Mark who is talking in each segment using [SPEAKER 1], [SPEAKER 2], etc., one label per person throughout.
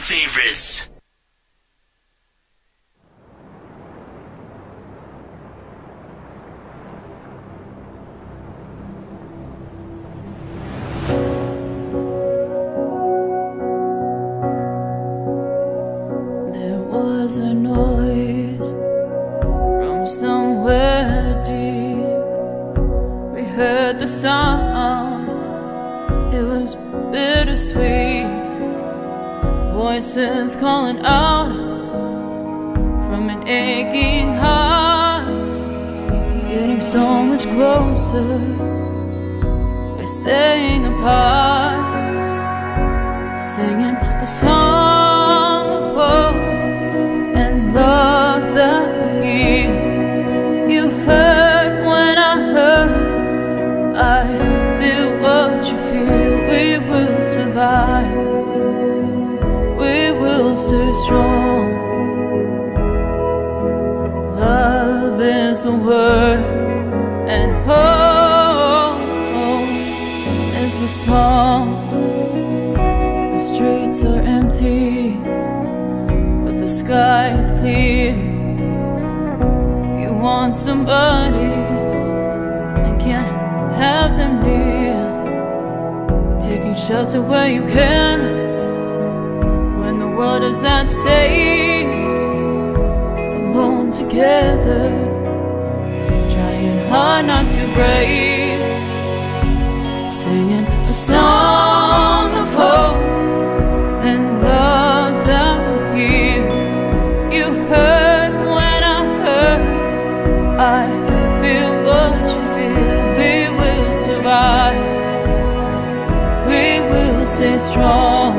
[SPEAKER 1] favorites.
[SPEAKER 2] There was a noise from somewhere deep. We heard the sound, it was bittersweet. Voices calling out from an aching heart, getting so much closer by staying apart, singing a song of hope and love that heals. You heard when I heard, I feel what you feel. We will survive, we will stay strong. Love is the word, and hope is the song. The streets are empty, but the sky is clear. You want somebody and can't have them near, taking shelter where you can when the world is at stake. Alone together, trying hard not to break, singing a song of hope and love that will heal. You heard when I heard, I feel what you feel. We will survive, we will stay strong.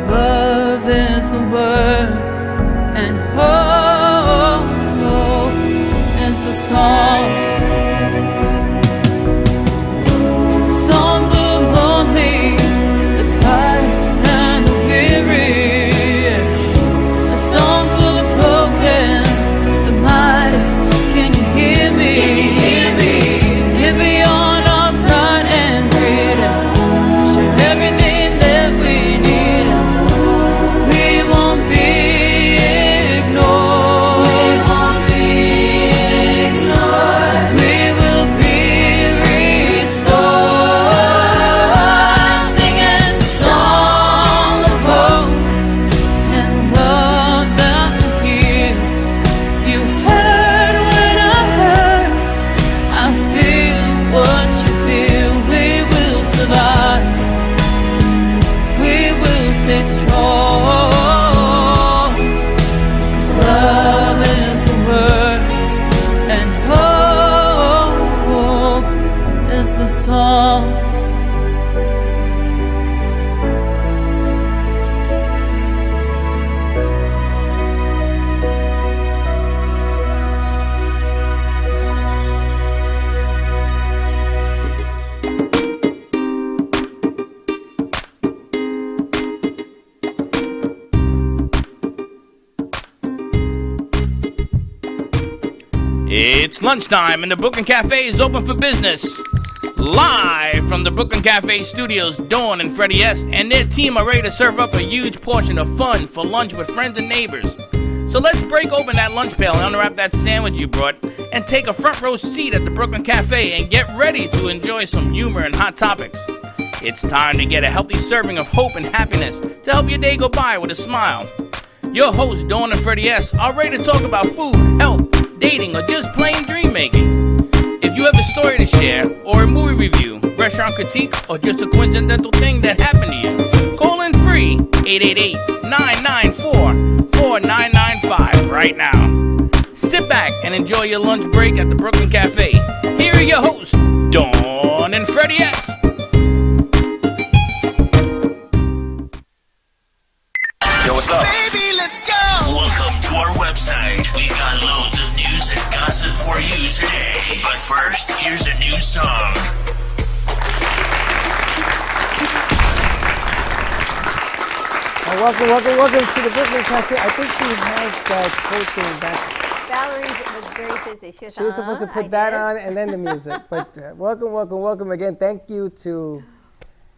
[SPEAKER 2] Love is the word, and hope is the song. A song for the lonely, the tired and the weary. A song for the broken, the mighty. Can you hear me? Get beyond our pride and greed, share everything that we need. We won't be ignored. We will be restored. Singing a song of hope and love that will heal. You heard when I heard, I feel what you feel. We will survive, we will stay strong, 'cause love is the word, and hope is the song.
[SPEAKER 3] It's lunchtime and the Brooklyn Café is open for business. Live from the Brooklyn Café studios, Dawn and Freddie S. and their team are ready to serve up a huge portion of fun for lunch with friends and neighbors. So let's break open that lunch pail and unwrap that sandwich you brought and take a front row seat at the Brooklyn Café and get ready to enjoy some humor and hot topics. It's time to get a healthy serving of hope and happiness to help your day go by with a smile. Your hosts, Dawn and Freddie S., are ready to talk about food, health, dating, or just plain dream making. If you have a story to share, or a movie review, restaurant critique, or just a coincidental thing that happened to you, call in free 888-994-4995 right now. Sit back and enjoy your lunch break at the Brooklyn Café. Here are your hosts, Dawn and Freddie S.
[SPEAKER 1] Yo, what's up?
[SPEAKER 4] Baby, let's go!
[SPEAKER 1] Welcome to our website. We got loads of news and gossip for you today. But first, here's a new song.
[SPEAKER 5] Welcome to the Brooklyn Café. I think she has that whole thing back.
[SPEAKER 6] Valerie was very busy.
[SPEAKER 5] She was supposed to put that on and then the music. But welcome again. Thank you to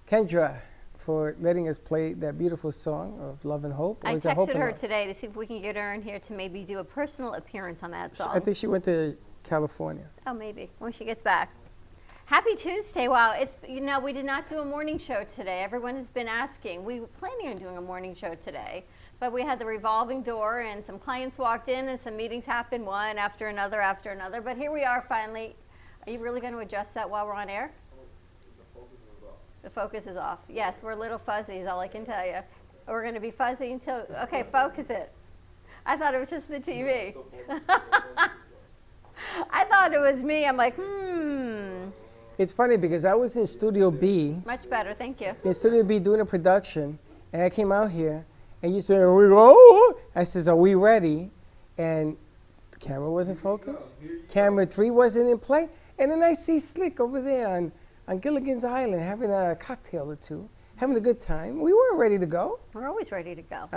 [SPEAKER 5] Kendra for letting us play that beautiful song of Love and Hope. Or
[SPEAKER 6] I
[SPEAKER 5] is it Hope
[SPEAKER 6] texted
[SPEAKER 5] and
[SPEAKER 6] her
[SPEAKER 5] Love?
[SPEAKER 6] today to see if we can get her in here to maybe do a personal appearance on that song.
[SPEAKER 5] I think she went to California.
[SPEAKER 6] Oh, maybe when she gets back. Happy Tuesday! Wow, it's we did not do a morning show today. Everyone has been asking. We were planning on doing a morning show today, but we had the revolving door, and some clients walked in, and some meetings happened, one after another after another. But here we are finally. Are you really going to adjust that while we're on air? The focus is off. Yes, we're little fuzzy is all I can tell you. We're going to be fuzzy until, okay, focus it. I thought it was just the TV. I thought it was me. I'm like,
[SPEAKER 5] It's funny because I was in Studio B,
[SPEAKER 6] Much better, thank you.
[SPEAKER 5] in Studio B doing a production, and I came out here, and you said, "Are we go?" I says, "Are we ready?" And the camera wasn't focused. Camera 3 wasn't in play. And then I see Slick over there on Gilligan's Island having a cocktail or two, having a good time. We weren't ready to go.
[SPEAKER 6] We're always ready to go.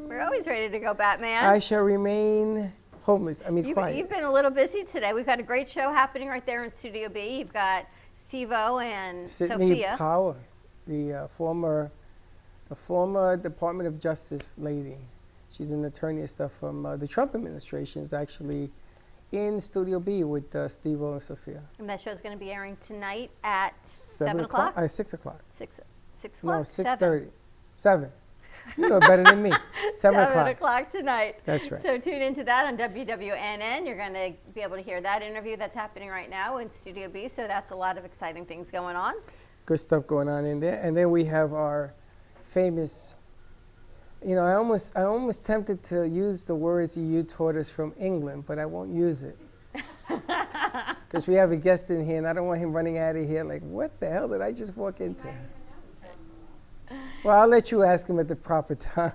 [SPEAKER 6] We're always ready to go, Batman.
[SPEAKER 5] I shall remain homeless. I mean, quiet.
[SPEAKER 6] You've been a little busy today. We've got a great show happening right there in Studio B. You've got Steve-O and
[SPEAKER 5] Sidney
[SPEAKER 6] Sophia.
[SPEAKER 5] Power, the former Department of Justice lady. She's an attorney and stuff from the Trump administration. Is actually in Studio B with Steve-O and Sophia.
[SPEAKER 6] And that show's going to be airing tonight at
[SPEAKER 5] 7
[SPEAKER 6] o'clock?
[SPEAKER 5] 6 o'clock.
[SPEAKER 6] 6 o'clock?
[SPEAKER 5] No, 6:30. 7. You know better than me. 7 o'clock.
[SPEAKER 6] 7 o'clock tonight.
[SPEAKER 5] That's right.
[SPEAKER 6] So tune into that on WWNN. You're going to be able to hear that interview that's happening right now in Studio B. So that's a lot of exciting things going on.
[SPEAKER 5] Good stuff going on in there. And then we have our famous, I almost tempted to use the words you taught us from England, but I won't use it. Because we have a guest in here, and I don't want him running out of here like, what the hell did I just walk into? Well, I'll let you ask him at the proper time.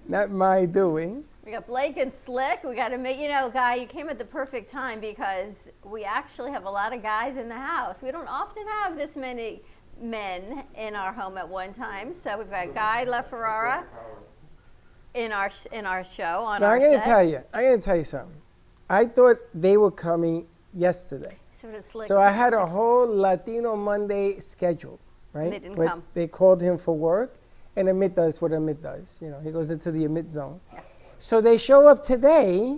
[SPEAKER 5] Not my doing.
[SPEAKER 6] We got Blake and Slick. We got to make, Guy, you came at the perfect time because we actually have a lot of guys in the house. We don't often have this many men in our home at one time. So we've got Guy LaFerrara in our show on
[SPEAKER 5] Now,
[SPEAKER 6] our
[SPEAKER 5] I'm going
[SPEAKER 6] set.
[SPEAKER 5] to tell you something. I thought they were coming yesterday.
[SPEAKER 6] So did Slick.
[SPEAKER 5] So I had a whole Latino Monday scheduled, right?
[SPEAKER 6] They didn't
[SPEAKER 5] But
[SPEAKER 6] come.
[SPEAKER 5] They called him for work, and Amit does what Amit does. He goes into the Amit zone.
[SPEAKER 6] Yeah.
[SPEAKER 5] So they show up today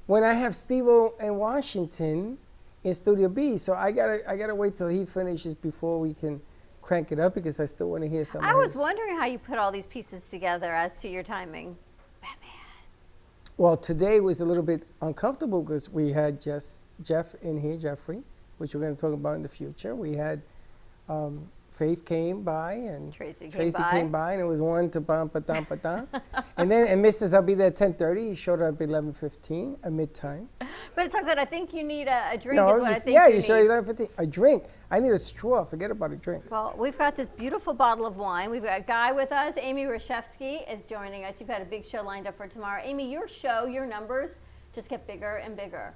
[SPEAKER 5] when I have Steve-O and Washington in Studio B. So I gotta wait till he finishes before we can crank it up because I still want to hear some
[SPEAKER 6] I
[SPEAKER 5] of
[SPEAKER 6] was
[SPEAKER 5] his.
[SPEAKER 6] wondering how you put all these pieces together as to your timing. Batman.
[SPEAKER 5] Well, today was a little bit uncomfortable because we had Jeff in here, Jeffrey, which we're going to talk about in the future. We had Faith came by and
[SPEAKER 6] Tracy
[SPEAKER 5] came by, and it was one to bum pa dum pa dum. And Mrs. I'll be there at 10:30. He showed up at 11:15 at midtime.
[SPEAKER 6] But it's all good. I think you need a drink
[SPEAKER 5] No,
[SPEAKER 6] is what I think
[SPEAKER 5] yeah,
[SPEAKER 6] you
[SPEAKER 5] you
[SPEAKER 6] need.
[SPEAKER 5] showed up at 11:15. A drink. I need a straw. Forget about a drink.
[SPEAKER 6] Well, we've got this beautiful bottle of wine. We've got Guy with us. Amy Rashevsky is joining us. You've got a big show lined up for tomorrow. Amy, your show, your numbers just get bigger and bigger.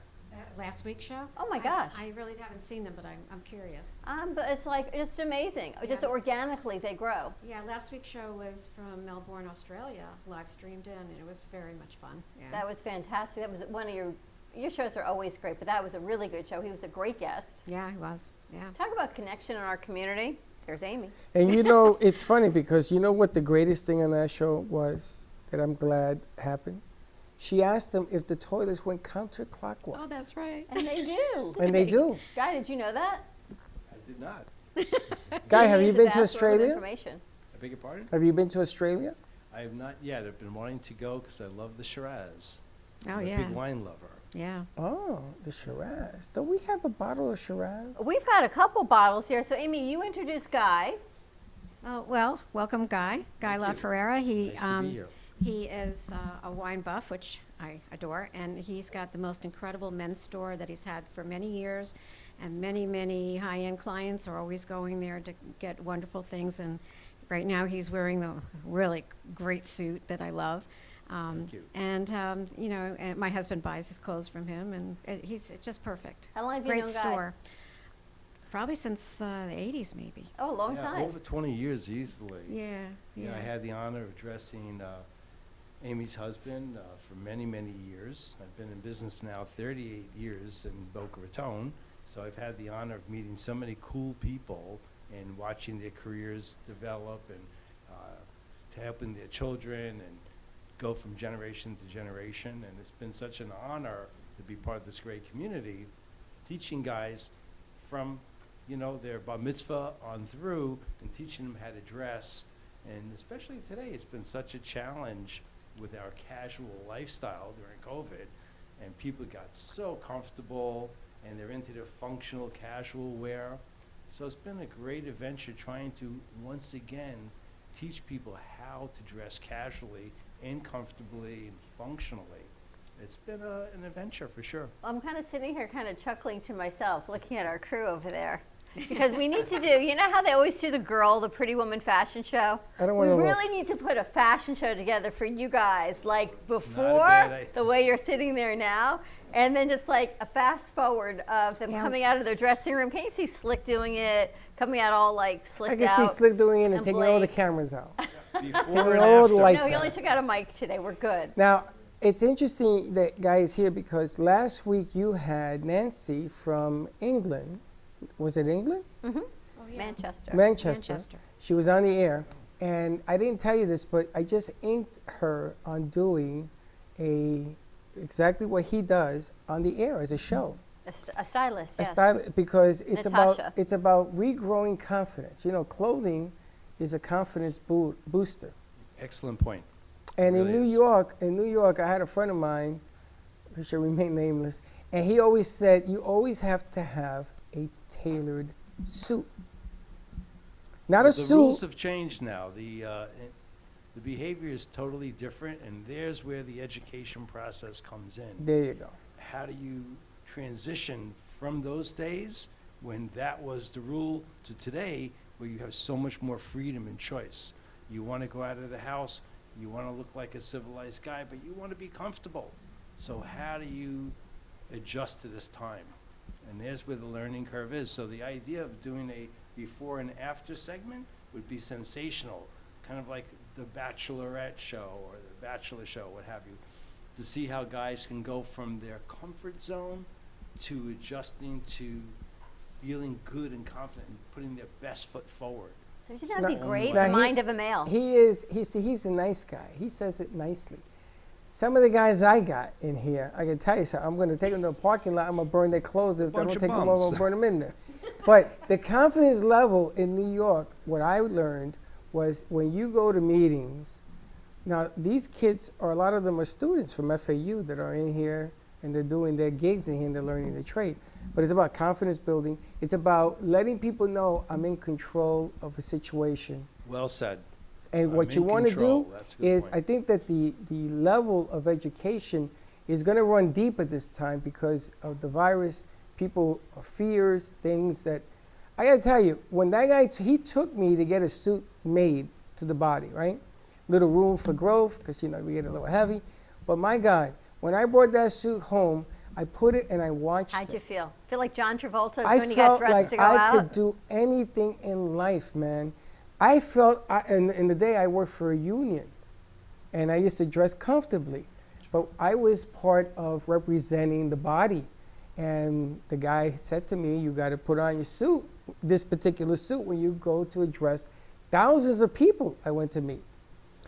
[SPEAKER 4] Last week's show?
[SPEAKER 6] Oh my gosh.
[SPEAKER 4] I really haven't seen them, but I'm curious.
[SPEAKER 6] But it's like just amazing. Just organically they grow.
[SPEAKER 4] Yeah, last week's show was from Melbourne, Australia, live streamed in, and it was very much fun. Yeah.
[SPEAKER 6] That was fantastic. That was one of your shows are always great, but that was a really good show. He was a great guest.
[SPEAKER 4] Yeah, he was. Yeah.
[SPEAKER 6] Talk about connection in our community. There's Amy.
[SPEAKER 5] And it's funny because you know what the greatest thing on that show was that I'm glad happened? She asked them if the toilets went counterclockwise.
[SPEAKER 4] Oh, that's right.
[SPEAKER 6] And they do.
[SPEAKER 5] And they do.
[SPEAKER 6] Guy, did you know that?
[SPEAKER 7] I did not.
[SPEAKER 5] Guy, have you
[SPEAKER 6] He's a
[SPEAKER 5] been to
[SPEAKER 6] vast world of
[SPEAKER 5] Australia?
[SPEAKER 6] information.
[SPEAKER 7] I beg your pardon?
[SPEAKER 5] Have you been to Australia?
[SPEAKER 7] I have not yet. I've been wanting to go because I love the Shiraz.
[SPEAKER 4] Oh,
[SPEAKER 7] I'm
[SPEAKER 4] yeah.
[SPEAKER 7] a big wine lover.
[SPEAKER 4] Yeah.
[SPEAKER 5] Oh, the Shiraz. Don't we have a bottle of Shiraz?
[SPEAKER 6] We've had a couple bottles here. So, Amy, you introduced Guy.
[SPEAKER 4] Oh, well, welcome, Guy. Guy LaFerrara.
[SPEAKER 7] Nice to be here.
[SPEAKER 4] He is a wine buff, which I adore, and he's got the most incredible men's store that he's had for many years, and many, many high-end clients are always going there to get wonderful things, and right now he's wearing the really great suit that I love.
[SPEAKER 7] Thank you.
[SPEAKER 4] And, and my husband buys his clothes from him, and it's just perfect.
[SPEAKER 6] How long have you
[SPEAKER 4] Great
[SPEAKER 6] known Guy?
[SPEAKER 4] store. Probably since the 80s, maybe.
[SPEAKER 6] Oh, a long
[SPEAKER 7] Yeah,
[SPEAKER 6] time.
[SPEAKER 7] over 20 years easily.
[SPEAKER 4] Yeah,
[SPEAKER 7] You know, I had the honor of dressing Amy's husband for many, many years. I've been in business now 38 years in Boca Raton, so I've had the honor of meeting so many cool people and watching their careers develop and to helping their children and go from generation to generation. And it's been such an honor to be part of this great community, teaching guys from, their bar mitzvah on through and teaching them how to dress. And especially today, it's been such a challenge with our casual lifestyle during COVID. And people got so comfortable and they're into their functional casual wear. So it's been a great adventure trying to, once again, teach people how to dress casually and comfortably and functionally. It's been an adventure for sure.
[SPEAKER 6] I'm kind of sitting here kind of chuckling to myself, looking at our crew over there. Because we need to do, you know how they always do the Pretty Woman fashion show?
[SPEAKER 5] I don't
[SPEAKER 6] We
[SPEAKER 5] want to
[SPEAKER 6] really need to put a fashion show together for you guys, like
[SPEAKER 7] Not a
[SPEAKER 6] before
[SPEAKER 7] bad idea.
[SPEAKER 6] the way you're sitting there now, and then just like a fast forward of them coming out of their dressing room. Can you see Slick doing it, coming out all like slicked
[SPEAKER 5] I can
[SPEAKER 6] out?
[SPEAKER 5] see Slick doing it and
[SPEAKER 6] and
[SPEAKER 5] taking all the
[SPEAKER 6] Blake.
[SPEAKER 5] cameras out.
[SPEAKER 7] Before and
[SPEAKER 5] all the
[SPEAKER 7] after.
[SPEAKER 5] lights
[SPEAKER 6] No, he
[SPEAKER 5] out.
[SPEAKER 6] only took out a mic today. We're good.
[SPEAKER 5] Now, it's interesting that Guy is here because last week you had Nancy from England. Was it England?
[SPEAKER 6] Manchester.
[SPEAKER 5] Manchester. She was on the air. And I didn't tell you this, but I just inked her on doing exactly what he does on the air as a show.
[SPEAKER 6] A stylist, yes.
[SPEAKER 5] Because it's
[SPEAKER 6] Natasha.
[SPEAKER 5] about regrowing confidence. Clothing is a confidence booster.
[SPEAKER 7] Excellent point.
[SPEAKER 5] And
[SPEAKER 7] Really
[SPEAKER 5] in
[SPEAKER 7] is.
[SPEAKER 5] New York, I had a friend of mine, who should remain nameless, and he always said, you always have to have a tailored suit. Not a
[SPEAKER 7] The rules
[SPEAKER 5] suit.
[SPEAKER 7] have changed now. The behavior is totally different, and there's where the education process comes in.
[SPEAKER 5] There you go.
[SPEAKER 7] How do you transition from those days when that was the rule to today where you have so much more freedom and choice? You want to go out of the house, you want to look like a civilized guy, but you want to be comfortable. So how do you adjust to this time? And there's where the learning curve is. So the idea of doing a before and after segment would be sensational, kind of like the Bachelorette show or the Bachelor show, what have you, to see how guys can go from their comfort zone to adjusting to feeling good and confident and putting their best foot forward.
[SPEAKER 6] Isn't that be
[SPEAKER 5] No,
[SPEAKER 6] great?
[SPEAKER 5] no,
[SPEAKER 6] The
[SPEAKER 5] he-
[SPEAKER 6] mind of a male.
[SPEAKER 5] He's a nice guy. He says it nicely. Some of the guys I got in here, I can tell you something. I'm going to take them to a parking lot. I'm going to burn their clothes. If they
[SPEAKER 7] Bunch
[SPEAKER 5] don't
[SPEAKER 7] of
[SPEAKER 5] take them over, I'm going
[SPEAKER 7] bums.
[SPEAKER 5] to burn them in there. But the confidence level in New York, what I learned was when you go to meetings, now these kids, or a lot of them are students from FAU that are in here and they're doing their gigs in here and they're learning the trade. But it's about confidence building. It's about letting people know I'm in control of a situation.
[SPEAKER 7] Well said.
[SPEAKER 5] And
[SPEAKER 7] I'm
[SPEAKER 5] what you
[SPEAKER 7] in
[SPEAKER 5] want to
[SPEAKER 7] control.
[SPEAKER 5] do
[SPEAKER 7] That's a good
[SPEAKER 5] is,
[SPEAKER 7] point.
[SPEAKER 5] I think that the level of education is going to run deep at this time because of the virus, people fears, things that, I got to tell you, when that guy, he took me to get a suit made to the body, right? Little room for growth because, we get a little heavy. But my God, when I brought that suit home, I put it and I watched
[SPEAKER 6] How'd
[SPEAKER 5] it.
[SPEAKER 6] you feel? Feel like John Travolta
[SPEAKER 5] I
[SPEAKER 6] when he got
[SPEAKER 5] felt
[SPEAKER 6] dressed
[SPEAKER 5] like
[SPEAKER 6] to go
[SPEAKER 5] I
[SPEAKER 6] out?
[SPEAKER 5] could do anything in life, man. I felt, in the day I worked for a union, and I used to dress comfortably, but I was part of representing the body. And the guy said to me, you got to put on your suit, this particular suit, when you go to address thousands of people I went to meet.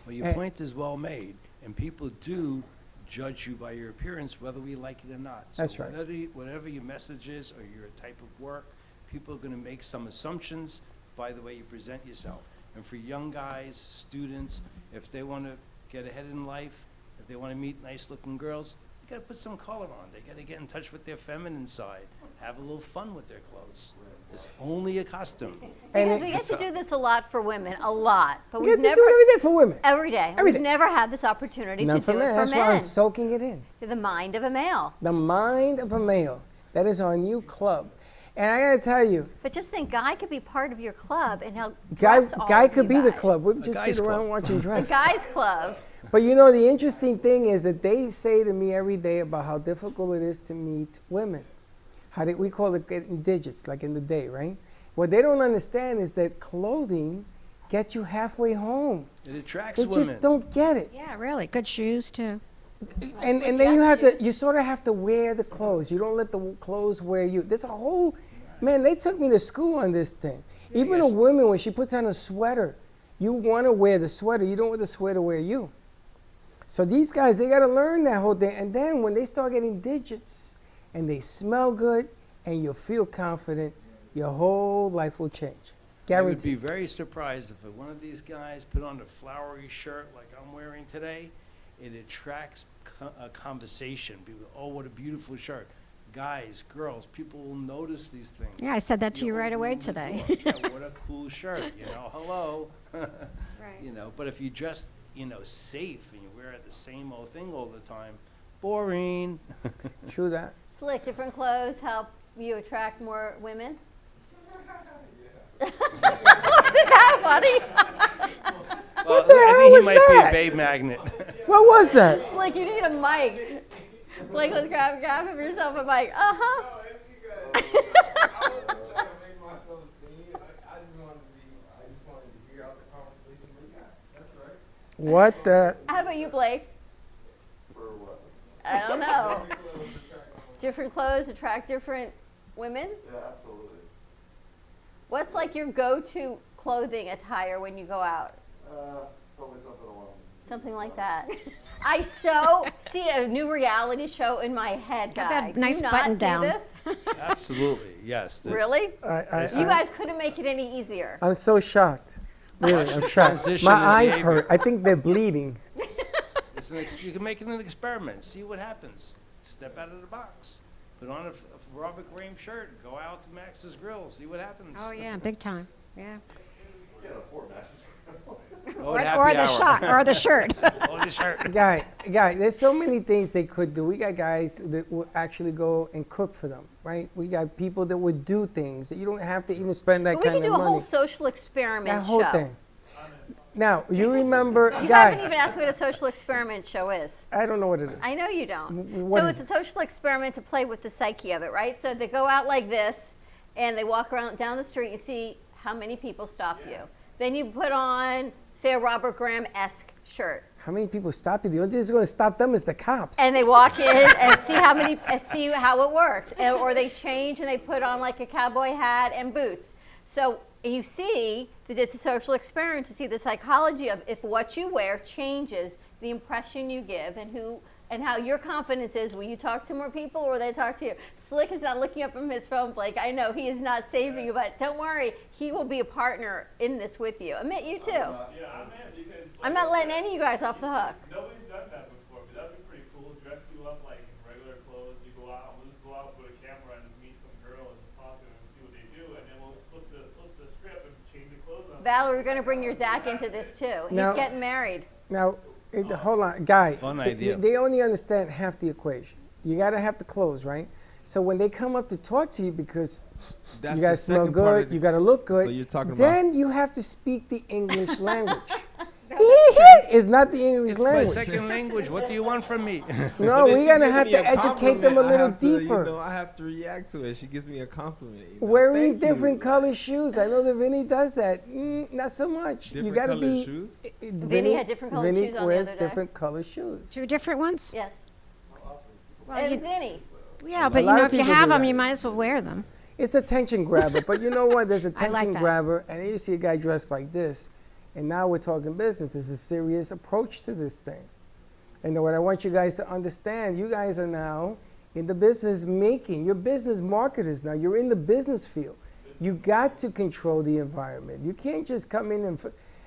[SPEAKER 7] Well, your
[SPEAKER 5] And-
[SPEAKER 7] point is well made, and people do judge you by your appearance, whether we like it or not.
[SPEAKER 5] That's
[SPEAKER 7] So
[SPEAKER 5] right.
[SPEAKER 7] whatever your message is or your type of work, people are going to make some assumptions by the way you present yourself. And for young guys, students, if they want to get ahead in life, if they want to meet nice-looking girls, they got to put some color on. They got to get in touch with their feminine side, have a little fun with their clothes. It's only a costume.
[SPEAKER 5] And
[SPEAKER 6] Because we get to do this a lot for women, a lot. But
[SPEAKER 5] we
[SPEAKER 6] we've
[SPEAKER 5] get to
[SPEAKER 6] never,
[SPEAKER 5] do it every day for women.
[SPEAKER 6] every day.
[SPEAKER 5] Every
[SPEAKER 6] We've
[SPEAKER 5] day.
[SPEAKER 6] never had this opportunity
[SPEAKER 5] None
[SPEAKER 6] to
[SPEAKER 5] for
[SPEAKER 6] do it
[SPEAKER 5] men.
[SPEAKER 6] for
[SPEAKER 5] That's why I'm
[SPEAKER 6] men.
[SPEAKER 5] soaking it in.
[SPEAKER 6] The mind of a male.
[SPEAKER 5] The mind of a male. That is our new club. And I got to tell you,
[SPEAKER 6] But just think, Guy could be part of your club and help
[SPEAKER 5] Guy
[SPEAKER 6] dress all
[SPEAKER 5] could
[SPEAKER 6] of you
[SPEAKER 5] be the
[SPEAKER 6] guys.
[SPEAKER 5] club. We just
[SPEAKER 7] guy's
[SPEAKER 5] sit around
[SPEAKER 7] club.
[SPEAKER 5] watching
[SPEAKER 6] The
[SPEAKER 5] dress.
[SPEAKER 6] Guys Club.
[SPEAKER 5] But the interesting thing is that they say to me every day about how difficult it is to meet women. We call it getting digits, like in the day, right? What they don't understand is that clothing gets you halfway home.
[SPEAKER 7] It attracts
[SPEAKER 5] They
[SPEAKER 7] women.
[SPEAKER 5] just don't get it.
[SPEAKER 4] Yeah, really. Good shoes, too.
[SPEAKER 5] And then you sort of have to wear the clothes. You don't let the clothes wear you. There's a whole, man, they took me to school on this thing. Even
[SPEAKER 7] yes.
[SPEAKER 5] a woman, when she puts on a sweater, you want to wear the sweater. You don't want the sweater to wear you. So these guys, they got to learn that whole thing. And then when they start getting digits and they smell good and you feel confident, your whole life will change.
[SPEAKER 7] I would
[SPEAKER 5] Guaranteed.
[SPEAKER 7] be very surprised if one of these guys put on a flowery shirt like I'm wearing today. It attracts a conversation. People, oh, what a beautiful shirt. Guys, girls, people will notice these things.
[SPEAKER 4] Yeah, I said that to you right
[SPEAKER 7] open
[SPEAKER 4] away
[SPEAKER 7] the
[SPEAKER 4] today.
[SPEAKER 7] door. Yeah, what a cool shirt, hello.
[SPEAKER 4] Right.
[SPEAKER 7] But if you dress, safe and you wear the same old thing all the time, boring.
[SPEAKER 5] True that.
[SPEAKER 6] Slick, different clothes help you attract more women? Wasn't that funny?
[SPEAKER 7] Well,
[SPEAKER 5] the
[SPEAKER 7] I
[SPEAKER 5] hell
[SPEAKER 7] think
[SPEAKER 5] was
[SPEAKER 7] he might
[SPEAKER 5] that?
[SPEAKER 7] be a babe magnet.
[SPEAKER 5] What was that?
[SPEAKER 6] Slick, you need a mic. Slick, let's grab of yourself a mic. Uh-huh.
[SPEAKER 5] What the?
[SPEAKER 6] How about you, Blake? I don't know. Different clothes attract different women?
[SPEAKER 8] Yeah, absolutely.
[SPEAKER 6] What's like your go-to clothing attire when you go out?
[SPEAKER 8] Probably something along.
[SPEAKER 6] Something like that. I so see a new reality show in my head,
[SPEAKER 4] Got
[SPEAKER 6] guys.
[SPEAKER 4] that nice
[SPEAKER 6] Do you
[SPEAKER 4] button
[SPEAKER 6] not
[SPEAKER 4] down.
[SPEAKER 6] see this?
[SPEAKER 7] Absolutely, yes.
[SPEAKER 6] Really? You
[SPEAKER 5] I,
[SPEAKER 6] guys couldn't make it any easier.
[SPEAKER 5] I'm so shocked. Really, I'm shocked.
[SPEAKER 7] Transition
[SPEAKER 5] My
[SPEAKER 7] in
[SPEAKER 5] eyes
[SPEAKER 7] behavior.
[SPEAKER 5] hurt. I think they're bleeding.
[SPEAKER 7] You can make it an experiment. See what happens. Step out of the box. Put on a Robert Graham shirt. Go out to Max's Grill. See what happens.
[SPEAKER 4] Oh, yeah, big time. Yeah.
[SPEAKER 7] Go to
[SPEAKER 4] Or
[SPEAKER 7] happy
[SPEAKER 4] the
[SPEAKER 7] hour.
[SPEAKER 4] shot, or the shirt.
[SPEAKER 7] Or the shirt.
[SPEAKER 5] Guy, there's so many things they could do. We got guys that will actually go and cook for them, right? We got people that would do things that you don't have to even spend that
[SPEAKER 6] But we
[SPEAKER 5] kind
[SPEAKER 6] can
[SPEAKER 5] of
[SPEAKER 6] do a
[SPEAKER 5] money.
[SPEAKER 6] whole social experiment
[SPEAKER 5] That whole
[SPEAKER 6] show.
[SPEAKER 5] thing. Now, you remember,
[SPEAKER 6] You haven't
[SPEAKER 5] Guy,
[SPEAKER 6] even asked me what a social experiment show is.
[SPEAKER 5] I don't know what it is.
[SPEAKER 6] I know you don't.
[SPEAKER 5] What
[SPEAKER 6] So
[SPEAKER 5] is
[SPEAKER 6] it's a social experiment to play with the psyche of it, right? So they go out like this, and they walk around down the street. You see how many people stop you. Then you put on, say, a Robert Graham-esque shirt,
[SPEAKER 5] How many people stop you? The only thing that's going to stop them is the cops.
[SPEAKER 6] and they walk in and see how it works. Or they change and they put on like a cowboy hat and boots. So you see that it's a social experiment to see the psychology of if what you wear changes the impression you give and how your confidence is. Will you talk to more people or will they talk to you? Slick is not looking up from his phone, Blake. I know he is not saving you, but don't worry. He will be a partner in this with you. Amit, you too.
[SPEAKER 9] Yeah, I'm in because
[SPEAKER 6] I'm not letting any of you guys off the hook.
[SPEAKER 9] nobody's done that before, but that'd be pretty cool. Dress you up like in regular clothes. You go out, we'll just go out with a camera and meet some girl and talk to them and see what they do, and then we'll flip the script and change the clothes on.
[SPEAKER 6] Valerie, we're going to bring your Zach into this too. He's
[SPEAKER 5] Now-
[SPEAKER 6] getting married.
[SPEAKER 5] Now, hold on, Guy.
[SPEAKER 7] Fun
[SPEAKER 5] they-
[SPEAKER 7] idea.
[SPEAKER 5] They only understand half the equation. You got to have the clothes, right? So when they come up to talk to you because
[SPEAKER 10] That's
[SPEAKER 5] you
[SPEAKER 10] the
[SPEAKER 5] got to smell
[SPEAKER 10] second part
[SPEAKER 5] good,
[SPEAKER 10] of
[SPEAKER 5] you got to look good,
[SPEAKER 10] So you're talking about-
[SPEAKER 5] then you have to speak the English language. It's not the English
[SPEAKER 7] It's my
[SPEAKER 5] language.
[SPEAKER 7] second language. What do you want from me?
[SPEAKER 5] No,
[SPEAKER 10] But if
[SPEAKER 5] we
[SPEAKER 10] she
[SPEAKER 5] got to
[SPEAKER 10] gives
[SPEAKER 5] have
[SPEAKER 10] me
[SPEAKER 5] to
[SPEAKER 10] a
[SPEAKER 5] educate them a
[SPEAKER 10] compliment, I
[SPEAKER 5] little
[SPEAKER 10] have to,
[SPEAKER 5] deeper.
[SPEAKER 10] I have to react to it. She gives me a compliment.
[SPEAKER 5] Wearing
[SPEAKER 10] Thank you.
[SPEAKER 5] different color shoes. I know that Vinny does that. Not so much.
[SPEAKER 10] Different
[SPEAKER 5] you got to
[SPEAKER 10] colored
[SPEAKER 5] be.
[SPEAKER 10] shoes?
[SPEAKER 6] Vinny had different colored
[SPEAKER 5] Vinny
[SPEAKER 6] shoes on the
[SPEAKER 5] wears
[SPEAKER 6] other day.
[SPEAKER 5] different color shoes.
[SPEAKER 4] Two different ones?
[SPEAKER 6] Yes.
[SPEAKER 4] Well,
[SPEAKER 6] It was
[SPEAKER 4] you-
[SPEAKER 6] Vinny.
[SPEAKER 4] yeah, but
[SPEAKER 5] lot of
[SPEAKER 4] if you
[SPEAKER 5] people
[SPEAKER 4] have
[SPEAKER 5] do
[SPEAKER 4] them,
[SPEAKER 5] that.
[SPEAKER 4] you might as well wear them.
[SPEAKER 5] It's a attention grabber, but you know what? There's a
[SPEAKER 4] I like
[SPEAKER 5] attention
[SPEAKER 4] that.
[SPEAKER 5] grabber, and then you see a guy dressed like this, and now we're talking business. There's a serious approach to this thing. And what I want you guys to understand, you guys are now in the business making. You're business marketers now. You're in the business field. You got to control the environment. You can't just come in and.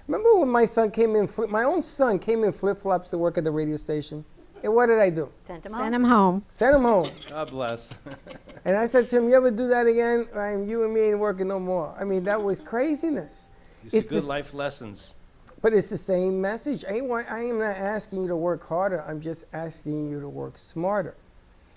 [SPEAKER 5] Remember when my son came in? My own son came in flip-flops to work at the radio station. And what did I do?
[SPEAKER 6] Sent him
[SPEAKER 4] Send
[SPEAKER 6] home.
[SPEAKER 4] them home.
[SPEAKER 5] Sent him home.
[SPEAKER 7] God bless.
[SPEAKER 5] And I said to him, "You ever do that again? You and me ain't working no more." I mean, that was craziness.
[SPEAKER 7] You
[SPEAKER 5] It's
[SPEAKER 7] see good
[SPEAKER 5] this-
[SPEAKER 7] life lessons.
[SPEAKER 5] But it's the same message. I am not asking you to work harder. I'm just asking you to work smarter.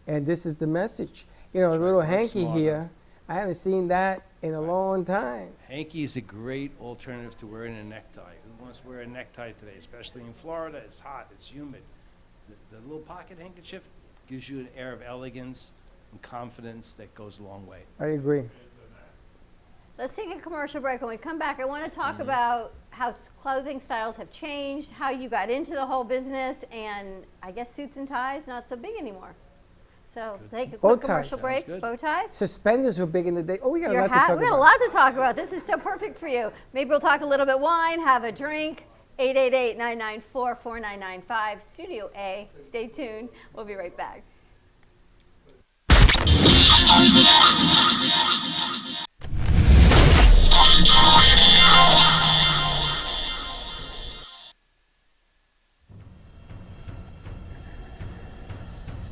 [SPEAKER 5] And this is the message. You know, a little
[SPEAKER 7] work
[SPEAKER 5] hanky
[SPEAKER 7] smarter.
[SPEAKER 5] here. I haven't seen that in a long time.
[SPEAKER 7] Hanky is a great alternative to wearing a necktie. Who wants to wear a necktie today? Especially in Florida, it's hot, it's humid. The little pocket handkerchief gives you an air of elegance and confidence that goes a long way.
[SPEAKER 5] I agree.
[SPEAKER 6] Let's take a commercial break. When we come back, I want to talk about how clothing styles have changed, how you got into the whole business, and I guess suits and ties not so big anymore. So So take a
[SPEAKER 5] Bow
[SPEAKER 6] quick commercial
[SPEAKER 5] ties.
[SPEAKER 6] break.
[SPEAKER 7] Sounds good.
[SPEAKER 6] Bow ties.
[SPEAKER 5] Suspenders were big in the day. Oh, we got a
[SPEAKER 6] Your
[SPEAKER 5] lot to
[SPEAKER 6] hat.
[SPEAKER 5] talk
[SPEAKER 6] We got a
[SPEAKER 5] about.
[SPEAKER 6] lot to talk about. This is so perfect for you. Maybe we'll talk a little bit wine, have a drink. 888-994-4995, Studio A. Stay tuned. We'll be right back.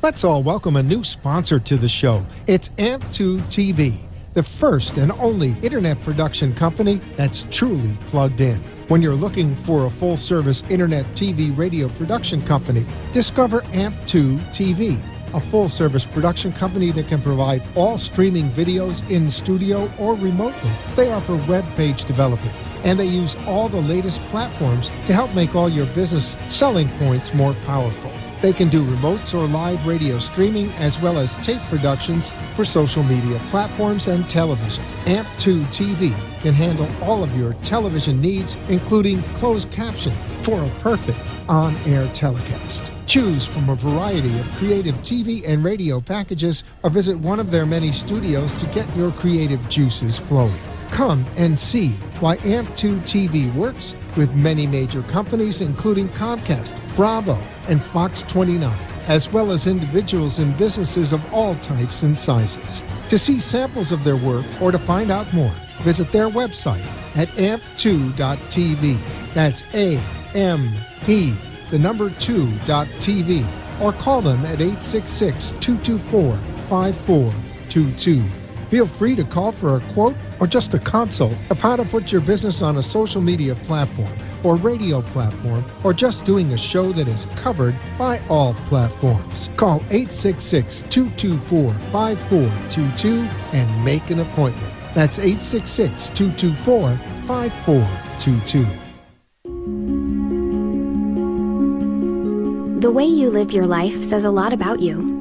[SPEAKER 11] Let's all welcome a new sponsor to the show. It's AMP2 TV, the first and only internet production company that's truly plugged in. When you're looking for a full-service internet TV radio production company, discover AMP2 TV, a full-service production company that can provide all streaming videos in studio or remotely. They offer web page development, and they use all the latest platforms to help make all your business selling points more powerful. They can do remotes or live radio streaming as well as tape productions for social media platforms and television. AMP2 TV can handle all of your television needs, including closed caption for a perfect on-air telecast. Choose from a variety of creative TV and radio packages or visit one of their many studios to get your creative juices flowing. Come and see why AMP2 TV works with many major companies, including Comcast, Bravo, and Fox 29, as well as individuals and businesses of all types and sizes. To see samples of their work or to find out more, visit their website at amp2.tv. That's A-M-P, the number 2.tv, or call them at 866-224-5422. Feel free to call for a quote or just a consult of how to put your business on a social media platform or radio platform, or just doing a show that is covered by all platforms. Call 866-224-5422 and make an appointment. That's 866-224-5422.
[SPEAKER 12] The way you live your life says a lot about you.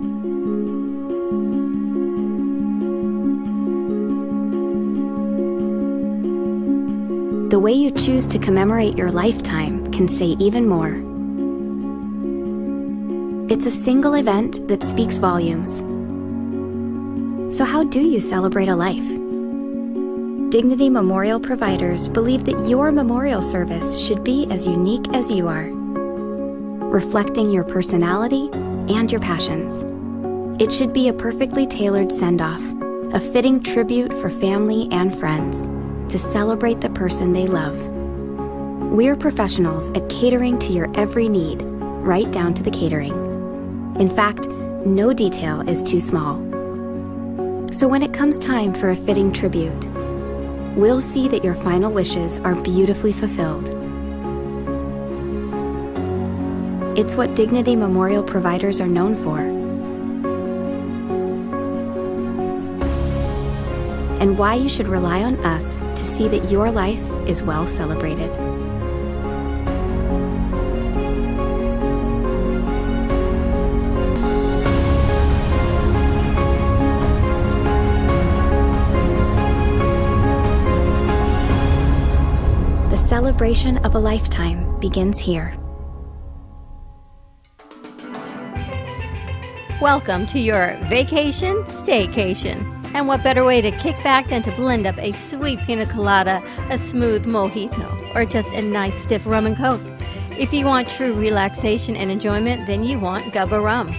[SPEAKER 12] The way you choose to commemorate your lifetime can say even more. It's a single event that speaks volumes. So how do you celebrate a life? Dignity Memorial providers believe that your memorial service should be as unique as you are, reflecting your personality and your passions. It should be a perfectly tailored send-off, a fitting tribute for family and friends, to celebrate the person they love. We're professionals at catering to your every need, right down to the catering. In fact, no detail is too small. So when it comes time for a fitting tribute, we'll see that your final wishes are beautifully fulfilled. It's what Dignity Memorial providers are known for. And why you should rely on us to see that your life is well celebrated. The celebration of a lifetime begins here.
[SPEAKER 6] Welcome to your vacation staycation. And what better way to kick back than to blend up a sweet pina colada, a smooth mojito, or just a nice stiff rum and coke. If you want true relaxation and enjoyment, then you want Gubba Rum.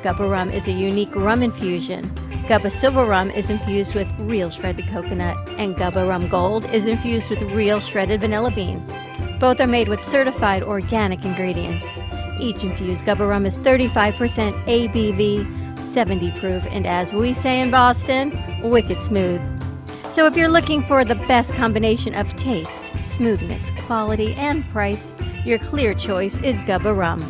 [SPEAKER 6] Gubba Rum is a unique rum infusion. Gubba Silver Rum is infused with real shredded coconut, and Gubba Rum Gold is infused with real shredded vanilla bean. Both are made with certified organic ingredients. Each infused Gubba Rum is 35% ABV, 70 proof, and as we say in Boston, wicked smooth. So if you're looking for the best combination of taste, smoothness, quality, and price, your clear choice is Gubba Rum.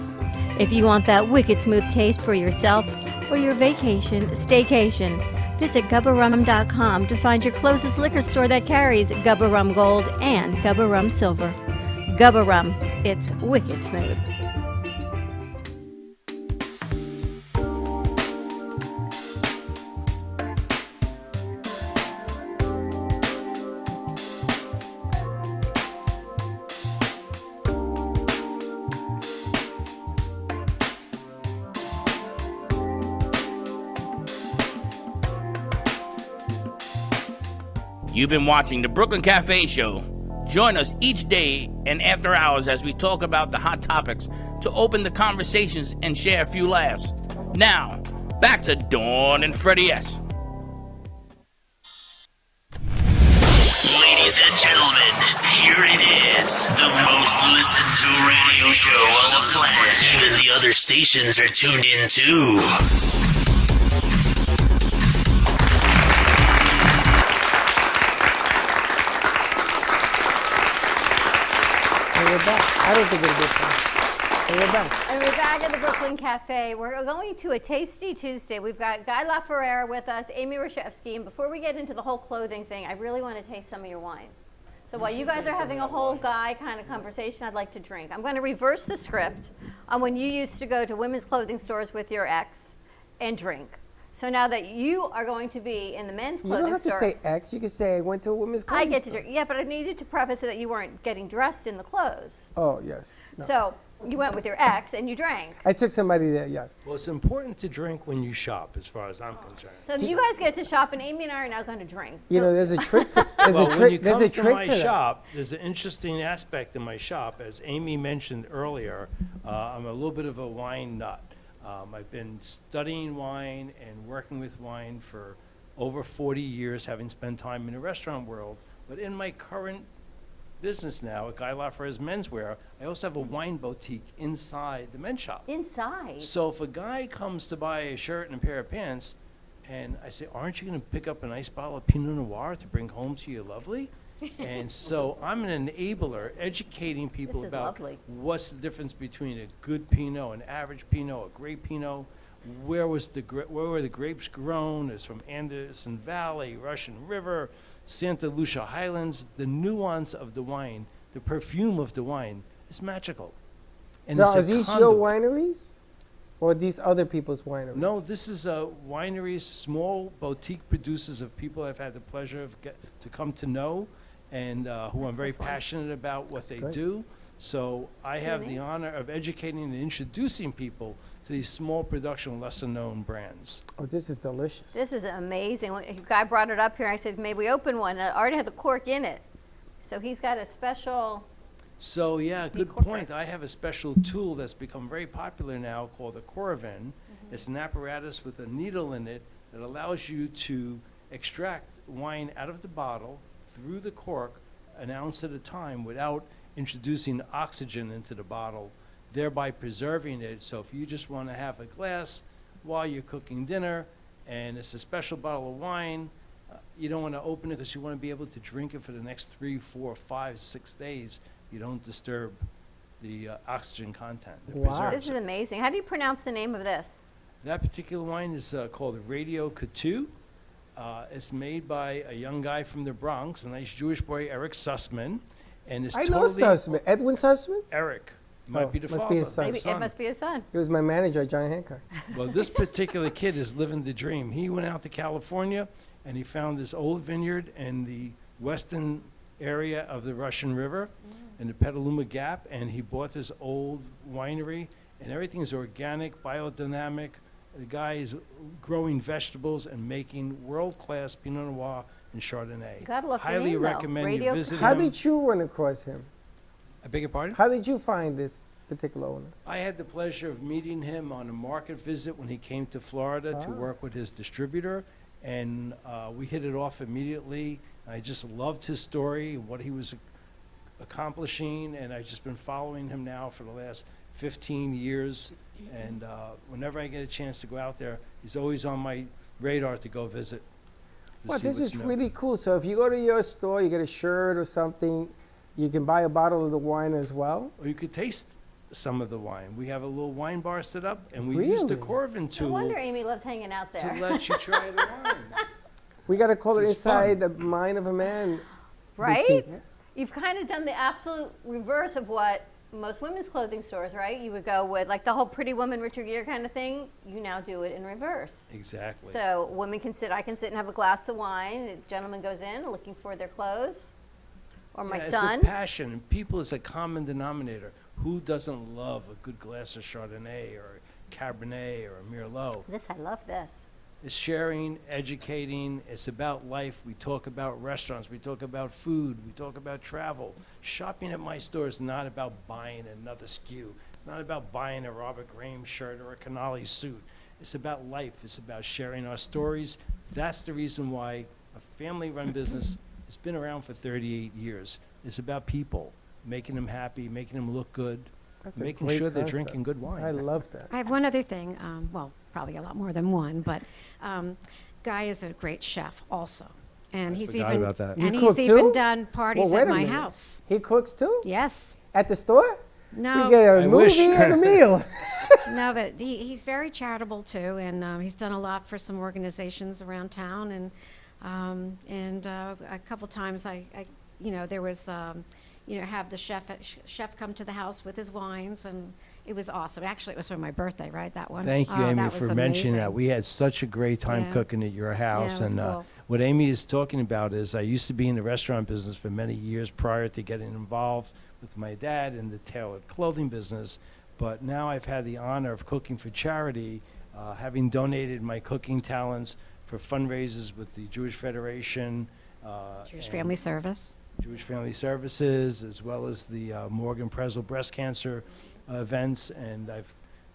[SPEAKER 6] If you want that wicked smooth taste for yourself or your vacation staycation, visit GubbaRum.com to find your closest liquor store that carries Gubba Rum Gold and Gubba Rum Silver. Gubba Rum, it's wicked smooth.
[SPEAKER 3] You've been watching the Brooklyn Cafe Show. Join us each day and after hours as we talk about the hot topics to open the conversations and share a few laughs. Now, back to Dawn and Freddie S.
[SPEAKER 1] Ladies and gentlemen, here it is, the most listened to radio show on the planet. Even the other stations are tuned in too.
[SPEAKER 5] And we're back. I don't think it'll get fun. And we're back.
[SPEAKER 6] And we're back at the Brooklyn Cafe. We're going to a Tasty Tuesday. We've got Guy LaFerrera with us, Amy Rashevsky, and before we get into the whole clothing thing, I really want to taste some of your wine. So while you guys are having a whole Guy kind of conversation, I'd like to drink. I'm going to reverse the script on when you used to go to women's clothing stores with your ex and drink. So now that you are going to be in the men's
[SPEAKER 5] You
[SPEAKER 6] clothing
[SPEAKER 5] don't have to
[SPEAKER 6] store.
[SPEAKER 5] say X. You can say I went to a women's clothing
[SPEAKER 6] I get
[SPEAKER 5] store.
[SPEAKER 6] to drink. Yeah, but I needed to preface it that you weren't getting dressed in the clothes.
[SPEAKER 5] Oh, yes. No.
[SPEAKER 6] So you went with your ex and you drank.
[SPEAKER 5] I took somebody there, yes.
[SPEAKER 7] Well, it's important to drink when you shop, as far as I'm concerned.
[SPEAKER 6] So you guys get to shop, and Amy and I are now going to drink.
[SPEAKER 5] You know, there's a trick to there's
[SPEAKER 7] Well,
[SPEAKER 5] a
[SPEAKER 7] when
[SPEAKER 5] trick
[SPEAKER 7] you
[SPEAKER 5] there's
[SPEAKER 7] come
[SPEAKER 5] a
[SPEAKER 7] to
[SPEAKER 5] trick
[SPEAKER 7] my
[SPEAKER 5] to that.
[SPEAKER 7] shop, there's an interesting aspect in my shop. As Amy mentioned earlier, I'm a little bit of a wine nut. I've been studying wine and working with wine for over 40 years, having spent time in the restaurant world. But in my current business now at Guy LaFerrera's Menswear, I also have a wine boutique inside the men's shop.
[SPEAKER 6] Inside?
[SPEAKER 7] So if a guy comes to buy a shirt and a pair of pants, and I say, aren't you going to pick up a nice bottle of Pinot Noir to bring home to your lovely? And so I'm an enabler, educating people
[SPEAKER 6] This is
[SPEAKER 7] about
[SPEAKER 6] lovely.
[SPEAKER 7] what's the difference between a good Pinot, an average Pinot, a great Pinot. Where were the grapes grown? It's from Anderson Valley, Russian River, Santa Lucia Highlands. The nuance of the wine, the perfume of the wine is magical. And
[SPEAKER 5] Now,
[SPEAKER 7] it's a
[SPEAKER 5] are these your
[SPEAKER 7] conduit.
[SPEAKER 5] wineries? Or are these other people's wineries?
[SPEAKER 7] No, this is wineries, small boutique producers of people I've had the pleasure of to come to know, and who I'm very passionate about what they
[SPEAKER 5] good.
[SPEAKER 7] do. So I have the honor of educating and introducing people to these small production, lesser-known brands.
[SPEAKER 5] Oh, this is delicious.
[SPEAKER 6] This is amazing. When a guy brought it up here, I said, maybe we open one. I already had the cork in it. So he's got a special...
[SPEAKER 7] So yeah, good
[SPEAKER 6] corker.
[SPEAKER 7] point. I have a special tool that's become very popular now called a Coravin. It's an apparatus with a needle in it that allows you to extract wine out of the bottle through the cork an ounce at a time without introducing oxygen into the bottle, thereby preserving it. So if you just want to have a glass while you're cooking dinner and it's a special bottle of wine, you don't want to open it because you want to be able to drink it for the next 3, 4, 5, 6 days. You don't disturb the oxygen content. It
[SPEAKER 5] Wow.
[SPEAKER 7] preserves
[SPEAKER 6] This is
[SPEAKER 7] it.
[SPEAKER 6] amazing. How do you pronounce the name of this?
[SPEAKER 7] That particular wine is called Radio Coutu. It's made by a young guy from the Bronx, a nice Jewish boy, Eric Sussman. And it's
[SPEAKER 5] I know
[SPEAKER 7] totally
[SPEAKER 5] Sussman. Edwin Sussman?
[SPEAKER 7] Eric. Might
[SPEAKER 5] Oh,
[SPEAKER 7] be the
[SPEAKER 5] must
[SPEAKER 7] father.
[SPEAKER 5] be his son.
[SPEAKER 6] Maybe it must be his son.
[SPEAKER 5] He was my manager at John Hancock.
[SPEAKER 7] Well, this particular kid is living the dream. He went out to California and he found this old vineyard in the western area of the Russian River in the Petaluma Gap, and he bought this old winery, and everything is organic, biodynamic. The guy is growing vegetables and making world-class Pinot Noir and Chardonnay.
[SPEAKER 6] You gotta look the
[SPEAKER 7] Highly
[SPEAKER 6] name, though.
[SPEAKER 7] recommend
[SPEAKER 6] Radio
[SPEAKER 7] you visit
[SPEAKER 5] How
[SPEAKER 7] him.
[SPEAKER 5] did you run across him?
[SPEAKER 7] I beg your pardon?
[SPEAKER 5] How did you find this particular owner?
[SPEAKER 7] I had the pleasure of meeting him on a market visit when he came to Florida to work with his distributor, and we hit it off immediately. I just loved his story, what he was accomplishing, and I've just been following him now for the last 15 years. And whenever I get a chance to go out there, he's always on my radar to go visit. to
[SPEAKER 5] Well,
[SPEAKER 7] see
[SPEAKER 5] this
[SPEAKER 7] what's
[SPEAKER 5] is
[SPEAKER 7] new.
[SPEAKER 5] really cool. So if you go to your store, you get a shirt or something, you can buy a bottle of the wine as well.
[SPEAKER 7] Or you could taste some of the wine. We have a little wine bar set up, and we use the
[SPEAKER 5] Really?
[SPEAKER 7] Coravin
[SPEAKER 6] No
[SPEAKER 7] tool
[SPEAKER 6] wonder Amy loves hanging out
[SPEAKER 7] to
[SPEAKER 6] there.
[SPEAKER 7] let you try the wine.
[SPEAKER 5] We got to call it
[SPEAKER 7] This is fun.
[SPEAKER 5] inside the mind of a man.
[SPEAKER 6] Right?
[SPEAKER 5] boutique.
[SPEAKER 6] You've kind of done the absolute reverse of what most women's clothing stores, right? You would go with like the whole Pretty Woman, Richard Gere kind of thing. You now do it in reverse.
[SPEAKER 7] Exactly.
[SPEAKER 6] So women can sit, I can sit and have a glass of wine. A gentleman goes in looking for their clothes. Or my
[SPEAKER 7] Yeah,
[SPEAKER 6] son.
[SPEAKER 7] It's a passion, and people is a common denominator. Who doesn't love a good glass of Chardonnay or Cabernet or a Merlot?
[SPEAKER 6] I love this.
[SPEAKER 7] It's sharing, educating. It's about life. We talk about restaurants. We talk about food. We talk about travel. Shopping at my store is not about buying another SKU. It's not about buying a Robert Graham shirt or a Canali suit. It's about life. It's about sharing our stories. That's the reason why a family-run business has been around for 38 years. It's about people, making them happy, making them look good,
[SPEAKER 5] That's a
[SPEAKER 7] making
[SPEAKER 5] great
[SPEAKER 7] sure they're
[SPEAKER 5] concept.
[SPEAKER 7] drinking good wine.
[SPEAKER 5] I love that.
[SPEAKER 4] I have one other thing, well, probably a lot more than one, but Guy is a great chef also. And
[SPEAKER 7] I
[SPEAKER 4] he's
[SPEAKER 7] forgot
[SPEAKER 4] even
[SPEAKER 7] about that.
[SPEAKER 5] You
[SPEAKER 4] and
[SPEAKER 5] cook
[SPEAKER 4] he's even
[SPEAKER 5] too?
[SPEAKER 4] done parties
[SPEAKER 5] Well, wait
[SPEAKER 4] at
[SPEAKER 5] a
[SPEAKER 4] my
[SPEAKER 5] minute.
[SPEAKER 4] house.
[SPEAKER 5] He cooks too?
[SPEAKER 4] Yes.
[SPEAKER 5] At the store?
[SPEAKER 4] No.
[SPEAKER 5] We get a
[SPEAKER 7] I
[SPEAKER 5] movie
[SPEAKER 7] wish.
[SPEAKER 5] and a meal.
[SPEAKER 4] No, but he's very charitable too, and he's done a lot for some organizations around town, and a couple times there was have the chef come to the house with his wines, and it was awesome. Actually, it was for my birthday, right? That one.
[SPEAKER 7] Thank you,
[SPEAKER 4] Oh,
[SPEAKER 7] Amy,
[SPEAKER 4] that
[SPEAKER 7] for
[SPEAKER 4] was
[SPEAKER 7] mentioning that.
[SPEAKER 4] amazing.
[SPEAKER 7] We had such a great time
[SPEAKER 4] Yeah.
[SPEAKER 7] cooking at your house.
[SPEAKER 4] it was
[SPEAKER 7] And
[SPEAKER 4] cool.
[SPEAKER 7] what Amy is talking about is I used to be in the restaurant business for many years prior to getting involved with my dad in the tailored clothing business. But now I've had the honor of cooking for charity, having donated my cooking talents for fundraisers with the Jewish Federation.
[SPEAKER 4] Jewish
[SPEAKER 7] and
[SPEAKER 4] Family Service.
[SPEAKER 7] Jewish Family Services, as well as the Morgan Presel breast cancer events. And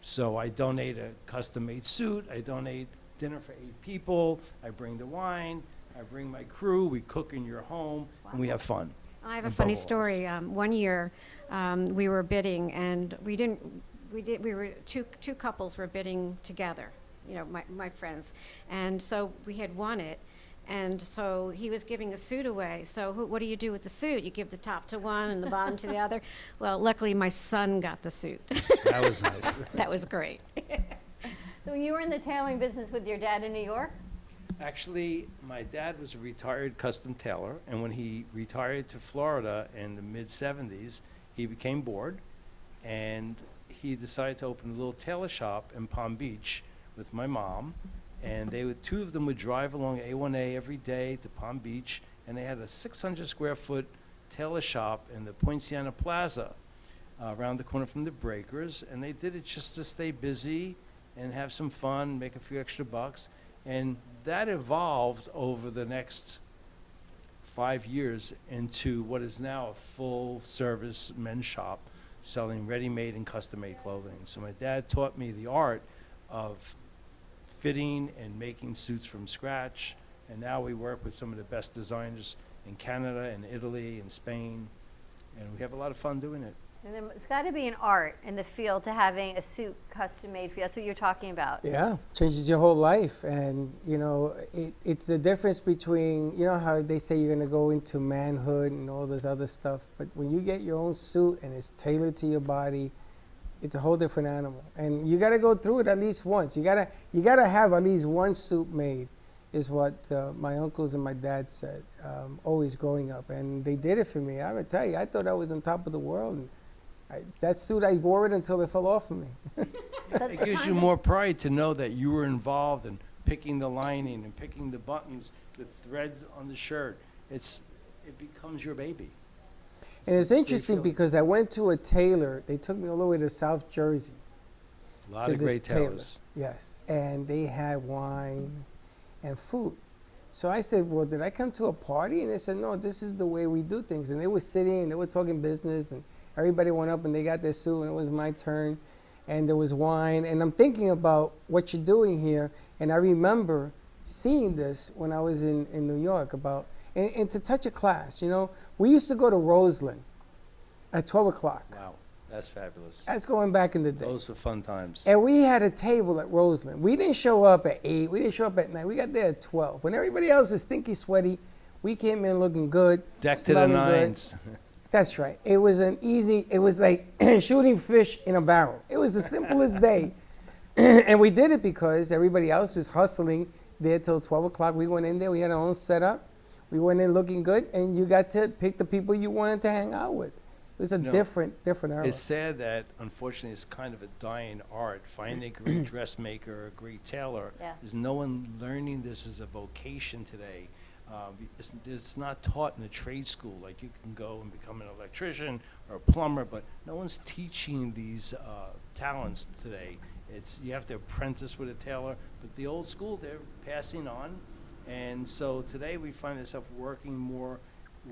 [SPEAKER 7] so I donate a custom-made suit. I donate dinner for 8 people. I bring the wine. I bring my crew. We cook in your home, and we have fun.
[SPEAKER 4] I have a
[SPEAKER 7] And
[SPEAKER 4] funny
[SPEAKER 7] bubbles.
[SPEAKER 4] story. One year, we were bidding, and we were two couples were bidding together, my friends, and so we had won it, and so he was giving a suit away. So what do you do with the suit? You give the top to one and the bottom to the other. Well, luckily my son got the suit.
[SPEAKER 7] That was nice.
[SPEAKER 4] That was great.
[SPEAKER 6] So when you were in the tailoring business with your dad in New York?
[SPEAKER 7] Actually, my dad was a retired custom tailor, and when he retired to Florida in the mid-'70s, he became bored, and he decided to open a little tailor shop in Palm Beach with my mom, and two of them would drive along A1A every day to Palm Beach, and they had a 600-square-foot tailor shop in the Poinciana Plaza around the corner from the Breakers, and they did it just to stay busy and have some fun, make a few extra bucks. And that evolved over the next 5 years into what is now a full-service men's shop selling ready-made and custom-made clothing. So my dad taught me the art of fitting and making suits from scratch, and now we work with some of the best designers in Canada and Italy and Spain, and we have a lot of fun doing it.
[SPEAKER 6] And then it's got to be an art in the field to having a suit custom made for you. That's what you're talking about.
[SPEAKER 5] Yeah, changes your whole life. And, it's the difference between, how they say you're going to go into manhood and all this other stuff. But when you get your own suit and it's tailored to your body, it's a whole different animal. And you got to go through it at least once. You gotta have at least one suit made, is what my uncles and my dad said, always growing up. And they did it for me. I would tell you, I thought I was on top of the world. And that suit, I wore it until it fell off of me.
[SPEAKER 7] It gives you more pride to know that you were involved in picking the lining and picking the buttons, the threads on the shirt. It becomes your baby.
[SPEAKER 5] And it's interesting because I went to a tailor. They took me all the way to South Jersey.
[SPEAKER 7] A lot
[SPEAKER 5] to
[SPEAKER 7] of
[SPEAKER 5] this
[SPEAKER 7] great
[SPEAKER 5] tailor.
[SPEAKER 7] tailors.
[SPEAKER 5] Yes, and they had wine and food. So I said, well, did I come to a party? And they said, no, this is the way we do things. And they were sitting and they were talking business, and everybody went up and they got their suit, and it was my turn, and there was wine. And I'm thinking about what you're doing here, and I remember seeing this when I was in New York and to touch a class, we used to go to Roseland at 12 o'clock.
[SPEAKER 7] Wow, that's fabulous.
[SPEAKER 5] That's going back in the day.
[SPEAKER 7] Those were fun times.
[SPEAKER 5] And we had a table at Roseland. We didn't show up at 8. We didn't show up at 9. We got there at 12. When everybody else was stinky sweaty, we came in looking good.
[SPEAKER 7] Deck to the
[SPEAKER 5] smelling good.
[SPEAKER 7] nines.
[SPEAKER 5] That's right. It was it was like shooting fish in a barrel. It was the simplest day. And we did it because everybody else was hustling there till 12 o'clock. We went in there. We had our own setup. We went in looking good, and you got to pick the people you wanted to hang out with. It was a different era.
[SPEAKER 7] It's sad that, unfortunately, it's kind of a dying art. Finding a great dressmaker, a great tailor.
[SPEAKER 6] Yeah.
[SPEAKER 7] There's no one learning this as a vocation today. It's not taught in a trade school. Like you can go and become an electrician or a plumber, but no one's teaching these talents today. You have to apprentice with a tailor, but the old school, they're passing on. And so today we find ourselves working more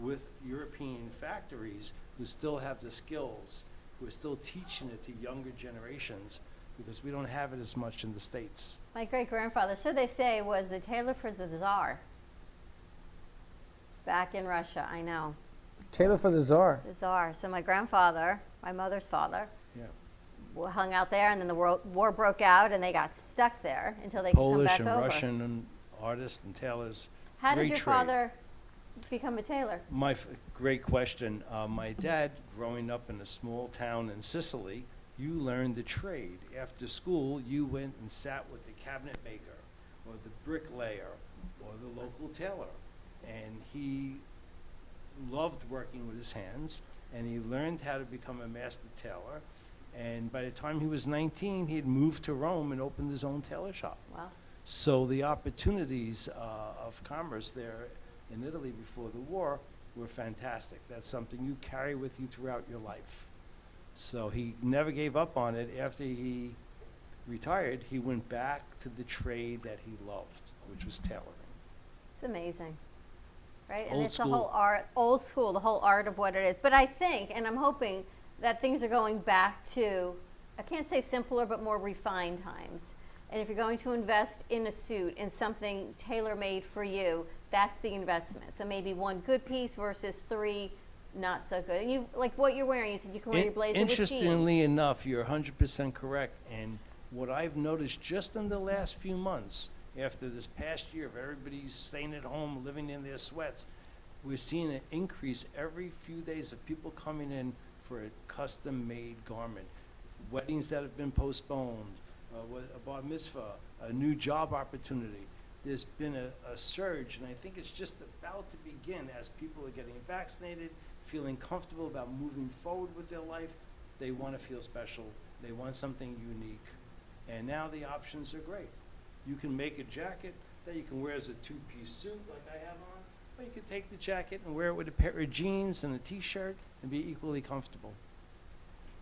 [SPEAKER 7] with European factories who still have the skills, who are still teaching it to younger generations, because we don't have it as much in the States.
[SPEAKER 6] My great-grandfather, so they say, was the tailor for the Tsar back in Russia. I know.
[SPEAKER 5] Tailor for the Tsar.
[SPEAKER 6] The Tsar. So my grandfather, my mother's father, hung out there, and then the war broke out, and they got stuck there until they could come back
[SPEAKER 7] Polish and
[SPEAKER 6] over.
[SPEAKER 7] Russian and artists and tailors.
[SPEAKER 6] How did
[SPEAKER 7] great
[SPEAKER 6] your
[SPEAKER 7] trade.
[SPEAKER 6] father become a tailor?
[SPEAKER 7] Great question. My dad, growing up in a small town in Sicily, you learned the trade. After school, you went and sat with the cabinet maker or the bricklayer or the local tailor. And he loved working with his hands, and he learned how to become a master tailor. And by the time he was 19, he had moved to Rome and opened his own tailor shop.
[SPEAKER 6] Wow.
[SPEAKER 7] So the opportunities of commerce there in Italy before the war were fantastic. That's something you carry with you throughout your life. So he never gave up on it. After he retired, he went back to the trade that he loved, which was tailoring.
[SPEAKER 6] It's amazing. Right? And
[SPEAKER 7] Old
[SPEAKER 6] it's
[SPEAKER 7] school.
[SPEAKER 6] the whole art, old school, the whole art of what it is. But I think, and I'm hoping, that things are going back to, I can't say simpler, but more refined times. And if you're going to invest in a suit, in something tailor-made for you, that's the investment. So maybe one good piece versus 3 not so good. And you, like what you're wearing, you said you can wear your blazer with jeans.
[SPEAKER 7] Interestingly enough, you're 100% correct. And what I've noticed just in the last few months, after this past year of everybody staying at home, living in their sweats, we're seeing an increase every few days of people coming in for a custom-made garment. Weddings that have been postponed, a bar mitzvah, a new job opportunity. There's been a surge, and I think it's just about to begin as people are getting vaccinated, feeling comfortable about moving forward with their life. They want to feel special. They want something unique. And now the options are great. You can make a jacket that you can wear as a 2-piece suit like I have on, or you can take the jacket and wear it with a pair of jeans and a t-shirt and be equally comfortable.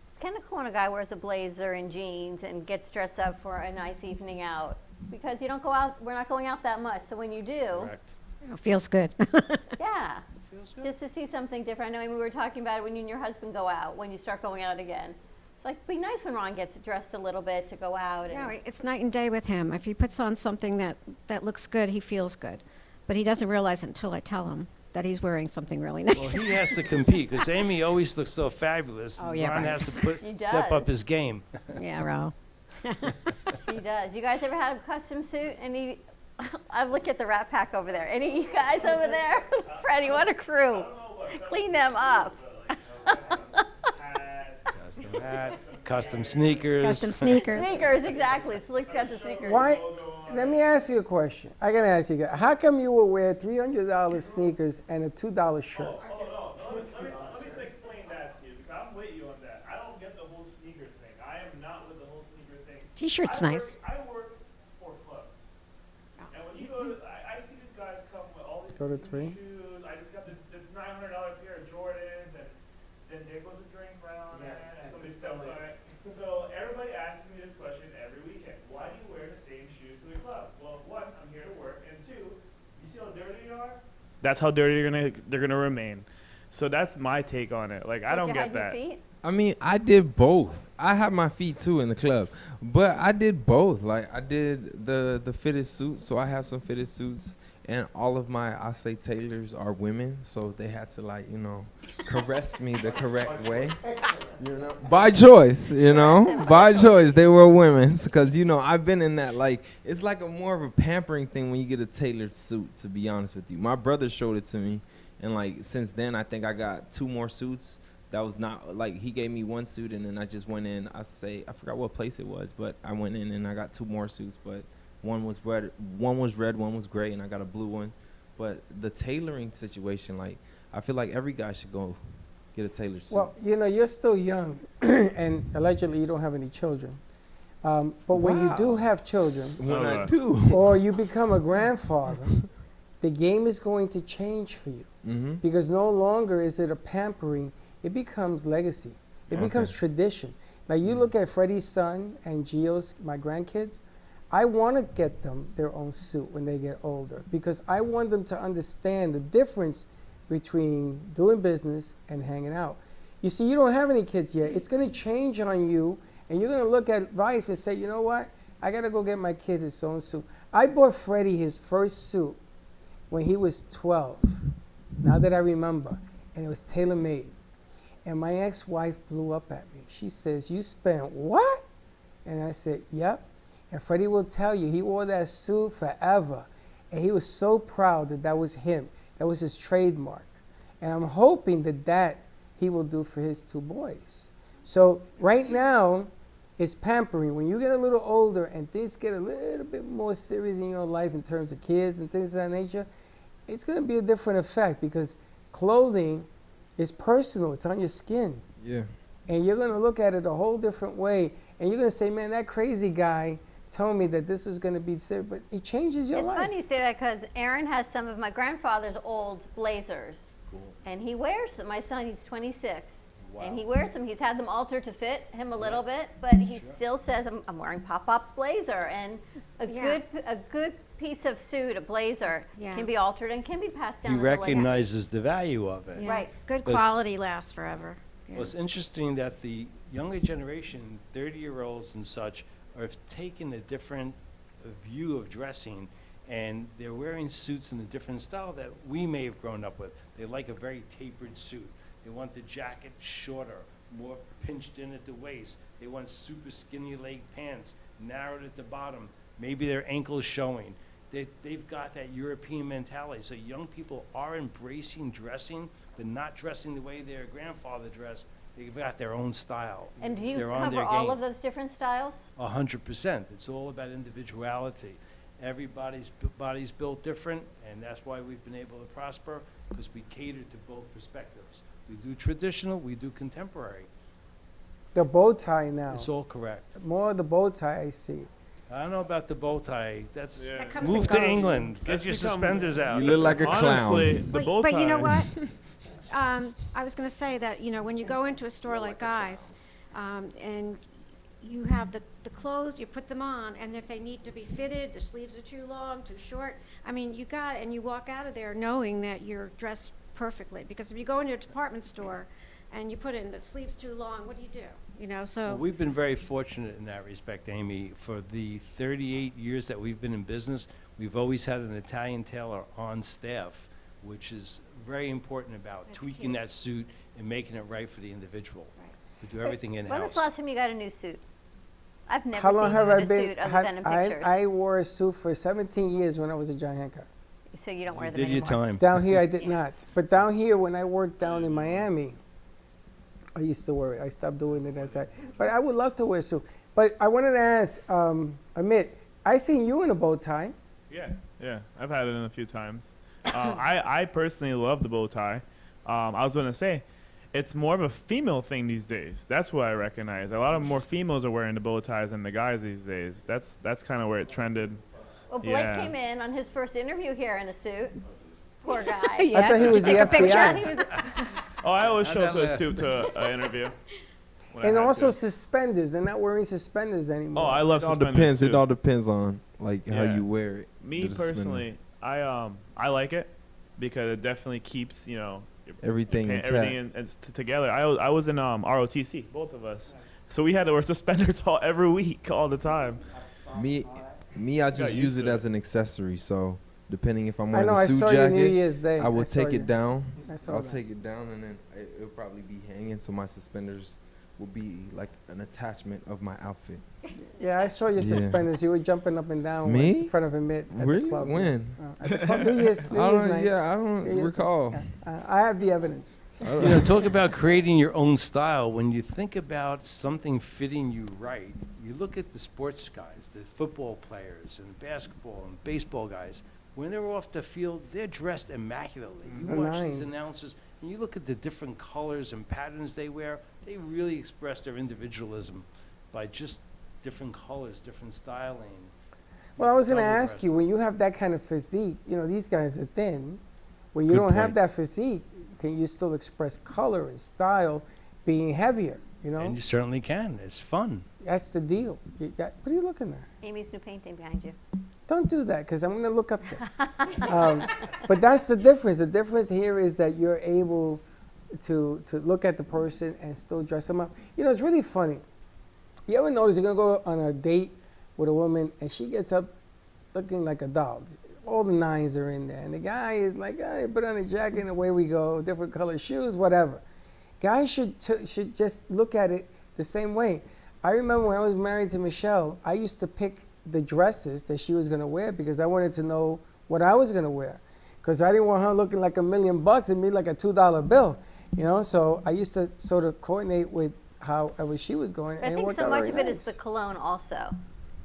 [SPEAKER 6] It's kind of cool when a guy wears a blazer and jeans and gets dressed up for a nice evening out, because you don't go out, we're not going out that much, so when you do,
[SPEAKER 7] Correct.
[SPEAKER 4] It feels good.
[SPEAKER 6] yeah,
[SPEAKER 7] Feels good.
[SPEAKER 6] just to see something different. I know we were talking about it when you and your husband go out, when you start going out again. Like, be nice when Ron gets dressed a little bit to go out.
[SPEAKER 4] No,
[SPEAKER 6] And
[SPEAKER 4] it's night and day with him. If he puts on something that looks good, he feels good. But he doesn't realize it until I tell him that he's wearing something really nice.
[SPEAKER 7] Well, he has to compete because Amy always looks so fabulous.
[SPEAKER 4] Oh, yeah,
[SPEAKER 7] Ron
[SPEAKER 4] right.
[SPEAKER 7] has to
[SPEAKER 6] She
[SPEAKER 7] step
[SPEAKER 6] does.
[SPEAKER 7] up his game.
[SPEAKER 4] Yeah, Ro.
[SPEAKER 6] she does. You guys ever had a custom suit? Any? I look at the Rat Pack over there. Any of you guys over there? Freddie, what a crew. Clean them up.
[SPEAKER 7] Custom hat, custom sneakers.
[SPEAKER 4] Custom sneakers.
[SPEAKER 6] Sneakers, exactly. Slick's got the sneakers.
[SPEAKER 5] Why? Let me ask you a question. I gotta ask you. How come you will wear $300 sneakers and a $2 shirt?
[SPEAKER 9] Oh, no. Let me explain that to you, because I'm with you on that. I don't get the whole sneaker thing. I am not with the whole sneaker thing.
[SPEAKER 4] T-shirt's nice.
[SPEAKER 9] I work for clubs. And when you go to, I see these guys come with all these
[SPEAKER 5] Go to
[SPEAKER 9] new
[SPEAKER 5] 3.
[SPEAKER 9] shoes. I just got the $900 pair of Jordans, and then there goes a drink right on it, and somebody steps on it. So everybody asks me this question every weekend. Why do you wear the same shoes to the club? Well, 1, I'm here to work, and 2, you see how dirty you are? That's how dirty they're gonna remain. So that's my take on it. Like, I don't
[SPEAKER 6] You
[SPEAKER 9] get
[SPEAKER 6] hide your
[SPEAKER 9] that.
[SPEAKER 6] feet?
[SPEAKER 10] I mean, I did both. I have my feet too in the club, but I did both. Like, I did the fitted suit, so I have some fitted suits, and all of my, I say, tailors are women, so they had to, like, caress me the correct way, by choice, by choice. They were women, because I've been in that, like, it's like a more of a pampering thing when you get a tailored suit. To be honest with you, my brother showed it to me, and like since then, I think I got 2 more suits. That was not, like, he gave me 1 suit, and then I just went in. I forgot what place it was, but I went in and I got 2 more suits. But one was red, one was gray, and I got a blue one. But the tailoring situation, like, I feel like every guy should go get a tailored suit.
[SPEAKER 5] Well, you're still young, and allegedly you don't have any children. But when you do have children,
[SPEAKER 10] When I do.
[SPEAKER 5] or you become a grandfather, the game is going to change for you.
[SPEAKER 10] Mm-hmm.
[SPEAKER 5] Because no longer is it a pampering, it becomes legacy. It becomes tradition. Like you look at Freddie's son and Gio's, my grandkids, I want to get them their own suit when they get older because I want them to understand the difference between doing business and hanging out. You see, you don't have any kids yet. It's going to change on you, and you're going to look at life and say, you know what? I got to go get my kid his own suit. I bought Freddie his first suit when he was 12, now that I remember, and it was tailor-made. And my ex-wife blew up at me. She says, you spent what? And I said, yep. And Freddie will tell you, he wore that suit forever. And he was so proud that that was him. That was his trademark. And I'm hoping that he will do for his two boys. So right now, it's pampering. When you get a little older and things get a little bit more serious in your life in terms of kids and things of that nature, it's going to be a different effect because clothing is personal. It's on your skin.
[SPEAKER 10] Yeah.
[SPEAKER 5] And you're going to look at it a whole different way. And you're going to say, man, that crazy guy told me that this was going to be serious. But it changes your life.
[SPEAKER 6] It's funny you say that because Aaron has some of my grandfather's old blazers.
[SPEAKER 7] Cool.
[SPEAKER 6] And he wears them. My son, he's 26.
[SPEAKER 7] Wow.
[SPEAKER 6] And he wears them. He's had them altered to fit him a little bit, but he still says, I'm wearing Pop-Pop's blazer. And a good piece of suit, a blazer, can be altered and can be passed down.
[SPEAKER 7] He recognizes the value of it.
[SPEAKER 4] Yeah.
[SPEAKER 6] Right.
[SPEAKER 4] Good quality lasts forever. Yeah.
[SPEAKER 7] Well, it's interesting that the younger generation, 30-year-olds and such, are taking a different view of dressing, and they're wearing suits in a different style that we may have grown up with. They like a very tapered suit. They want the jacket shorter, more pinched in at the waist. They want super skinny leg pants, narrowed at the bottom. Maybe their ankles showing. They've got that European mentality. So young people are embracing dressing, but not dressing the way their grandfather dressed. They've got their own style.
[SPEAKER 6] And do you
[SPEAKER 7] They're on
[SPEAKER 6] cover
[SPEAKER 7] their
[SPEAKER 6] all
[SPEAKER 7] game.
[SPEAKER 6] of those different styles?
[SPEAKER 7] 100%. It's all about individuality. Everybody's body's built different, and that's why we've been able to prosper, because we cater to both perspectives. We do traditional, we do contemporary.
[SPEAKER 5] The bow tie now.
[SPEAKER 7] It's all correct.
[SPEAKER 5] More of the bow tie I see.
[SPEAKER 7] I don't know about the bow tie. That's
[SPEAKER 4] That comes
[SPEAKER 7] move
[SPEAKER 4] and
[SPEAKER 7] to
[SPEAKER 4] goes.
[SPEAKER 7] England. Get
[SPEAKER 9] That's
[SPEAKER 7] your
[SPEAKER 9] become-
[SPEAKER 7] suspenders out.
[SPEAKER 10] You look like a
[SPEAKER 9] Honestly,
[SPEAKER 10] clown.
[SPEAKER 9] the bow
[SPEAKER 4] But you know
[SPEAKER 9] tie-
[SPEAKER 4] what? I was going to say that, you know, when you go into a store like Guy's, and you have the clothes, you put them on, and if they need to be fitted, the sleeves are too long, too short, I mean, and you walk out of there knowing that you're dressed perfectly. Because if you go into a department store and you put in the sleeves too long, what do? You know, so.
[SPEAKER 7] Well, we've been very fortunate in that respect, Amy. For the 38 years that we've been in business, we've always had an Italian tailor on staff, which is very important about
[SPEAKER 4] That's
[SPEAKER 7] tweaking
[SPEAKER 4] cute.
[SPEAKER 7] that suit and making it right for the individual.
[SPEAKER 4] Right.
[SPEAKER 7] We do everything
[SPEAKER 6] When was
[SPEAKER 7] in-house.
[SPEAKER 6] the last time you got a new suit? I've never
[SPEAKER 5] How
[SPEAKER 6] seen
[SPEAKER 5] long
[SPEAKER 6] you
[SPEAKER 5] have
[SPEAKER 6] in
[SPEAKER 5] I
[SPEAKER 6] a
[SPEAKER 5] been?
[SPEAKER 6] suit other than in pictures.
[SPEAKER 5] I wore a suit for 17 years when I was at John Hancock.
[SPEAKER 6] So you don't wear
[SPEAKER 7] You
[SPEAKER 6] them
[SPEAKER 7] did your
[SPEAKER 6] anymore.
[SPEAKER 7] time.
[SPEAKER 5] Down here, I did not. But down here, when I worked down in Miami, I used to wear it. I stopped doing it as I. But I would love to wear a suit. But I wanted to ask, Amit, I seen you in a bow tie.
[SPEAKER 9] Yeah, I've had it in a few times. I personally love the bow tie. I was going to say, it's more of a female thing these days. That's what I recognize. A lot of more females are wearing the bow ties than the guys these days. That's kind of where it trended.
[SPEAKER 6] Well, Blake
[SPEAKER 9] Yeah.
[SPEAKER 6] came in on his first interview here in a suit. Poor guy.
[SPEAKER 5] I thought he was the
[SPEAKER 4] Take a picture.
[SPEAKER 5] FBI.
[SPEAKER 9] Oh, I always show
[SPEAKER 7] How'd
[SPEAKER 9] up to
[SPEAKER 7] that
[SPEAKER 9] a
[SPEAKER 7] last?
[SPEAKER 9] suit to an interview. when I
[SPEAKER 5] And
[SPEAKER 9] had
[SPEAKER 5] also
[SPEAKER 9] to.
[SPEAKER 5] suspenders. They're not wearing suspenders anymore.
[SPEAKER 9] Oh, I love
[SPEAKER 10] It all
[SPEAKER 9] suspenders
[SPEAKER 10] depends.
[SPEAKER 9] too.
[SPEAKER 10] It all depends on like how
[SPEAKER 9] Yeah.
[SPEAKER 10] you wear it.
[SPEAKER 9] Me
[SPEAKER 10] the suspender.
[SPEAKER 9] personally, I like it because it definitely keeps your
[SPEAKER 10] Everything intact.
[SPEAKER 9] everything together. I was in ROTC, both of us, so we had to wear suspenders every week, all the time.
[SPEAKER 10] Me, I just
[SPEAKER 9] used
[SPEAKER 10] use it
[SPEAKER 9] to
[SPEAKER 10] as an accessory. So depending if I'm
[SPEAKER 5] I
[SPEAKER 10] wearing
[SPEAKER 5] know.
[SPEAKER 10] a
[SPEAKER 5] I
[SPEAKER 10] suit
[SPEAKER 5] saw you New
[SPEAKER 10] jacket,
[SPEAKER 5] Year's Day.
[SPEAKER 10] I will
[SPEAKER 5] saw
[SPEAKER 10] take
[SPEAKER 5] you.
[SPEAKER 10] it down.
[SPEAKER 5] I saw
[SPEAKER 10] I'll
[SPEAKER 5] that.
[SPEAKER 10] take it down, and then it'll probably be hanging. So my suspenders will be like an attachment of my outfit.
[SPEAKER 5] Yeah, I saw your
[SPEAKER 10] Yeah.
[SPEAKER 5] suspenders. You were jumping up and down
[SPEAKER 10] Me?
[SPEAKER 5] in front of Amit at
[SPEAKER 10] Really?
[SPEAKER 5] the club.
[SPEAKER 10] When?
[SPEAKER 5] At the club, New Year's
[SPEAKER 10] I
[SPEAKER 5] night.
[SPEAKER 10] don't. Yeah, I don't
[SPEAKER 5] New Year's
[SPEAKER 10] recall.
[SPEAKER 5] night. I have the evidence.
[SPEAKER 7] You know, talk about creating your own style. When you think about something fitting you right, you look at the sports guys, the football players and basketball and baseball guys. When they're off the field, they're dressed immaculately. You
[SPEAKER 5] The
[SPEAKER 7] watch these
[SPEAKER 5] nines.
[SPEAKER 7] announcers, and you look at the different colors and patterns they wear. They really express their individualism by just different colors, different styling.
[SPEAKER 5] Well, I was going to
[SPEAKER 7] Double
[SPEAKER 5] ask
[SPEAKER 7] dressed.
[SPEAKER 5] you, when you have that kind of physique, these guys are thin. When you
[SPEAKER 7] Good
[SPEAKER 5] don't have
[SPEAKER 7] point.
[SPEAKER 5] that physique, can you still express color and style being heavier? You know,
[SPEAKER 7] And you certainly can. It's fun.
[SPEAKER 5] that's the deal. What are you looking at?
[SPEAKER 6] Amy's new painting behind you.
[SPEAKER 5] Don't do that, because I'm going to look up there. But that's the difference. The difference here is that you're able to look at the person and still dress them up. You know, it's really funny. You ever notice you're going to go on a date with a woman and she gets up looking like a doll? All the nines are in there. And the guy is like, hey, put on a jacket and away we go, different color shoes, whatever. Guys should just look at it the same way. I remember when I was married to Michelle, I used to pick the dresses that she was going to wear because I wanted to know what I was going to wear. Because I didn't want her looking like $1 million and me like a $2 bill. You know, so I used to sort of coordinate with however she was going.
[SPEAKER 6] I think so much of it is the cologne also.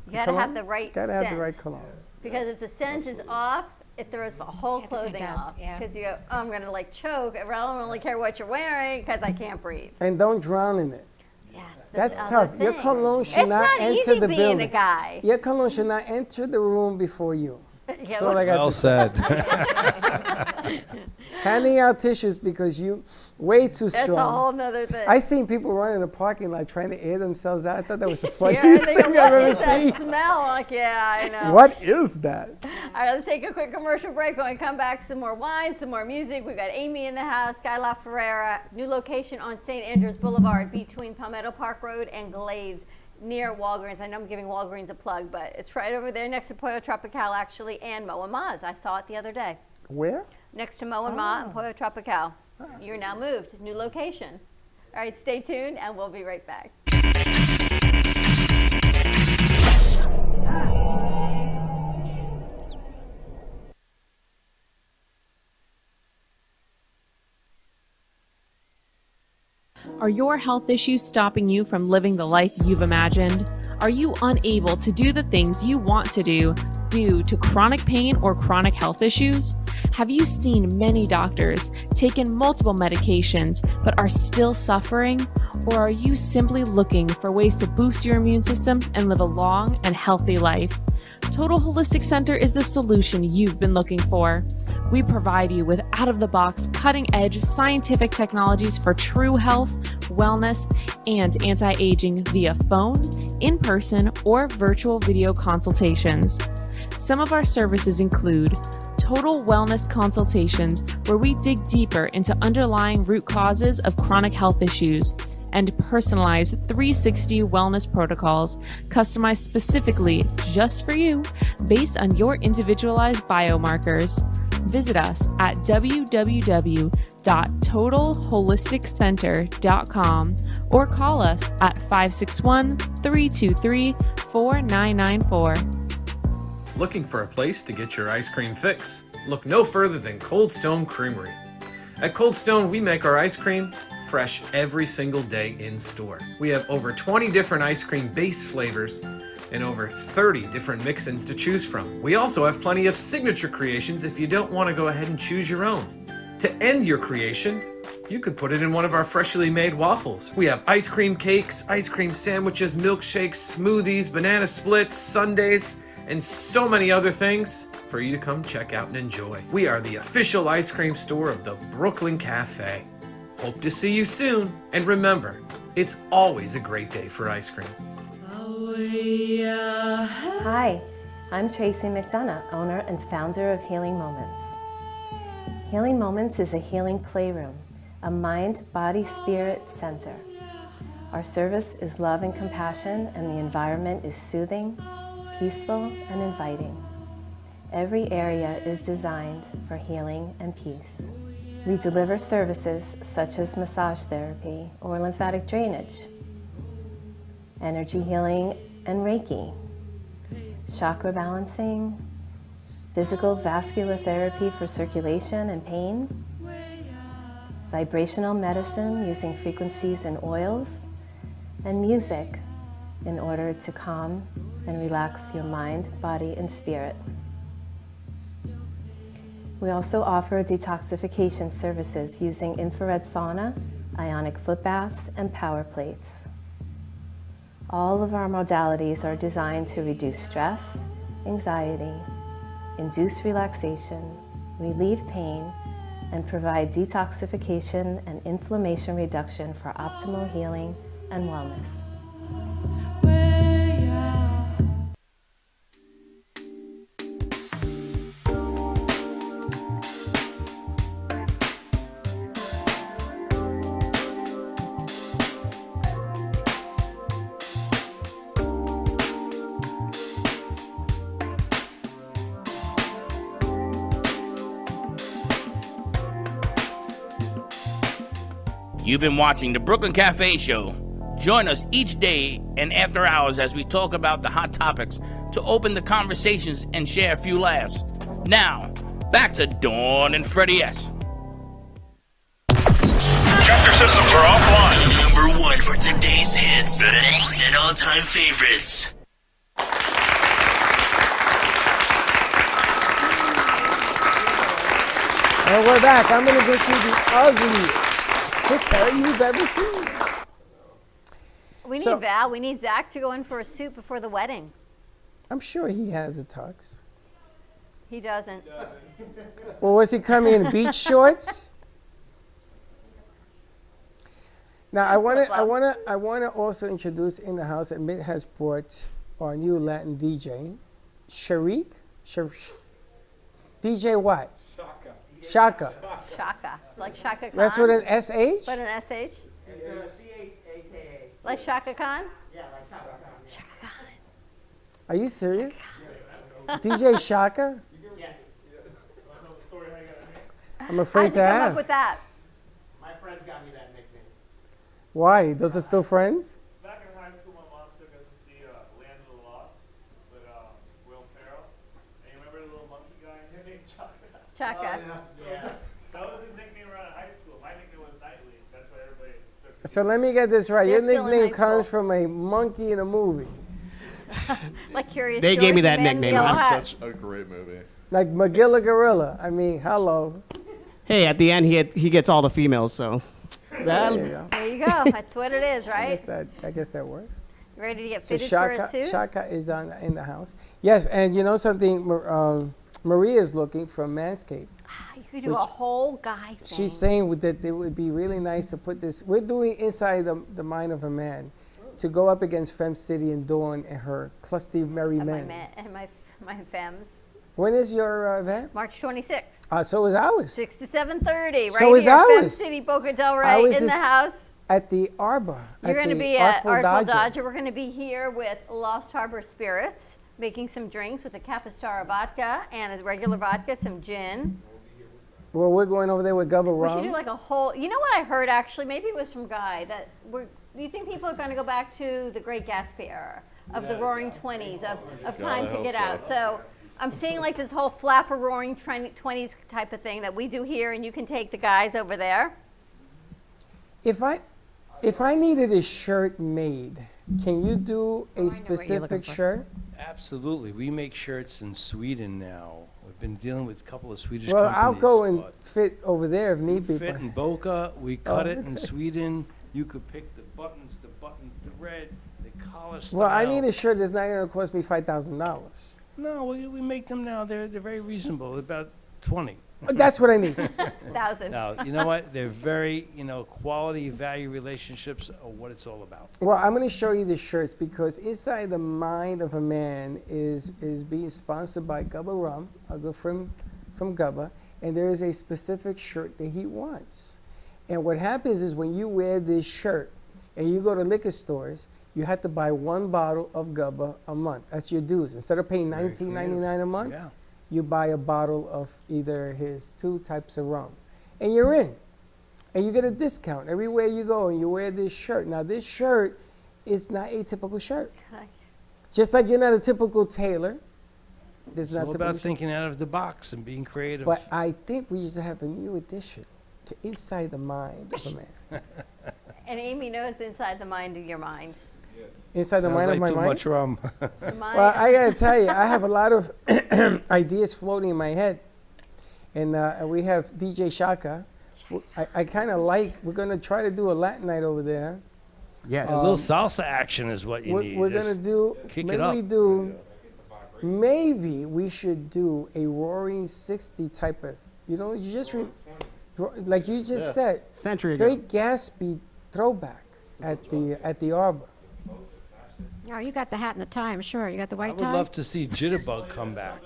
[SPEAKER 6] You got to have the right scent.
[SPEAKER 5] Got to have the right cologne.
[SPEAKER 6] Because if the scent is off, it throws the whole clothing
[SPEAKER 4] does,
[SPEAKER 6] off.
[SPEAKER 4] yeah.
[SPEAKER 6] Because you go, oh, I'm going to like choke. I don't really care what you're wearing because I can't breathe.
[SPEAKER 5] And don't drown in it.
[SPEAKER 6] Yes,
[SPEAKER 5] That's
[SPEAKER 6] the
[SPEAKER 5] tough.
[SPEAKER 6] other
[SPEAKER 5] Your
[SPEAKER 6] thing.
[SPEAKER 5] cologne should
[SPEAKER 6] It's
[SPEAKER 5] not enter
[SPEAKER 6] easy
[SPEAKER 5] the
[SPEAKER 6] being
[SPEAKER 5] building.
[SPEAKER 6] a guy.
[SPEAKER 5] Your cologne should not enter the room before you.
[SPEAKER 6] Yeah,
[SPEAKER 5] So I got
[SPEAKER 7] Well
[SPEAKER 5] to
[SPEAKER 7] said.
[SPEAKER 5] handing out tissues because you way too
[SPEAKER 6] That's
[SPEAKER 5] strong.
[SPEAKER 6] a whole nother thing.
[SPEAKER 5] I seen people run in the parking lot trying to air themselves out. I thought that was the
[SPEAKER 6] Yeah,
[SPEAKER 5] funniest
[SPEAKER 6] they go,
[SPEAKER 5] thing
[SPEAKER 6] what
[SPEAKER 5] I've
[SPEAKER 6] is
[SPEAKER 5] ever
[SPEAKER 6] that
[SPEAKER 5] seen.
[SPEAKER 6] smell? Like, yeah, I know.
[SPEAKER 5] What is that?
[SPEAKER 6] All right, let's take a quick commercial break. When we come back, some more wine, some more music. We've got Amy in the house, Guy La Ferrera, new location on St. Andrews Boulevard between Palmetto Park Road and Glades near Walgreens. I know I'm giving Walgreens a plug, but it's right over there next to Pollo Tropical, actually, and Mo and Ma's. I saw it the other day.
[SPEAKER 5] Where?
[SPEAKER 6] Next to Mo and Ma and Pollo Tropical. You're now moved, new location. All right, stay tuned, and we'll be right back.
[SPEAKER 13] Are your health issues stopping you from living the life you've imagined? Are you unable to do the things you want to do due to chronic pain or chronic health issues? Have you seen many doctors, taken multiple medications, but are still suffering? Or are you simply looking for ways to boost your immune system and live a long and healthy life? Total Holistic Center is the solution you've been looking for. We provide you with out-of-the-box, cutting-edge scientific technologies for true health, wellness, and anti-aging via phone, in-person, or virtual video consultations. Some of our services include total wellness consultations, where we dig deeper into underlying root causes of chronic health issues, and personalized 360 wellness protocols customized specifically just for you based on your individualized biomarkers. Visit us at www.totalholisticcenter.com or call us at 561-323-4994.
[SPEAKER 14] Looking for a place to get your ice cream fix? Look no further than Cold Stone Creamery. At Cold Stone, we make our ice cream fresh every single day in store. We have over 20 different ice cream base flavors and over 30 different mix-ins to choose from. We also have plenty of signature creations if you don't want to go ahead and choose your own. To end your creation, you can put it in one of our freshly made waffles. We have ice cream cakes, ice cream sandwiches, milkshakes, smoothies, banana splits, sundaes, and so many other things for you to come check out and enjoy. We are the official ice cream store of the Brooklyn Café. Hope to see you soon, and remember, it's always a great day for ice cream.
[SPEAKER 15] Hi, I'm Tracy McDonough, owner and founder of Healing Moments. Healing Moments is a healing playroom, a mind, body, spirit center. Our service is love and compassion, and the environment is soothing, peaceful, and inviting. Every area is designed for healing and peace. We deliver services such as massage therapy or lymphatic drainage, energy healing and Reiki, chakra balancing, physical vascular therapy for circulation and pain, vibrational medicine using frequencies and oils, and music in order to calm and relax your mind, body, and spirit. We also offer detoxification services using infrared sauna, ionic foot baths, and power plates. All of our modalities are designed to reduce stress, anxiety, induce relaxation, relieve pain, and provide detoxification and inflammation reduction for optimal healing and wellness.
[SPEAKER 3] You've been watching the Brooklyn Cafe Show. Join us each day and after hours as we talk about the hot topics to open the conversations and share a few laughs. Now, back to Dawn and Freddie S.
[SPEAKER 1] Chapter systems are offline. Number one for today's hits and all-time favorites.
[SPEAKER 5] And we're back. I'm going to get you the ugliest fitter you've ever seen.
[SPEAKER 6] We need Val. We need Zach to go in for a suit before the wedding.
[SPEAKER 5] I'm sure he has a tux.
[SPEAKER 6] He doesn't.
[SPEAKER 5] Well, was he coming in beach shorts? Now, I want to also introduce in the house that Mitt has brought our new Latin DJ, Sharik. DJ what? Shaka.
[SPEAKER 6] Shaka. Like Shaka Khan.
[SPEAKER 5] That's with an SH?
[SPEAKER 6] But an SH? Like Shaka Khan?
[SPEAKER 16] Yeah, like Shaka Khan.
[SPEAKER 6] Shaka Khan.
[SPEAKER 5] Are you serious? DJ Shaka?
[SPEAKER 16] Yes.
[SPEAKER 5] I'm afraid to
[SPEAKER 6] How'd you come
[SPEAKER 5] ask.
[SPEAKER 6] up with that?
[SPEAKER 16] My friends got me that nickname.
[SPEAKER 5] Why? Those are still friends?
[SPEAKER 9] Back in high school, my mom took us to see Land of the Lost with Will Ferrell. And you remember the little monkey guy named Chaka?
[SPEAKER 6] Chaka.
[SPEAKER 9] That was his nickname around high school. My nickname was Nightly. That's what everybody took.
[SPEAKER 5] So let me get this right.
[SPEAKER 6] They're
[SPEAKER 5] Your
[SPEAKER 6] still in
[SPEAKER 5] nickname
[SPEAKER 6] high
[SPEAKER 5] comes from a monkey in a movie.
[SPEAKER 6] Like Curious
[SPEAKER 8] They
[SPEAKER 6] George,
[SPEAKER 8] gave me
[SPEAKER 6] the
[SPEAKER 8] that
[SPEAKER 6] man in the
[SPEAKER 8] nickname.
[SPEAKER 6] yellow
[SPEAKER 8] It's
[SPEAKER 6] hat.
[SPEAKER 8] such a great movie.
[SPEAKER 5] Like Magilla Gorilla. I mean, hello.
[SPEAKER 16] Hey, at the end, he gets all the females, so.
[SPEAKER 5] There you go.
[SPEAKER 6] There you go. That's what it is,
[SPEAKER 5] I
[SPEAKER 6] right?
[SPEAKER 5] guess that works.
[SPEAKER 6] You ready to get
[SPEAKER 5] So
[SPEAKER 6] fitted for a suit?
[SPEAKER 5] Shaka is in the house. Yes, and you know something? Maria is looking from Manscaped.
[SPEAKER 6] You could do a whole guy thing.
[SPEAKER 5] She's saying that it would be really nice to put this. We're doing Inside the Mind of a Man to go up against Fem City and Dawn and her cluster merry men.
[SPEAKER 6] And my femmes.
[SPEAKER 5] When is your event?
[SPEAKER 6] March 26th.
[SPEAKER 5] So is ours.
[SPEAKER 6] 6 to 7:30, right
[SPEAKER 5] So is
[SPEAKER 6] here, Fem
[SPEAKER 5] ours.
[SPEAKER 6] City, Boca Del
[SPEAKER 5] Ours
[SPEAKER 6] Rey, in the
[SPEAKER 5] is
[SPEAKER 6] house.
[SPEAKER 5] At the Arbor.
[SPEAKER 6] You're going to
[SPEAKER 5] the
[SPEAKER 6] be at Artful
[SPEAKER 5] Dodger.
[SPEAKER 6] Dodger. We're going to be here with Lost Harbor Spirits, making some drinks with a Capistara vodka and a regular vodka, some gin.
[SPEAKER 5] Well, we're going over there with Gubba
[SPEAKER 6] We should
[SPEAKER 5] Rum.
[SPEAKER 6] do like a whole. You know what I heard actually? Maybe it was from Guy that do you think people are going to go back to the Great Gatsby era of the Roaring '20s of time to get out? So I'm seeing like this whole flapper Roaring '20s type of thing that we do here, and you can take the guys over there.
[SPEAKER 5] If I needed a shirt made, can you do a specific shirt?
[SPEAKER 7] Absolutely. We make shirts in Sweden now. We've been dealing with a couple of Swedish
[SPEAKER 5] Well,
[SPEAKER 7] companies.
[SPEAKER 5] I'll go and fit over there if need be.
[SPEAKER 7] Fit in Boca. We cut it in
[SPEAKER 5] okay.
[SPEAKER 7] Sweden. You could pick the buttons, the button thread, the collar style.
[SPEAKER 5] Well, I need a shirt that's not going to cost me $5,000.
[SPEAKER 7] No, we make them now. They're very reasonable. About 20.
[SPEAKER 5] That's what I need.
[SPEAKER 6] 1,000.
[SPEAKER 7] Now, you know what? They're very, quality value relationships are what it's all about.
[SPEAKER 5] Well, I'm going to show you the shirts because Inside the Mind of a Man is being sponsored by Gubba Rum, a good friend from Gubba, and there is a specific shirt that he wants. And what happens is when you wear this shirt and you go to liquor stores, you have to buy one bottle of Gubba a month. That's your dues. Instead of paying $19.99 a month, you buy a bottle of either his 2 types of rum. And you're in. And you get a discount everywhere you go and you wear this shirt. Now, this shirt is not a typical shirt. Just like you're not a typical tailor. This is
[SPEAKER 7] It's
[SPEAKER 5] not
[SPEAKER 7] all
[SPEAKER 5] typical
[SPEAKER 7] about
[SPEAKER 5] shirt.
[SPEAKER 7] thinking out of the box and being creative.
[SPEAKER 5] But I think we used to have a new addition to Inside the Mind of a Man.
[SPEAKER 6] And Amy knows inside the mind of your mind.
[SPEAKER 5] Inside the
[SPEAKER 7] Sounds
[SPEAKER 5] mind
[SPEAKER 7] like
[SPEAKER 5] of my
[SPEAKER 7] too
[SPEAKER 5] mind.
[SPEAKER 7] much rum.
[SPEAKER 5] Well, I gotta tell you, I have a lot of ideas floating in my head, and we have DJ Shaka. I kind of like. We're gonna try to do a Latin night over there.
[SPEAKER 7] Yes. A little salsa action is what you need.
[SPEAKER 5] We're
[SPEAKER 7] Just
[SPEAKER 5] gonna do.
[SPEAKER 7] kick
[SPEAKER 5] maybe
[SPEAKER 7] it up.
[SPEAKER 5] we do. Maybe we should do a Roaring 60 type of. You just like you just said.
[SPEAKER 16] Century ago.
[SPEAKER 5] Great Gatsby throwback. at the Arbor.
[SPEAKER 4] Oh, you got the hat and the tie, I'm sure. You got the
[SPEAKER 7] I
[SPEAKER 4] white
[SPEAKER 7] would
[SPEAKER 4] tie?
[SPEAKER 7] love to see Jitterbug come back.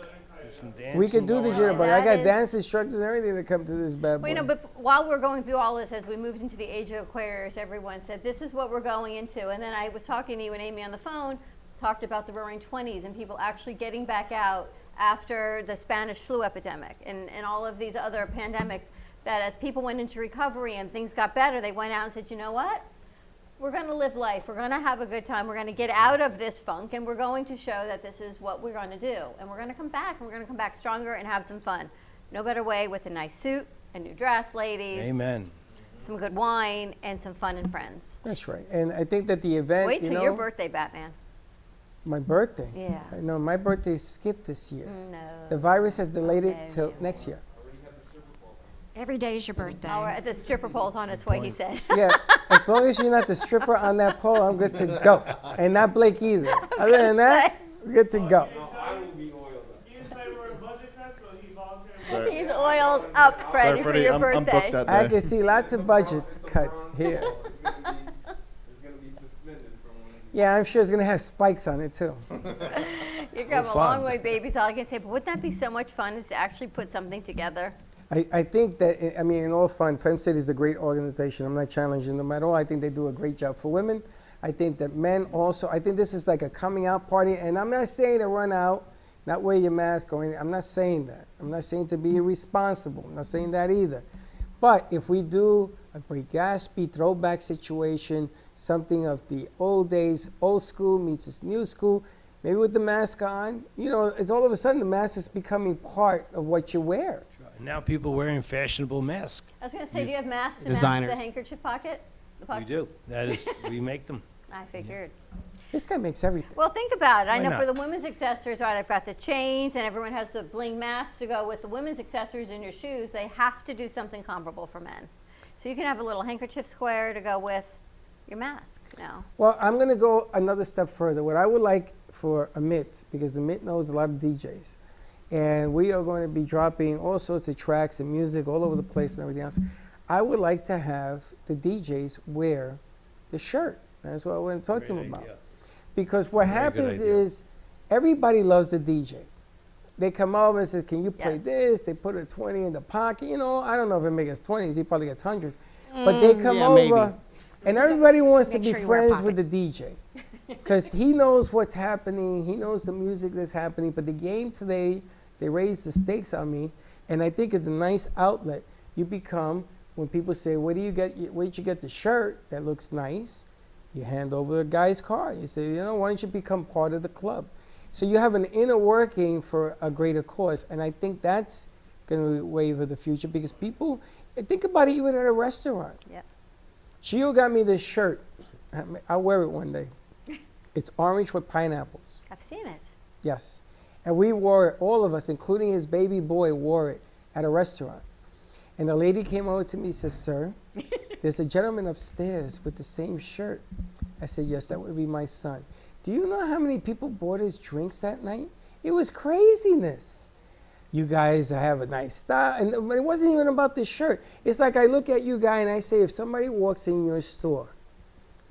[SPEAKER 7] Some
[SPEAKER 5] We could do the
[SPEAKER 7] dancing going
[SPEAKER 5] jitterbug.
[SPEAKER 7] on.
[SPEAKER 5] I got
[SPEAKER 6] That
[SPEAKER 5] dance instructors and everything to come to this bad boy.
[SPEAKER 6] Well, you know, but while we're going through all this, as we moved into the age of Aquarius, everyone said, this is what we're going into. And then I was talking to you and Amy on the phone, talked about the roaring 20s and people actually getting back out after the Spanish flu epidemic and all of these other pandemics, that as people went into recovery and things got better, they went out and said, you know what? We're going to live life. We're going to have a good time. We're going to get out of this funk, and we're going to show that this is what we're going to do. And we're going to come back, and we're going to come back stronger and have some fun. No better way with a nice suit, a new dress, ladies.
[SPEAKER 7] Amen.
[SPEAKER 6] Some good wine, and some fun and friends.
[SPEAKER 5] That's right. And I think that the event,
[SPEAKER 6] Wait
[SPEAKER 5] you
[SPEAKER 6] till
[SPEAKER 5] know,
[SPEAKER 6] your birthday, Batman.
[SPEAKER 5] my birthday.
[SPEAKER 6] Yeah.
[SPEAKER 5] I know my birthday skipped this year.
[SPEAKER 6] No.
[SPEAKER 5] The virus has delayed it till next year.
[SPEAKER 4] Every day is your birthday.
[SPEAKER 6] Oh, the stripper pole's on its way, he said.
[SPEAKER 5] Yeah, as long as you're not the stripper on that pole, I'm good to go. And not Blake either. Other than that, we're good to go.
[SPEAKER 6] He's oiled up, Freddie, for your birthday.
[SPEAKER 8] I'm booked that day.
[SPEAKER 5] I can see lots of budget cuts here. Yeah, I'm sure it's going to have spikes on it, too.
[SPEAKER 6] You've come a long way, baby, is all I can say. But wouldn't that be so much fun is to actually put something together?
[SPEAKER 5] I think that, I mean, in all fun, FemCity is a great organization. I'm not challenging them at all. I think they do a great job for women. I think that men also, I think this is like a coming out party. And I'm not saying to run out, not wear your mask or anything. I'm not saying that. I'm not saying to be irresponsible. I'm not saying that either. But if we do a great Gatsby throwback situation, something of the old days, old school meets this new school, maybe with the mask on, you know, it's all of a sudden the mask is becoming part of what you wear.
[SPEAKER 7] Now people wearing fashionable masks.
[SPEAKER 6] I was going to say, do you have masks to
[SPEAKER 7] Designers.
[SPEAKER 6] match the handkerchief pocket?
[SPEAKER 7] We do. That is, we make them.
[SPEAKER 6] I figured.
[SPEAKER 5] This guy makes everything.
[SPEAKER 6] Well, think about it. I
[SPEAKER 7] Why
[SPEAKER 6] know
[SPEAKER 7] not?
[SPEAKER 6] for the women's accessories, right, I've got the chains, and everyone has the bling masks to go with the women's accessories and your shoes. They have to do something comparable for men. So you can have a little handkerchief square to go with your mask now.
[SPEAKER 5] Well, I'm going to go another step further. What I would like for Amit, because Amit knows a lot of DJs, and we are going to be dropping all sorts of tracks and music all over the place and everything else. I would like to have the DJs wear the shirt. That's what I want to talk to them about. Because what
[SPEAKER 7] Very good
[SPEAKER 5] happens
[SPEAKER 7] idea.
[SPEAKER 5] is everybody loves the DJ. They come over and says, can you play this? They put a 20 in the pocket. You know, I don't know if it makes 20s. He probably gets hundreds. But they come
[SPEAKER 16] yeah,
[SPEAKER 5] over,
[SPEAKER 16] maybe.
[SPEAKER 5] and everybody wants
[SPEAKER 4] Make
[SPEAKER 5] to be
[SPEAKER 4] sure you wear a
[SPEAKER 5] friends with the DJ. Because he knows what's happening. He knows the music that's happening. But the game today, they raise the stakes on me. And I think it's a nice outlet. You become, when people say, where did you get the shirt that looks nice? You hand over the guy's card. You say, you know, why don't you become part of the club? So you have an inner working for a greater cause. And I think that's going to be the wave of the future because people, and think about it even at a restaurant.
[SPEAKER 6] Yep.
[SPEAKER 5] Gio got me this shirt. I'll wear it one day. It's orange with pineapples.
[SPEAKER 6] I've seen it.
[SPEAKER 5] Yes. And we wore it, all of us, including his baby boy, wore it at a restaurant. And the lady came over to me and says, sir, there's a gentleman upstairs with the same shirt. I said, yes, that would be my son. Do you know how many people bought his drinks that night? It was craziness. You guys have a nice style. And it wasn't even about the shirt. It's like I look at you guy and I say, if somebody walks in your store,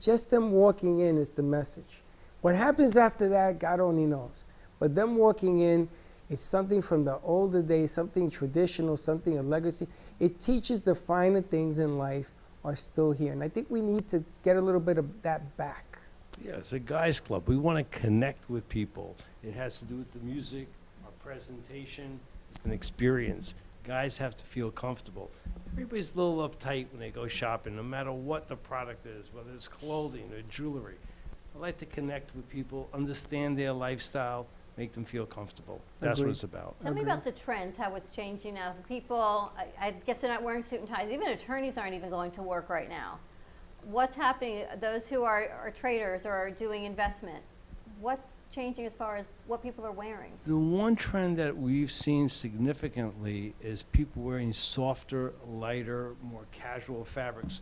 [SPEAKER 5] just them walking in is the message. What happens after that, God only knows. But them walking in, it's something from the older days, something traditional, something of legacy. It teaches the finer things in life are still here. And I think we need to get a little bit of that back.
[SPEAKER 7] Yeah, it's a guys club. We want to connect with people. It has to do with the music, our presentation. It's an experience. Guys have to feel comfortable. Everybody's a little uptight when they go shopping, no matter what the product is, whether it's clothing or jewelry. I like to connect with people, understand their lifestyle, make them feel comfortable. That's what
[SPEAKER 5] Agreed.
[SPEAKER 7] it's about.
[SPEAKER 6] Tell me about the trends, how it's changing now. People, I guess they're not wearing suit and ties. Even attorneys aren't even going to work right now. What's happening? Those who are traders or are doing investment, what's changing as far as what people are wearing?
[SPEAKER 7] The one trend that we've seen significantly is people wearing softer, lighter, more casual fabrics,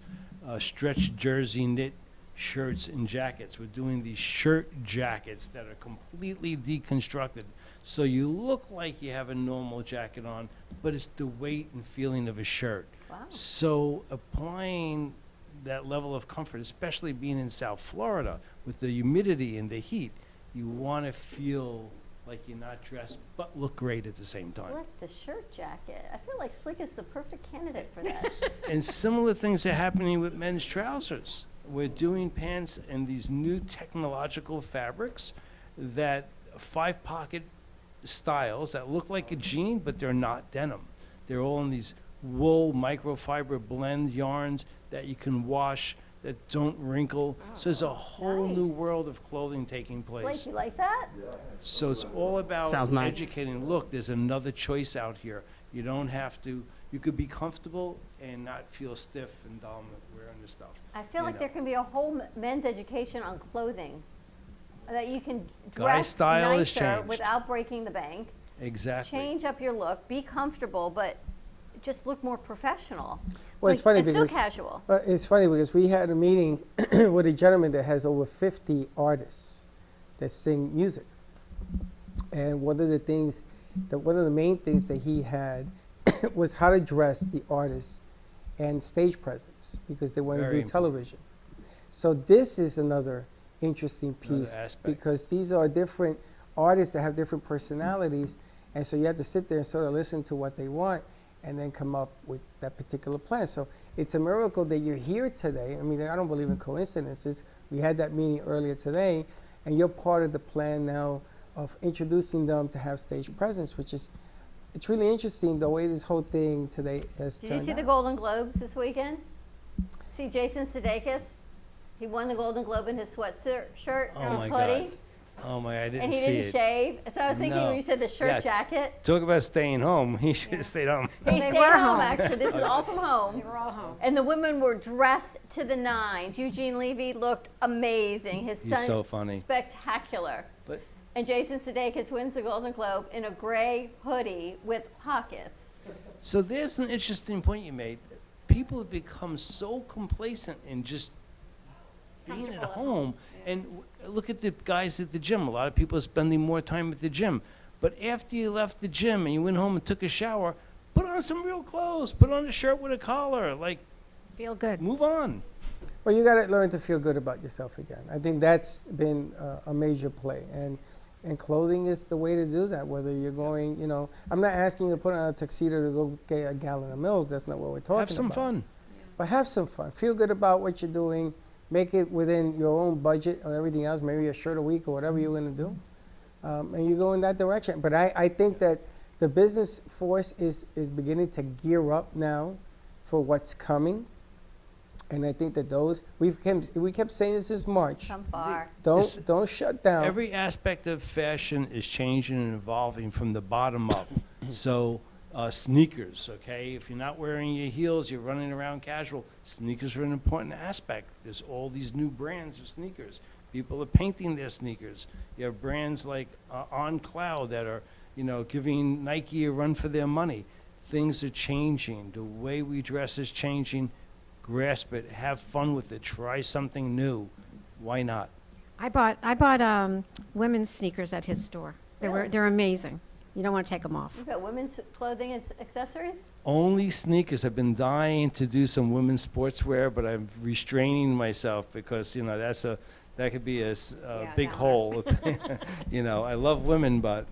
[SPEAKER 7] stretch jersey knit shirts and jackets. We're doing these shirt jackets that are completely deconstructed. So you look like you have a normal jacket on, but it's the weight and feeling of a shirt.
[SPEAKER 6] Wow.
[SPEAKER 7] So applying that level of comfort, especially being in South Florida with the humidity and the heat. You want to feel like you're not dressed, but look great at the same time.
[SPEAKER 6] Slick, the shirt jacket. I feel like Slick is the perfect candidate for that.
[SPEAKER 7] And similar things are happening with men's trousers. We're doing pants in these new technological fabrics that 5-pocket styles that look like a jean, but they're not denim. They're all in these wool microfiber blend yarns that you can wash, that don't wrinkle. So there's a whole new world of clothing taking place.
[SPEAKER 6] Blake, you like that?
[SPEAKER 7] So it's all about
[SPEAKER 16] Sounds nice.
[SPEAKER 7] educating. Look, there's another choice out here. You don't have to, you could be comfortable and not feel stiff and dumb wearing this stuff.
[SPEAKER 6] I feel like there can be a whole men's education on clothing that you can
[SPEAKER 7] Guy
[SPEAKER 6] dress
[SPEAKER 7] style has
[SPEAKER 6] nicer
[SPEAKER 7] changed.
[SPEAKER 6] without breaking the bank.
[SPEAKER 7] Exactly.
[SPEAKER 6] Change up your look, be comfortable, but just look more professional.
[SPEAKER 5] Well, it's funny
[SPEAKER 6] it's
[SPEAKER 5] because
[SPEAKER 6] still casual.
[SPEAKER 5] It's funny because we had a meeting with a gentleman that has over 50 artists that sing music, and one of the main things that he had was how to dress the artists and stage presence because they want to
[SPEAKER 7] Very
[SPEAKER 5] do television. So this is another interesting piece
[SPEAKER 7] aspect.
[SPEAKER 5] because these are different artists that have different personalities, and so you have to sit there and sort of listen to what they want and then come up with that particular plan. So it's a miracle that you're here today. I mean, I don't believe in coincidences. We had that meeting earlier today, and you're part of the plan now of introducing them to have stage presence, which is, it's really interesting the way this whole thing today has
[SPEAKER 6] Did
[SPEAKER 5] turned
[SPEAKER 6] you see
[SPEAKER 5] out.
[SPEAKER 6] the Golden Globes this weekend? See Jason Sudeikis? He won the Golden Globe in his sweatshirt
[SPEAKER 7] Oh
[SPEAKER 6] and his
[SPEAKER 7] my
[SPEAKER 6] hoodie.
[SPEAKER 7] God. Oh my, I didn't
[SPEAKER 6] And he
[SPEAKER 7] see
[SPEAKER 6] didn't
[SPEAKER 7] it.
[SPEAKER 6] shave. So I was thinking
[SPEAKER 7] No.
[SPEAKER 6] when you said the shirt
[SPEAKER 7] Yeah.
[SPEAKER 6] jacket.
[SPEAKER 7] Talk about staying home. He should have stayed home.
[SPEAKER 6] He
[SPEAKER 4] They
[SPEAKER 6] stayed
[SPEAKER 4] were
[SPEAKER 6] home,
[SPEAKER 4] home.
[SPEAKER 6] actually. This was all from home.
[SPEAKER 4] They were all home.
[SPEAKER 6] And the women were dressed to the nines. Eugene Levy looked amazing. His
[SPEAKER 7] He's
[SPEAKER 6] son,
[SPEAKER 7] so funny.
[SPEAKER 6] spectacular.
[SPEAKER 7] But
[SPEAKER 6] And Jason Sudeikis wins the Golden Globe in a gray hoodie with pockets.
[SPEAKER 7] so there's an interesting point you made. People have become so complacent in just being at home. And look at the guys at the gym. A lot of people are spending more time at the gym. But after you left the gym and you went home and took a shower, put on some real clothes. Put on a shirt with a collar. Like,
[SPEAKER 4] Feel good.
[SPEAKER 7] move on.
[SPEAKER 5] Well, you got to learn to feel good about yourself again. I think that's been a major play, and clothing is the way to do that. Whether you're going, you know, I'm not asking you to put on a tuxedo to go get a gallon of milk. That's not what we're talking about.
[SPEAKER 7] Have some fun.
[SPEAKER 5] But have some fun. Feel good about what you're doing. Make it within your own budget or everything else. Maybe a shirt a week or whatever you're going to do, and you go in that direction. But I think that the business force is beginning to gear up now for what's coming. And I think that we kept saying this since March.
[SPEAKER 6] Come far.
[SPEAKER 5] Don't shut down.
[SPEAKER 7] Every aspect of fashion is changing and evolving from the bottom up. So sneakers, okay? If you're not wearing your heels, you're running around casual, sneakers are an important aspect. There's all these new brands of sneakers. People are painting their sneakers. You have brands like On Cloud that are, you know, giving Nike a run for their money. Things are changing. The way we dress is changing. Grasp it. Have fun with it. Try something new. Why not?
[SPEAKER 4] I bought women's sneakers at his store. They're amazing. You don't want to take them off.
[SPEAKER 6] You've got women's clothing and accessories?
[SPEAKER 7] Only sneakers. I've been dying to do some women's sportswear, but I'm restraining myself because, you know, that could be a big hole. You know, I love women, but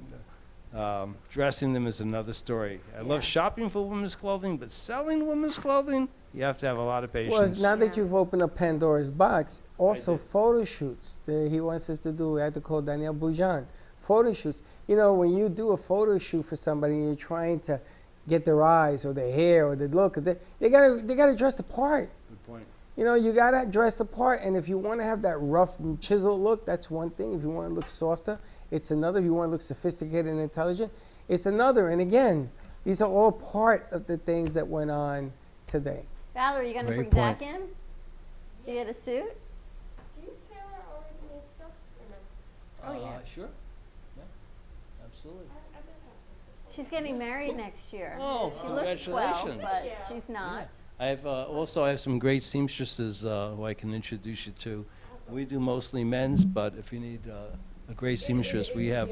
[SPEAKER 7] dressing them is another story. I love shopping for women's clothing, but selling women's clothing, you have to have a lot of patience.
[SPEAKER 5] Well, now that you've opened up Pandora's box, also photo shoots that he wants us to do. I had to call Danielle Boujan. Photo shoots. You know, when you do a photo shoot for somebody and you're trying to get their eyes or their hair or their look, they gotta dress the part.
[SPEAKER 7] Good point.
[SPEAKER 5] You know, you gotta dress the part, and if you want to have that rough, chiseled look, that's one thing. If you want to look softer, it's another. If you want to look sophisticated and intelligent, it's another. And again, these are all part of the things that went on today.
[SPEAKER 6] Valerie, you going to
[SPEAKER 7] Great
[SPEAKER 6] bring
[SPEAKER 7] point.
[SPEAKER 6] Zach in to get a suit?
[SPEAKER 17] Do you tailor already made stuff or no?
[SPEAKER 6] Oh, yeah.
[SPEAKER 7] Sure. Yeah, absolutely.
[SPEAKER 6] She's getting married next year.
[SPEAKER 7] Oh,
[SPEAKER 6] she looks 12,
[SPEAKER 7] congratulations.
[SPEAKER 6] but she's not.
[SPEAKER 7] I have also I have some great seamstresses who I can introduce you to. We do mostly men's, but if you need a great seamstress, we have.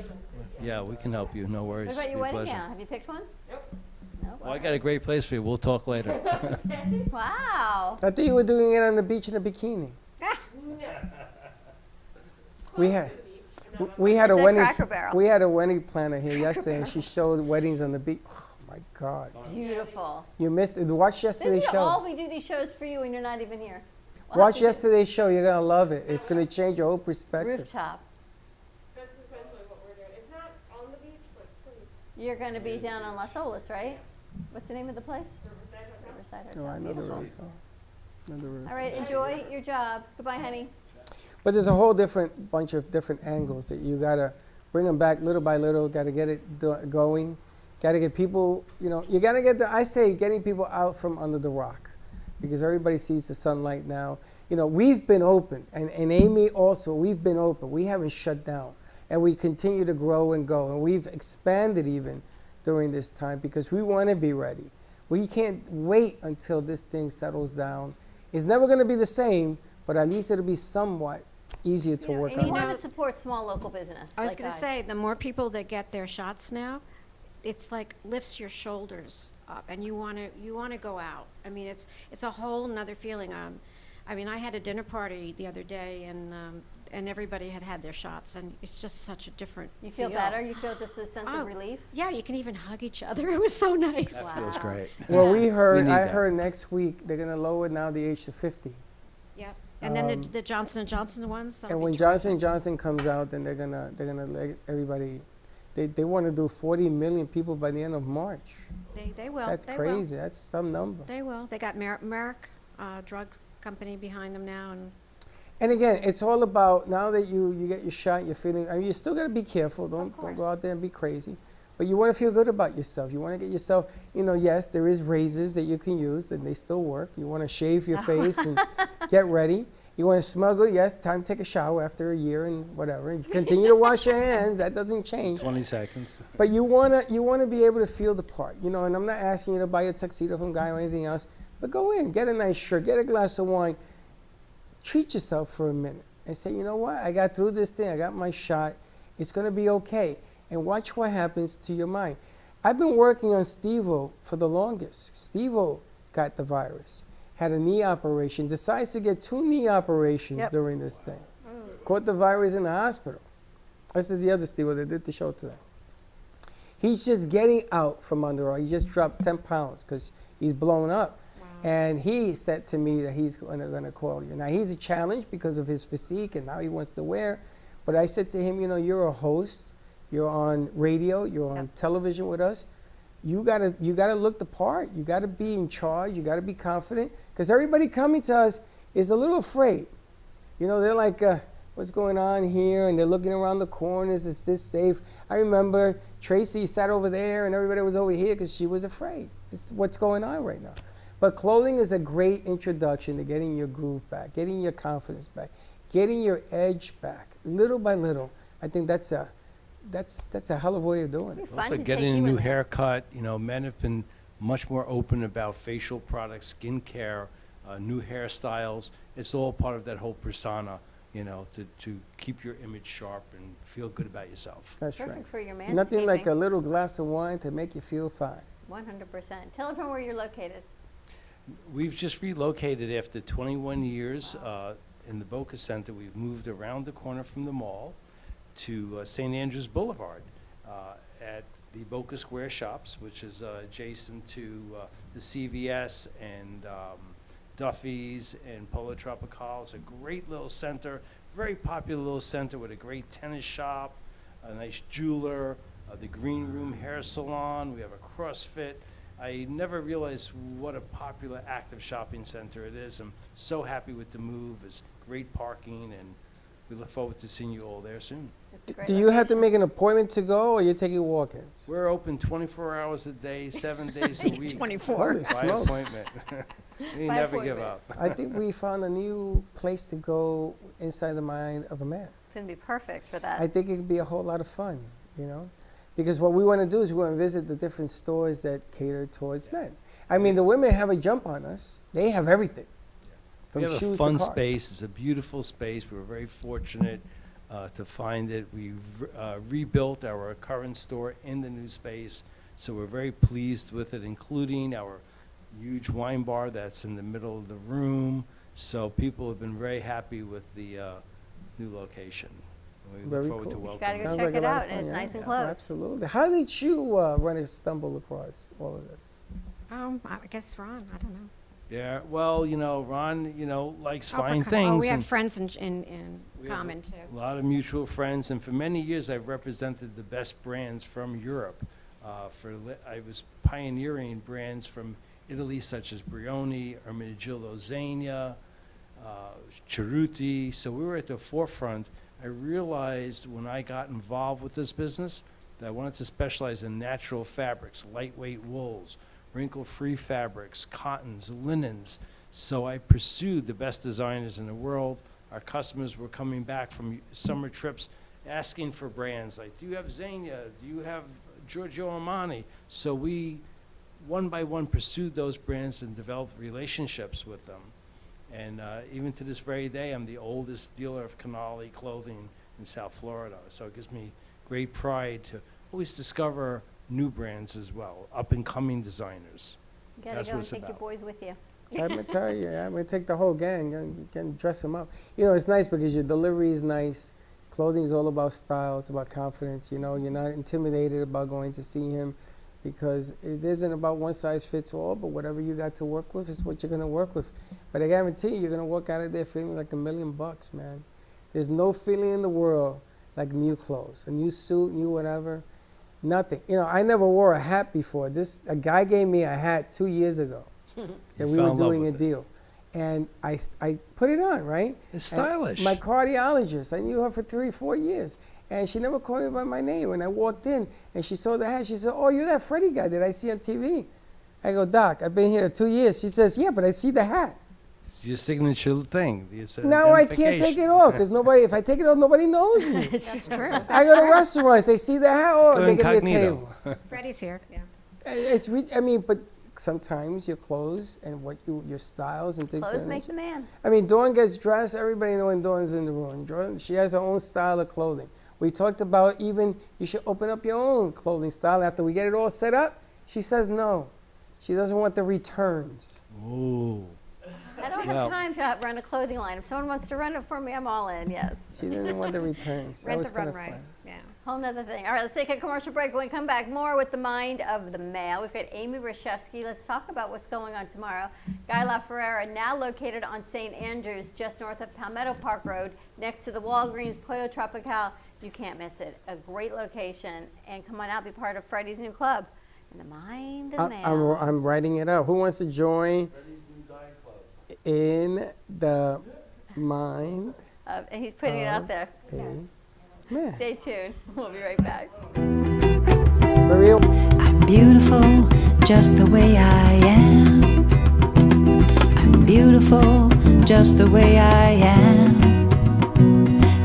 [SPEAKER 7] Yeah, we can help you. No worries.
[SPEAKER 6] What about your
[SPEAKER 7] Be a
[SPEAKER 6] wedding
[SPEAKER 7] pleasure.
[SPEAKER 6] gown? Have you picked one?
[SPEAKER 17] Nope.
[SPEAKER 6] No.
[SPEAKER 7] Well, I got a great place for you. We'll talk later.
[SPEAKER 6] Wow.
[SPEAKER 5] I thought you were doing it on the beach in a bikini. We had we had
[SPEAKER 6] It's
[SPEAKER 5] a
[SPEAKER 6] at
[SPEAKER 5] wedding.
[SPEAKER 6] Cracker Barrel.
[SPEAKER 5] We had a wedding planner here yesterday, and she showed weddings on the beach. Oh my God!
[SPEAKER 6] Beautiful.
[SPEAKER 5] You missed it. Watch yesterday's
[SPEAKER 6] This is
[SPEAKER 5] show.
[SPEAKER 6] all we do these shows for you, and you're not even here. We'll have
[SPEAKER 5] Watch
[SPEAKER 6] to do
[SPEAKER 5] yesterday's show. You're gonna love it. It's gonna change your whole perspective.
[SPEAKER 6] Rooftop.
[SPEAKER 17] That's essentially what we're doing. It's not on the beach, but please.
[SPEAKER 6] You're going to be down on Las Olas, right? What's the name of the place? Riverside Hotel.
[SPEAKER 5] Oh, I know the
[SPEAKER 6] Beautiful.
[SPEAKER 5] Rosa. Know the Rosa.
[SPEAKER 6] All right, enjoy your job. Goodbye, honey.
[SPEAKER 5] But there's a whole different bunch of different angles that you gotta bring them back little by little. Gotta get it going. Gotta get people. You know, you gotta get I say getting people out from under the rock, because everybody sees the sunlight now. You know, we've been open, and Amy also. We've been open. We haven't shut down, and we continue to grow and go, and we've expanded even during this time because we want to be ready. We can't wait until this thing settles down. It's never going to be the same, but at least it'll be somewhat easier to work
[SPEAKER 6] And you
[SPEAKER 5] on.
[SPEAKER 6] want to support small local business.
[SPEAKER 4] I was
[SPEAKER 6] like
[SPEAKER 4] going to
[SPEAKER 6] us.
[SPEAKER 4] say, the more people that get their shots now, it's like lifts your shoulders up, and you want to go out. I mean, it's a whole nother feeling. I mean, I had a dinner party the other day, and everybody had their shots, and it's just such a different.
[SPEAKER 6] You feel better? You feel just a sense of relief?
[SPEAKER 4] Yeah, you can even hug each other. It was so nice.
[SPEAKER 7] That feels great.
[SPEAKER 5] Well,
[SPEAKER 7] We need
[SPEAKER 5] I
[SPEAKER 7] that.
[SPEAKER 5] heard next week they're going to lower now the age to 50.
[SPEAKER 4] Yep. And then the Johnson & Johnson ones. that'll
[SPEAKER 5] And
[SPEAKER 4] be
[SPEAKER 5] when
[SPEAKER 4] terrific.
[SPEAKER 5] Johnson & Johnson comes out, then they're gonna let everybody. They want to do 40 million people by the end of March.
[SPEAKER 4] They will.
[SPEAKER 5] That's
[SPEAKER 4] they
[SPEAKER 5] crazy.
[SPEAKER 4] Will.
[SPEAKER 5] That's some number.
[SPEAKER 4] They will. They got Merck drug company behind them now,
[SPEAKER 5] And again, it's all about now that you get your shot, you're feeling. I mean, you still got to be careful. Don't go out there and be crazy. But you want to feel good about yourself. You want to get yourself. You know, yes, there is razors that you can use, and they still work. You want to shave your face and get ready. You want to smell good. Yes, time to take a shower after a year and whatever. And continue to wash your hands. That doesn't change.
[SPEAKER 7] 20 seconds.
[SPEAKER 5] But you wanna be able to feel the part, you know. And I'm not asking you to buy a tuxedo from Guy or anything else. But go in, get a nice shirt, get a glass of wine. Treat yourself for a minute and say, you know what? I got through this thing. I got my shot. It's gonna be okay. And watch what happens to your mind. I've been working on Steve-O for the longest. Steve-O got the virus, had a knee operation, decides to get 2 knee operations during this thing. Caught the virus in the hospital. This is the other Steve-O that did the show today. He's just getting out from under. He just dropped 10 pounds because he's blown up. And he said to me that he's going to call you. Now, he's a challenge because of his physique and how he wants to wear. But I said to him, you know, you're a host. You're on radio. You're on television with us. You gotta look the part. You gotta be in charge. You gotta be confident. Because everybody coming to us is a little afraid. You know, they're like, what's going on here? And they're looking around the corners. Is this safe? I remember Tracy sat over there and everybody was over here because she was afraid. It's what's going on right now. But clothing is a great introduction to getting your groove back, getting your confidence back, getting your edge back, little by little. I think that's a hell of a way of doing it.
[SPEAKER 7] Also getting a new haircut. You know, men have been much more open about facial products, skincare, new hairstyles. It's all part of that whole persona, you know, to keep your image sharp and feel good about yourself.
[SPEAKER 5] That's
[SPEAKER 6] Perfect
[SPEAKER 5] right.
[SPEAKER 6] for your manscaping.
[SPEAKER 5] Nothing like a little glass of wine to make you feel fine.
[SPEAKER 6] 100%. Tell everyone where you're located.
[SPEAKER 7] We've just relocated after 21 years in the Boca Center. We've moved around the corner from the mall to St. Andrews Boulevard at the Boca Square Shops, which is adjacent to the CVS and Duffy's and Polo Tropical. It's a great little center, very popular little center with a great tennis shop, a nice jeweler, the Green Room Hair Salon. We have a CrossFit. I never realized what a popular active shopping center it is. I'm so happy with the move. It's great parking, and we look forward to seeing you all there soon.
[SPEAKER 5] Do you have to make an appointment to go, or you're taking walk-ins?
[SPEAKER 7] We're open 24 hours a day, 7 days a week.
[SPEAKER 5] 24.
[SPEAKER 7] By
[SPEAKER 5] Holy smokes.
[SPEAKER 7] appointment. We
[SPEAKER 6] By
[SPEAKER 7] never give
[SPEAKER 6] appointment.
[SPEAKER 7] up.
[SPEAKER 5] I think we found a new place to go inside the mind of a man.
[SPEAKER 6] It's going to be perfect for that.
[SPEAKER 5] I think it could be a whole lot of fun, you know? Because what we want to do is we want to visit the different stores that cater towards men. I mean, the women have a jump on us. They have everything.
[SPEAKER 7] We have a
[SPEAKER 5] shoes to
[SPEAKER 7] fun
[SPEAKER 5] cars.
[SPEAKER 7] space. It's a beautiful space. We were very fortunate to find it. We rebuilt our current store in the new space. So we're very pleased with it, including our huge wine bar that's in the middle of the room. So people have been very happy with the new location. We
[SPEAKER 5] Very
[SPEAKER 7] look forward
[SPEAKER 5] cool.
[SPEAKER 7] to
[SPEAKER 6] You
[SPEAKER 7] welcoming
[SPEAKER 6] gotta go
[SPEAKER 5] Sounds
[SPEAKER 6] check
[SPEAKER 5] like a
[SPEAKER 6] it
[SPEAKER 5] lot of
[SPEAKER 6] out,
[SPEAKER 5] fun,
[SPEAKER 6] and it's
[SPEAKER 5] yeah.
[SPEAKER 6] nice and
[SPEAKER 5] Yeah,
[SPEAKER 6] close.
[SPEAKER 5] absolutely. How did you run and stumble across all of this?
[SPEAKER 4] I guess Ron, I don't know.
[SPEAKER 7] Yeah, well, Ron, likes fine
[SPEAKER 4] Oh,
[SPEAKER 7] things.
[SPEAKER 4] we have
[SPEAKER 7] and
[SPEAKER 4] friends in
[SPEAKER 7] we have
[SPEAKER 4] common, too.
[SPEAKER 7] A lot of mutual friends, and for many years I've represented the best brands from Europe. I was pioneering brands from Italy such as Brioni, Ermenegildo Zegna, Cerruti. So we were at the forefront. I realized when I got involved with this business that I wanted to specialize in natural fabrics, lightweight wools, wrinkle-free fabrics, cottons, linens. So I pursued the best designers in the world. Our customers were coming back from summer trips asking for brands like, do you have Zegna? Do you have Giorgio Armani? So we, one by one, pursued those brands and developed relationships with them. And even to this very day, I'm the oldest dealer of Canali clothing in South Florida. So it gives me great pride to always discover new brands as well, up-and-coming designers.
[SPEAKER 6] You gotta
[SPEAKER 7] That's
[SPEAKER 6] go
[SPEAKER 7] what
[SPEAKER 6] and
[SPEAKER 7] it's
[SPEAKER 6] take your
[SPEAKER 7] about.
[SPEAKER 6] boys with you.
[SPEAKER 5] I'm gonna tell you, I'm gonna take the whole gang and dress them up. It's nice because your delivery is nice. Clothing is all about style. It's about confidence. You're not intimidated about going to see him, because it isn't about one size fits all. But whatever you got to work with is what you're gonna work with. But I guarantee you're gonna walk out of there feeling like $1 million, man. There's no feeling in the world like new clothes, a new suit, new whatever. Nothing. I never wore a hat before. A guy gave me a hat 2 years ago. And we were doing a deal. And I put it on, right?
[SPEAKER 7] It's stylish.
[SPEAKER 5] And my cardiologist, I knew her for 3-4 years. And she never called me by my name. When I walked in and she saw the hat, she said, "Oh, you're that Freddie guy that I see on TV." I go, "Doc, I've been here 2 years." She says, "Yeah, but I see the hat."
[SPEAKER 7] It's your signature thing. It's an
[SPEAKER 5] Now I can't take it off because if I take it off, nobody knows me.
[SPEAKER 4] That's true.
[SPEAKER 5] I go to restaurants, they see the hat,
[SPEAKER 7] Go
[SPEAKER 5] they give me a
[SPEAKER 7] incognito.
[SPEAKER 5] table.
[SPEAKER 4] Freddie's here, yeah.
[SPEAKER 5] But sometimes your clothes and your styles and things.
[SPEAKER 6] Clothes make the man.
[SPEAKER 5] Dawn gets dressed. Everybody knows when Dawn's in the room. She has her own style of clothing. We talked about even you should open up your own clothing style after we get it all set up. She says no. She doesn't want the returns.
[SPEAKER 7] Ooh.
[SPEAKER 6] I don't have time to run a clothing line. If someone wants to run it for me, I'm all in, yes.
[SPEAKER 5] She doesn't want the returns.
[SPEAKER 4] Rent the run right. Yeah.
[SPEAKER 6] Whole nother thing. All right, let's take a commercial break. When we come back, more with the mind of the male. We've got Amy Rashevsky. Let's talk about what's going on tomorrow. Guy LaFerrera, now located on St. Andrews, just north of Palmetto Park Road, next to the Walgreens Pollo Tropical. You can't miss it. A great location. And come on out, be part of Freddie's new club. In the mind of the male.
[SPEAKER 5] I'm writing it out. Who wants to join in the mind?
[SPEAKER 6] And he's putting it out there.
[SPEAKER 5] Man.
[SPEAKER 6] Stay tuned. We'll be right back.
[SPEAKER 5] For real.
[SPEAKER 18] I'm beautiful just the way I am. I'm beautiful just the way I am.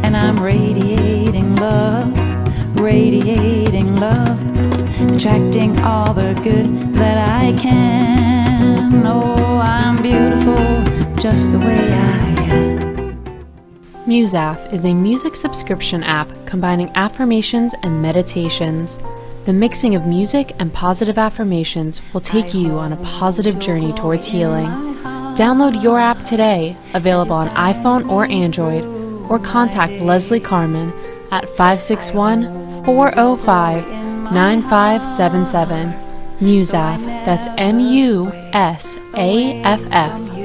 [SPEAKER 18] And I'm radiating love, attracting all the good that I can. Oh, I'm beautiful just the way I am.
[SPEAKER 13] Musaf is a music subscription app combining affirmations and meditations. The mixing of music and positive affirmations will take you on a positive journey towards healing. Download your app today, available on iPhone or Android, or contact Leslie Carmen at 561-405-9577. Musaf, that's MUSAFF,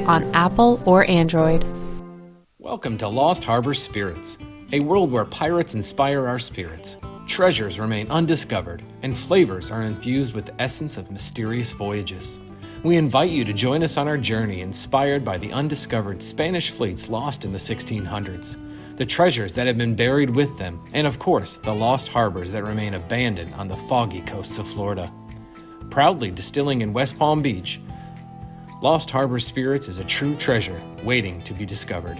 [SPEAKER 13] on Apple or Android.
[SPEAKER 14] Welcome to Lost Harbor Spirits, a world where pirates inspire our spirits, treasures remain undiscovered, and flavors are infused with the essence of mysterious voyages. We invite you to join us on our journey inspired by the undiscovered Spanish fleets lost in the 1600s, the treasures that have been buried with them, and of course, the lost harbors that remain abandoned on the foggy coasts of Florida. Proudly distilling in West Palm Beach, Lost Harbor Spirits is a true treasure waiting to be discovered.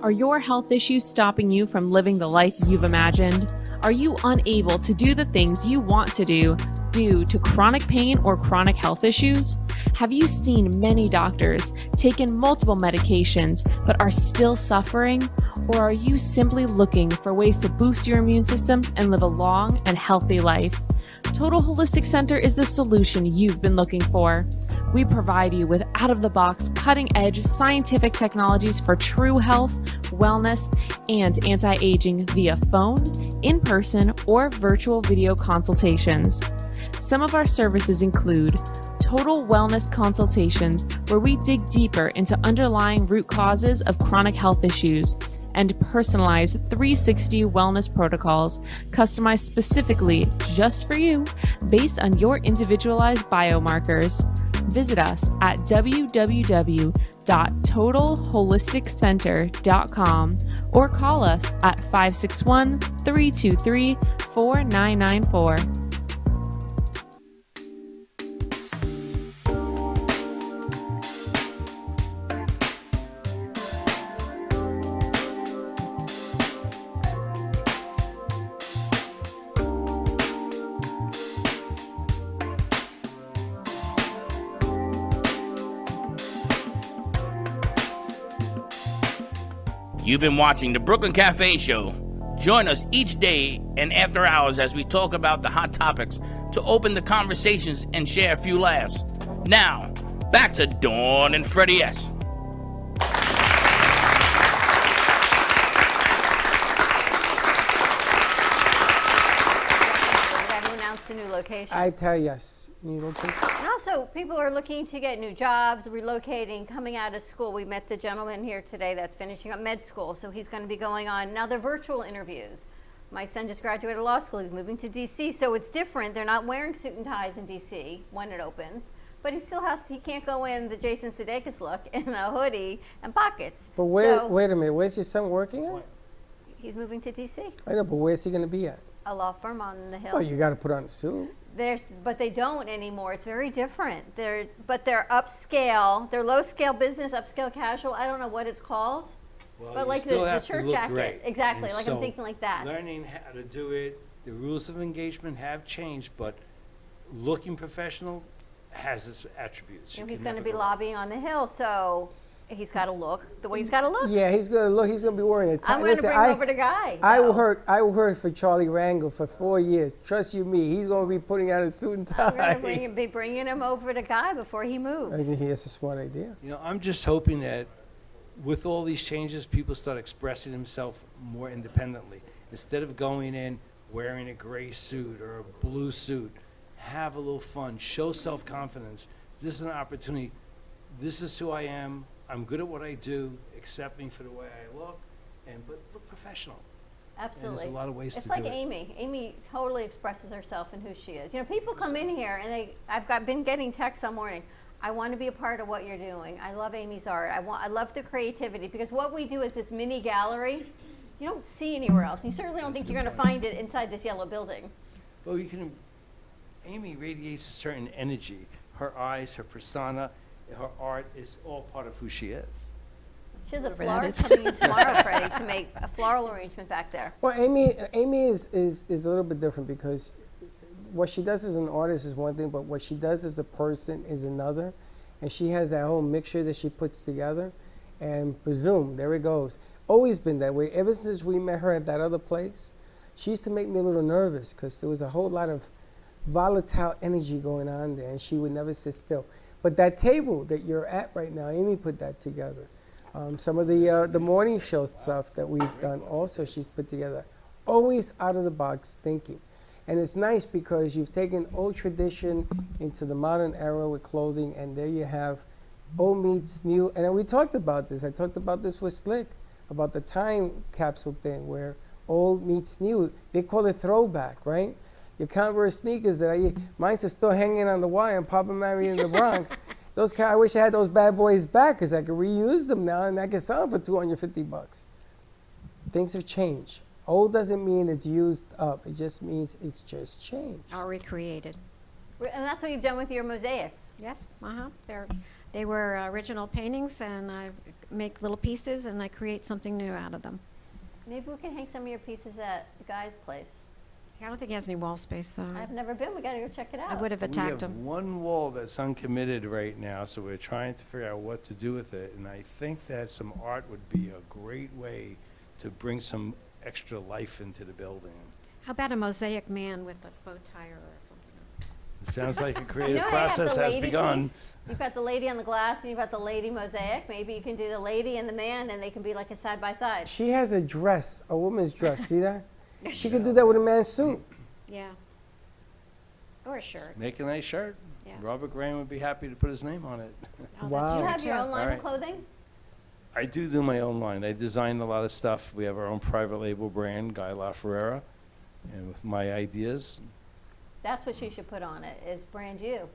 [SPEAKER 13] Are your health issues stopping you from living the life you've imagined? Are you unable to do the things you want to do due to chronic pain or chronic health issues? Have you seen many doctors, taken multiple medications, but are still suffering? Or are you simply looking for ways to boost your immune system and live a long and healthy life? Total Holistic Center is the solution you've been looking for. We provide you with out-of-the-box, cutting-edge scientific technologies for true health, wellness, and anti-aging via phone, in-person, or virtual video consultations. Some of our services include total wellness consultations, where we dig deeper into underlying root causes of chronic health issues, and personalized 360 wellness protocols customized specifically just for you based on your individualized biomarkers. Visit us at www.totalholisticcenter.com or call us at 561-323-4994.
[SPEAKER 3] You've been watching the Brooklyn Café Show. Join us each day and after hours as we talk about the hot topics to open the conversations and share a few laughs. Now, back to Dawn and Freddie S.
[SPEAKER 6] A new location.
[SPEAKER 5] I tell you, yes. New location.
[SPEAKER 6] And also, people are looking to get new jobs, relocating, coming out of school. We met the gentleman here today that's finishing up med school, so he's going to be going on. Now they're virtual interviews. My son just graduated law school. He's moving to D.C., so it's different. They're not wearing suit and ties in D.C. when it opens, but he can't go in the Jason Sudeikis look in a hoodie and pockets.
[SPEAKER 5] But wait a minute. Where's your son working at?
[SPEAKER 6] He's moving to D.C.
[SPEAKER 5] I know, but where's he going to be at?
[SPEAKER 6] A law firm on the hill.
[SPEAKER 5] Oh, you got to put on a suit.
[SPEAKER 6] But they don't anymore. It's very different. They're upscale. They're low scale business, upscale casual. I don't know what it's called.
[SPEAKER 7] Well,
[SPEAKER 6] but like the shirt jacket. Great. Exactly. And like I'm thinking like that.
[SPEAKER 7] Learning how to do it. The rules of engagement have changed, but looking professional has its attributes.
[SPEAKER 6] He's going to be lobbying on the hill, so he's got to look the way he's got to look.
[SPEAKER 5] Yeah, he's going to look. He's going to be wearing a tie.
[SPEAKER 6] I'm going to bring over the guy.
[SPEAKER 5] I worked for Charlie Rangel for 4 years. Trust you me, he's going to be putting out a suit and tie.
[SPEAKER 6] I'm going to be bringing him over to Guy before he moves.
[SPEAKER 5] I think that's a smart idea.
[SPEAKER 7] You know, I'm just hoping that with all these changes, people start expressing themselves more independently. Instead of going in wearing a gray suit or a blue suit, have a little fun, show self-confidence. This is an opportunity. This is who I am. I'm good at what I do. Accept me for the way I look, but look professional.
[SPEAKER 6] Absolutely.
[SPEAKER 7] And there's a lot of ways to do it.
[SPEAKER 6] It's like Amy. Amy totally expresses herself and who she is. You know, people come in here and I've been getting texts all morning. I want to be a part of what you're doing. I love Amy's art. I love the creativity, because what we do is this mini gallery you don't see anywhere else. And you certainly don't think you're going to find it inside this yellow building.
[SPEAKER 7] Well, Amy radiates a certain energy. Her eyes, her persona, her art is all part of who she is.
[SPEAKER 6] She has a florist coming in tomorrow, Freddie, to make a floral arrangement back there.
[SPEAKER 5] Well, Amy is a little bit different, because what she does as an artist is one thing, but what she does as a person is another. And she has that whole mixture that she puts together. And presume, there it goes. Always been that way. Ever since we met her at that other place, she used to make me a little nervous, because there was a whole lot of volatile energy going on there, and she would never sit still. But that table that you're at right now, Amy put that together. Some of the morning show stuff that we've done also, she's put together. Always out of the box thinking. And it's nice because you've taken old tradition into the modern era with clothing, and there you have old meets new. And we talked about this. I talked about this with Slick, about the time capsule thing where old meets new. They call it throwback, right? Your Converse sneakers mine's are still hanging on the wire in Papa Mary in the Bronx. I wish I had those bad boys back, because I could reuse them now and I can sell them for $250. Things have changed. Old doesn't mean it's used up. It just means it's just changed.
[SPEAKER 4] Or recreated.
[SPEAKER 6] And that's what you've done with your mosaics.
[SPEAKER 4] Yes, They were original paintings, and I make little pieces, and I create something new out of them.
[SPEAKER 6] Maybe we can hang some of your pieces at the guy's place.
[SPEAKER 4] I don't think he has any wall space, though.
[SPEAKER 6] I've never been. We got to go check it out.
[SPEAKER 4] I would have attacked
[SPEAKER 7] We have
[SPEAKER 4] him.
[SPEAKER 7] one wall that's uncommitted right now, so we're trying to figure out what to do with it. And I think that some art would be a great way to bring some extra life into the building.
[SPEAKER 4] How about a mosaic man with a bow tie or something?
[SPEAKER 7] It sounds like a
[SPEAKER 6] You
[SPEAKER 7] creative
[SPEAKER 6] know how you have
[SPEAKER 7] process
[SPEAKER 6] the
[SPEAKER 7] has
[SPEAKER 6] lady
[SPEAKER 7] begun.
[SPEAKER 6] piece? You've got the lady on the glass and you've got the lady mosaic. Maybe you can do the lady and the man and they can be like a side by side.
[SPEAKER 5] She has a dress, a woman's dress. See that? She could do that with a man's suit.
[SPEAKER 4] Yeah. Or a shirt.
[SPEAKER 7] Make a nice shirt.
[SPEAKER 4] Yeah.
[SPEAKER 7] Robert Graham would be happy to put his name on it.
[SPEAKER 4] Oh,
[SPEAKER 5] Wow.
[SPEAKER 6] Do you have your own line
[SPEAKER 7] All
[SPEAKER 6] of
[SPEAKER 7] right.
[SPEAKER 6] clothing?
[SPEAKER 7] I do my own line. I design a lot of stuff. We have our own private label brand, Guy La Ferrera, and with my ideas,
[SPEAKER 6] That's what you should put on it, is brand you.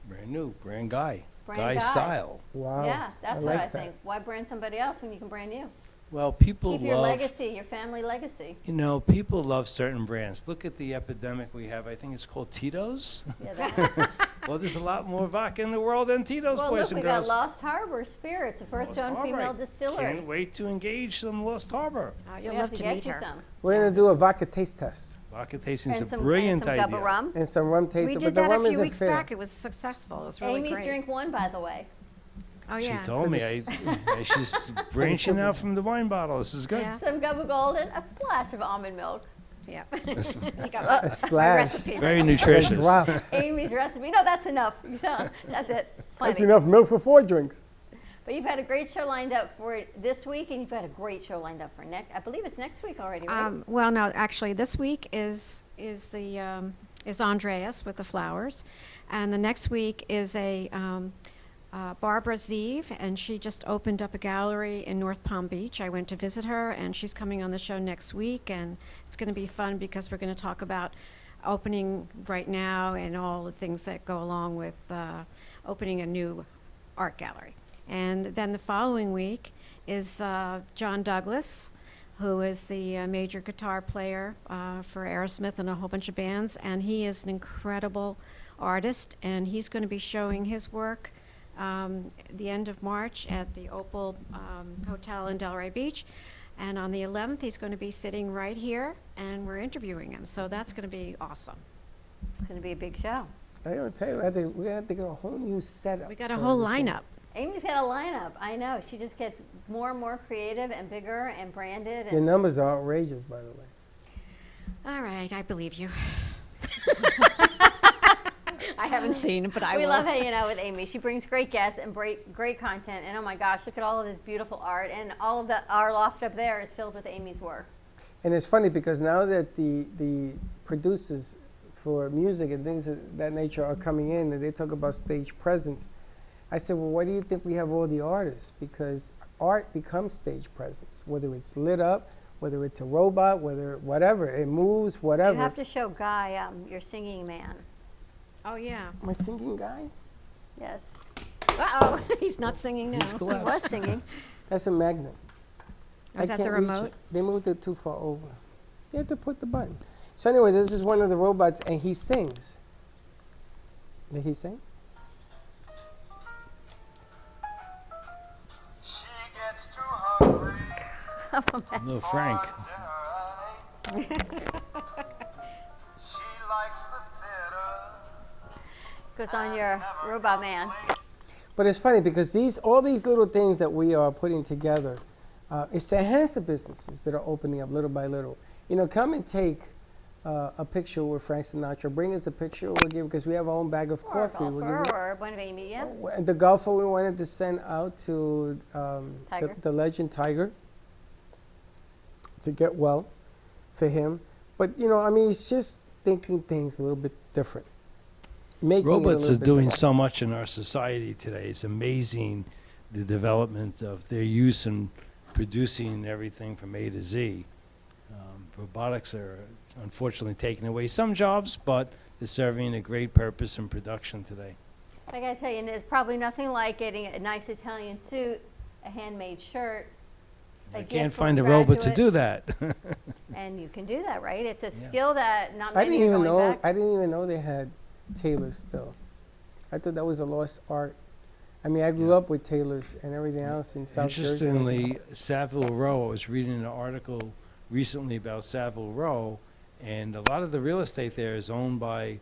[SPEAKER 7] brand new, brand Guy.
[SPEAKER 6] Brand
[SPEAKER 7] Guy
[SPEAKER 6] Guy.
[SPEAKER 7] style.
[SPEAKER 5] Wow.
[SPEAKER 6] Yeah, that's
[SPEAKER 5] I
[SPEAKER 6] what
[SPEAKER 5] like
[SPEAKER 6] I
[SPEAKER 5] that.
[SPEAKER 6] think. Why brand somebody else when you can brand you?
[SPEAKER 7] Well, people
[SPEAKER 6] Keep your
[SPEAKER 7] love,
[SPEAKER 6] legacy, your family legacy.
[SPEAKER 7] you know, people love certain brands. Look at the epidemic we have. I think it's called Tito's.
[SPEAKER 6] Yeah, that-
[SPEAKER 7] Well, there's a lot more vodka in the world than Tito's,
[SPEAKER 6] well,
[SPEAKER 7] boys
[SPEAKER 6] look,
[SPEAKER 7] and
[SPEAKER 6] we got
[SPEAKER 7] girls.
[SPEAKER 6] Lost Harbor Spirits, the first
[SPEAKER 7] Lost
[SPEAKER 6] owned
[SPEAKER 7] Harbor.
[SPEAKER 6] female distillery.
[SPEAKER 7] Can't wait to engage some Lost Harbor.
[SPEAKER 4] Oh,
[SPEAKER 6] We
[SPEAKER 4] you'll
[SPEAKER 6] have
[SPEAKER 4] love
[SPEAKER 6] to
[SPEAKER 4] to
[SPEAKER 6] get
[SPEAKER 4] meet
[SPEAKER 6] you
[SPEAKER 4] her.
[SPEAKER 6] some.
[SPEAKER 5] We're going to do a vodka taste test
[SPEAKER 7] Vodka tasting's
[SPEAKER 6] And
[SPEAKER 7] a
[SPEAKER 6] some,
[SPEAKER 7] brilliant
[SPEAKER 6] and some
[SPEAKER 7] idea.
[SPEAKER 6] Gubba rum.
[SPEAKER 5] and some rum
[SPEAKER 4] We
[SPEAKER 5] tasting,
[SPEAKER 4] did
[SPEAKER 5] but the
[SPEAKER 4] that
[SPEAKER 5] rum
[SPEAKER 4] a few
[SPEAKER 5] isn't
[SPEAKER 4] weeks
[SPEAKER 5] fair.
[SPEAKER 4] back. It was successful. It was really
[SPEAKER 6] Amy's
[SPEAKER 4] great.
[SPEAKER 6] drink one, by the way.
[SPEAKER 4] Oh, yeah.
[SPEAKER 7] She told me she's branching out from the wine bottle. This is good.
[SPEAKER 4] Yeah.
[SPEAKER 6] Some Gubba Golden, a splash of almond milk.
[SPEAKER 4] Yeah.
[SPEAKER 6] You got
[SPEAKER 5] A
[SPEAKER 6] my
[SPEAKER 5] splash.
[SPEAKER 6] recipe.
[SPEAKER 7] Very
[SPEAKER 5] A
[SPEAKER 7] nutritious.
[SPEAKER 5] drop.
[SPEAKER 6] Amy's recipe. No, that's enough. You saw, that's it.
[SPEAKER 5] That's
[SPEAKER 6] Plenty.
[SPEAKER 5] enough milk for 4 drinks.
[SPEAKER 6] But you've had a great show lined up for this week, and you've had a great show lined up for next. I believe it's next week already, right?
[SPEAKER 4] Well, no, actually, this week is Andreas with the flowers, and the next week is Barbara Zeev, and she just opened up a gallery in North Palm Beach. I went to visit her, and she's coming on the show next week, and it's going to be fun because we're going to talk about opening right now and all the things that go along with opening a new art gallery. And then the following week is John Douglas, who is the major guitar player for Aerosmith and a whole bunch of bands, and he is an incredible artist, and he's going to be showing his work the end of March at the Opal Hotel in Delray Beach. And on the 11th, he's going to be sitting right here, and we're interviewing him. So that's going to be awesome.
[SPEAKER 6] It's going to be a big show.
[SPEAKER 5] I gotta tell you, we had to get a whole new setup.
[SPEAKER 4] We got a
[SPEAKER 5] for
[SPEAKER 4] whole
[SPEAKER 5] this one.
[SPEAKER 4] lineup.
[SPEAKER 6] Amy's got a lineup. I know. She just gets more and more creative and bigger and branded.
[SPEAKER 5] Your
[SPEAKER 6] And
[SPEAKER 5] numbers are outrageous, by the way.
[SPEAKER 4] All right, I believe you. I haven't seen it, but I
[SPEAKER 6] we
[SPEAKER 4] will.
[SPEAKER 6] love hanging out with Amy. She brings great guests and great content. And oh my gosh, look at all of this beautiful art. And all of our loft up there is filled with Amy's work.
[SPEAKER 5] And it's funny because now that the producers for music and things of that nature are coming in and they talk about stage presence, I said, well, why do you think we have all the artists? Because art becomes stage presence, whether it's lit up, whether it's a robot, whatever, it moves, whatever.
[SPEAKER 6] You have to show Guy your singing man.
[SPEAKER 4] Oh, yeah.
[SPEAKER 5] My singing guy?
[SPEAKER 6] Yes.
[SPEAKER 4] Uh-oh, he's not singing now.
[SPEAKER 5] He
[SPEAKER 6] was singing.
[SPEAKER 5] That's a magnet.
[SPEAKER 4] Was
[SPEAKER 5] I
[SPEAKER 4] that the
[SPEAKER 5] can't reach
[SPEAKER 4] remote?
[SPEAKER 5] it. They moved it too far over. You have to put the button. So anyway, this is one of the robots, and he sings. Did he sing?
[SPEAKER 7] No, Frank.
[SPEAKER 6] Goes on your robot man.
[SPEAKER 5] But it's funny because all these little things that we are putting together is to enhance the businesses that are opening up little by little. You know, come and take a picture with Frank Sinatra. Bring us a picture. We'll give because we have our own bag of
[SPEAKER 6] Or a
[SPEAKER 5] coffee. We'll
[SPEAKER 6] golfer
[SPEAKER 5] give you-
[SPEAKER 6] or one of Amy, yeah.
[SPEAKER 5] the golfer we wanted to send out to
[SPEAKER 6] Tiger.
[SPEAKER 5] the legend Tiger to get well for him. But, you know, I mean, it's just thinking things a little bit different. Making it a
[SPEAKER 7] Robots
[SPEAKER 5] little
[SPEAKER 7] are
[SPEAKER 5] bit
[SPEAKER 7] doing
[SPEAKER 5] different.
[SPEAKER 7] so much in our society today. It's amazing the development of their use in producing everything from A to Z. Robotics are unfortunately taking away some jobs, but they're serving a great purpose in production today.
[SPEAKER 6] I gotta tell you, and there's probably nothing like getting a nice Italian suit, a handmade shirt.
[SPEAKER 7] I
[SPEAKER 6] gift
[SPEAKER 7] can't
[SPEAKER 6] from
[SPEAKER 7] find a
[SPEAKER 6] a
[SPEAKER 7] robot to
[SPEAKER 6] graduate.
[SPEAKER 7] do that.
[SPEAKER 6] And you can do that, right? It's a skill that not
[SPEAKER 5] I
[SPEAKER 6] many
[SPEAKER 5] didn't
[SPEAKER 6] are
[SPEAKER 5] even
[SPEAKER 6] going
[SPEAKER 5] know.
[SPEAKER 6] back.
[SPEAKER 5] I didn't even know they had tailors still. I thought that was a lost art. I mean, I grew up with tailors and everything else in South Jersey.
[SPEAKER 7] Interestingly, Savile Row, I was reading an article recently about Savile Row, and a lot of the real estate there is owned by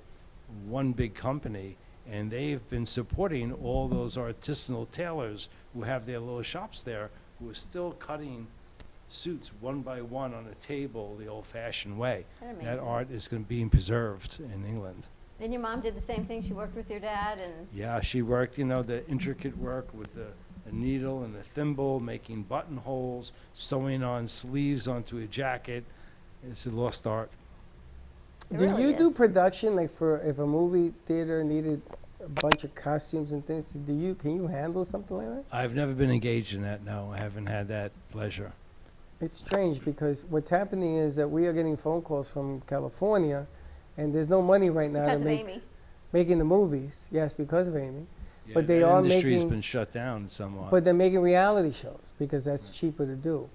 [SPEAKER 7] one big company, and they've been supporting all those artisanal tailors who have their little shops there, who are still cutting suits one by one on a table the old-fashioned way.
[SPEAKER 6] Isn't that
[SPEAKER 7] That
[SPEAKER 6] amazing?
[SPEAKER 7] art is being preserved in England.
[SPEAKER 6] Then your mom did the same thing. She worked with your dad, and
[SPEAKER 7] Yeah, she worked, the intricate work with a needle and a thimble, making buttonholes, sewing on sleeves onto a jacket. It's a lost art.
[SPEAKER 5] Do you do production, like for if a movie theater needed a bunch of costumes and things? Can you handle something like that?
[SPEAKER 7] I've never been engaged in that, no. I haven't had that pleasure.
[SPEAKER 5] It's strange because what's happening is that we are getting phone calls from California, and there's no money right now
[SPEAKER 6] because
[SPEAKER 5] to
[SPEAKER 6] of
[SPEAKER 5] make
[SPEAKER 6] Amy.
[SPEAKER 5] making the movies. Yes, because of Amy.
[SPEAKER 7] Yeah,
[SPEAKER 5] But they
[SPEAKER 7] that
[SPEAKER 5] are
[SPEAKER 7] industry's
[SPEAKER 5] making.
[SPEAKER 7] been shut down somewhat.
[SPEAKER 5] But they're making reality shows because that's cheaper to do.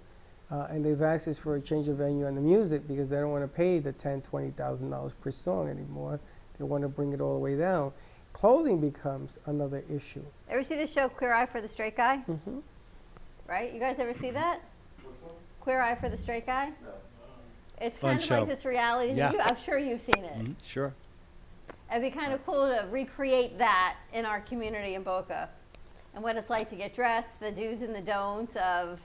[SPEAKER 5] And they've asked us for a change of venue on the music because they don't want to pay the $10,000, $20,000 per song anymore. They want to bring it all the way down. Clothing becomes another issue.
[SPEAKER 6] Ever see the show Queer Eye for the Straight Guy?
[SPEAKER 5] Mm-hmm.
[SPEAKER 6] Right? You guys ever see that? Queer Eye for the Straight Guy? No. It's
[SPEAKER 7] Fun
[SPEAKER 6] kind of
[SPEAKER 7] show.
[SPEAKER 6] like this reality.
[SPEAKER 7] Yeah.
[SPEAKER 6] I'm sure you've seen it.
[SPEAKER 7] Mhm, sure.
[SPEAKER 6] It'd be kind of cool to recreate that in our community in Boca, and what it's like to get dressed, the do's and the don'ts of.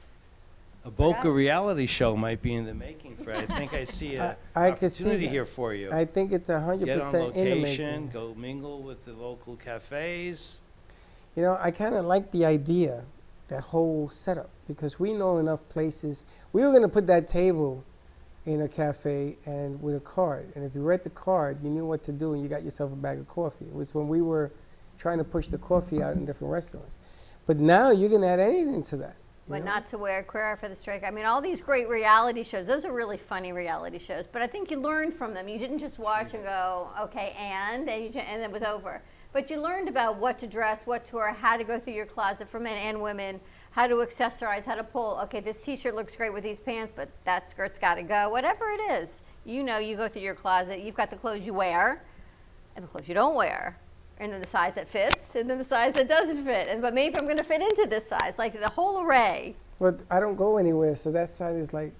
[SPEAKER 7] A Boca reality show might be in the making, Fred. I think I see an
[SPEAKER 5] I could see
[SPEAKER 7] opportunity
[SPEAKER 5] that.
[SPEAKER 7] here for you.
[SPEAKER 5] I think it's 100%
[SPEAKER 7] Get on
[SPEAKER 5] in the
[SPEAKER 7] location,
[SPEAKER 5] making.
[SPEAKER 7] go mingle with the local cafes.
[SPEAKER 5] You know, I kind of like the idea, that whole setup, because we know enough places. We were going to put that table in a cafe and with a card. And if you read the card, you knew what to do and you got yourself a bag of coffee. It was when we were trying to push the coffee out in different restaurants. But now you can add anything to that.
[SPEAKER 6] What not to wear, Queer Eye for the Straight Guy. I mean, all these great reality shows, those are really funny reality shows, but I think you learned from them. You didn't just watch and go, okay, and it was over. But you learned about what to dress, what to wear, how to go through your closet for men and women, how to accessorize, how to pull, okay, this t-shirt looks great with these pants, but that skirt's got to go. Whatever it is, you go through your closet, you've got the clothes you wear and the clothes you don't wear. And then the size that fits, and then the size that doesn't fit. But maybe I'm going to fit into this size, like the whole array.
[SPEAKER 5] But I don't go anywhere, so that side is like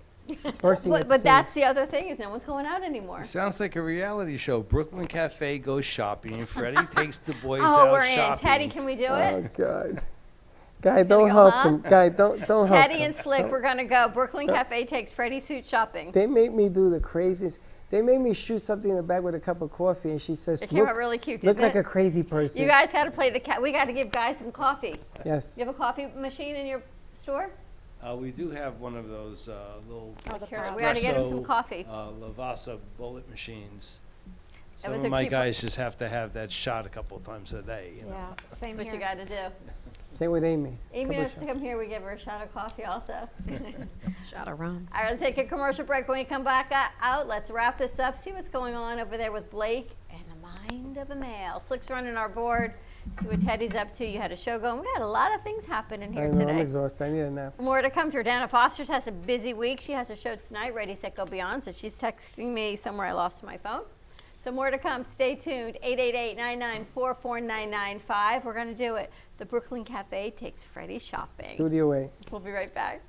[SPEAKER 5] bursting at the
[SPEAKER 6] But that's
[SPEAKER 5] seams.
[SPEAKER 6] the other thing, is no one's going out anymore.
[SPEAKER 7] Sounds like a reality show. Brooklyn Cafe goes shopping, and Freddie takes the boys
[SPEAKER 6] Oh,
[SPEAKER 7] out
[SPEAKER 6] we're
[SPEAKER 7] shopping.
[SPEAKER 6] in. Teddy, can we do it?
[SPEAKER 5] Oh, God. Guy,
[SPEAKER 6] Just
[SPEAKER 5] don't
[SPEAKER 6] gonna go,
[SPEAKER 5] help
[SPEAKER 6] huh?
[SPEAKER 5] him. Guy, don't help him.
[SPEAKER 6] Teddy and Slick, we're going to go. Brooklyn Cafe takes Freddie suit shopping.
[SPEAKER 5] They made me do the craziest. They made me shoot something in the back with a cup of coffee, and she says,
[SPEAKER 6] It came out really cute,
[SPEAKER 5] look
[SPEAKER 6] didn't
[SPEAKER 5] like
[SPEAKER 6] it?
[SPEAKER 5] a crazy person.
[SPEAKER 6] You guys got to play the cat. We got to give guys some coffee.
[SPEAKER 5] Yes.
[SPEAKER 6] You have a coffee machine in your store?
[SPEAKER 7] We do have one of those little
[SPEAKER 6] Sure. We got to get him some
[SPEAKER 7] espresso,
[SPEAKER 6] coffee.
[SPEAKER 7] Lavazza bullet machines. Some
[SPEAKER 6] was
[SPEAKER 7] of
[SPEAKER 6] a
[SPEAKER 7] my
[SPEAKER 6] cute-
[SPEAKER 7] guys just have to have that shot a couple of times a day. You know?
[SPEAKER 4] Yeah, same
[SPEAKER 6] That's what
[SPEAKER 4] here.
[SPEAKER 6] you got to do.
[SPEAKER 5] Same with Amy.
[SPEAKER 6] Amy
[SPEAKER 5] Couple
[SPEAKER 6] knows to
[SPEAKER 5] shots.
[SPEAKER 6] come here. We give her a shot of coffee also.
[SPEAKER 4] Shot of rum.
[SPEAKER 6] All right, let's take a commercial break. When we come back out, let's wrap this up. See what's going on over there with Blake and the mind of a male. Slick's running our board. See what Teddy's up to. You had a show going. We had a lot of things happening here
[SPEAKER 5] I know, I'm
[SPEAKER 6] today.
[SPEAKER 5] exhausted. I need a nap.
[SPEAKER 6] More to come. Jordana Foster's has a busy week. She has a show tonight, Ready, Set, Go Beyond. So she's texting me somewhere I lost my phone. So more to come. Stay tuned. 888-994-4995. We're going to do it. The Brooklyn Cafe takes Freddie shopping.
[SPEAKER 5] Studio A.
[SPEAKER 6] We'll be right back.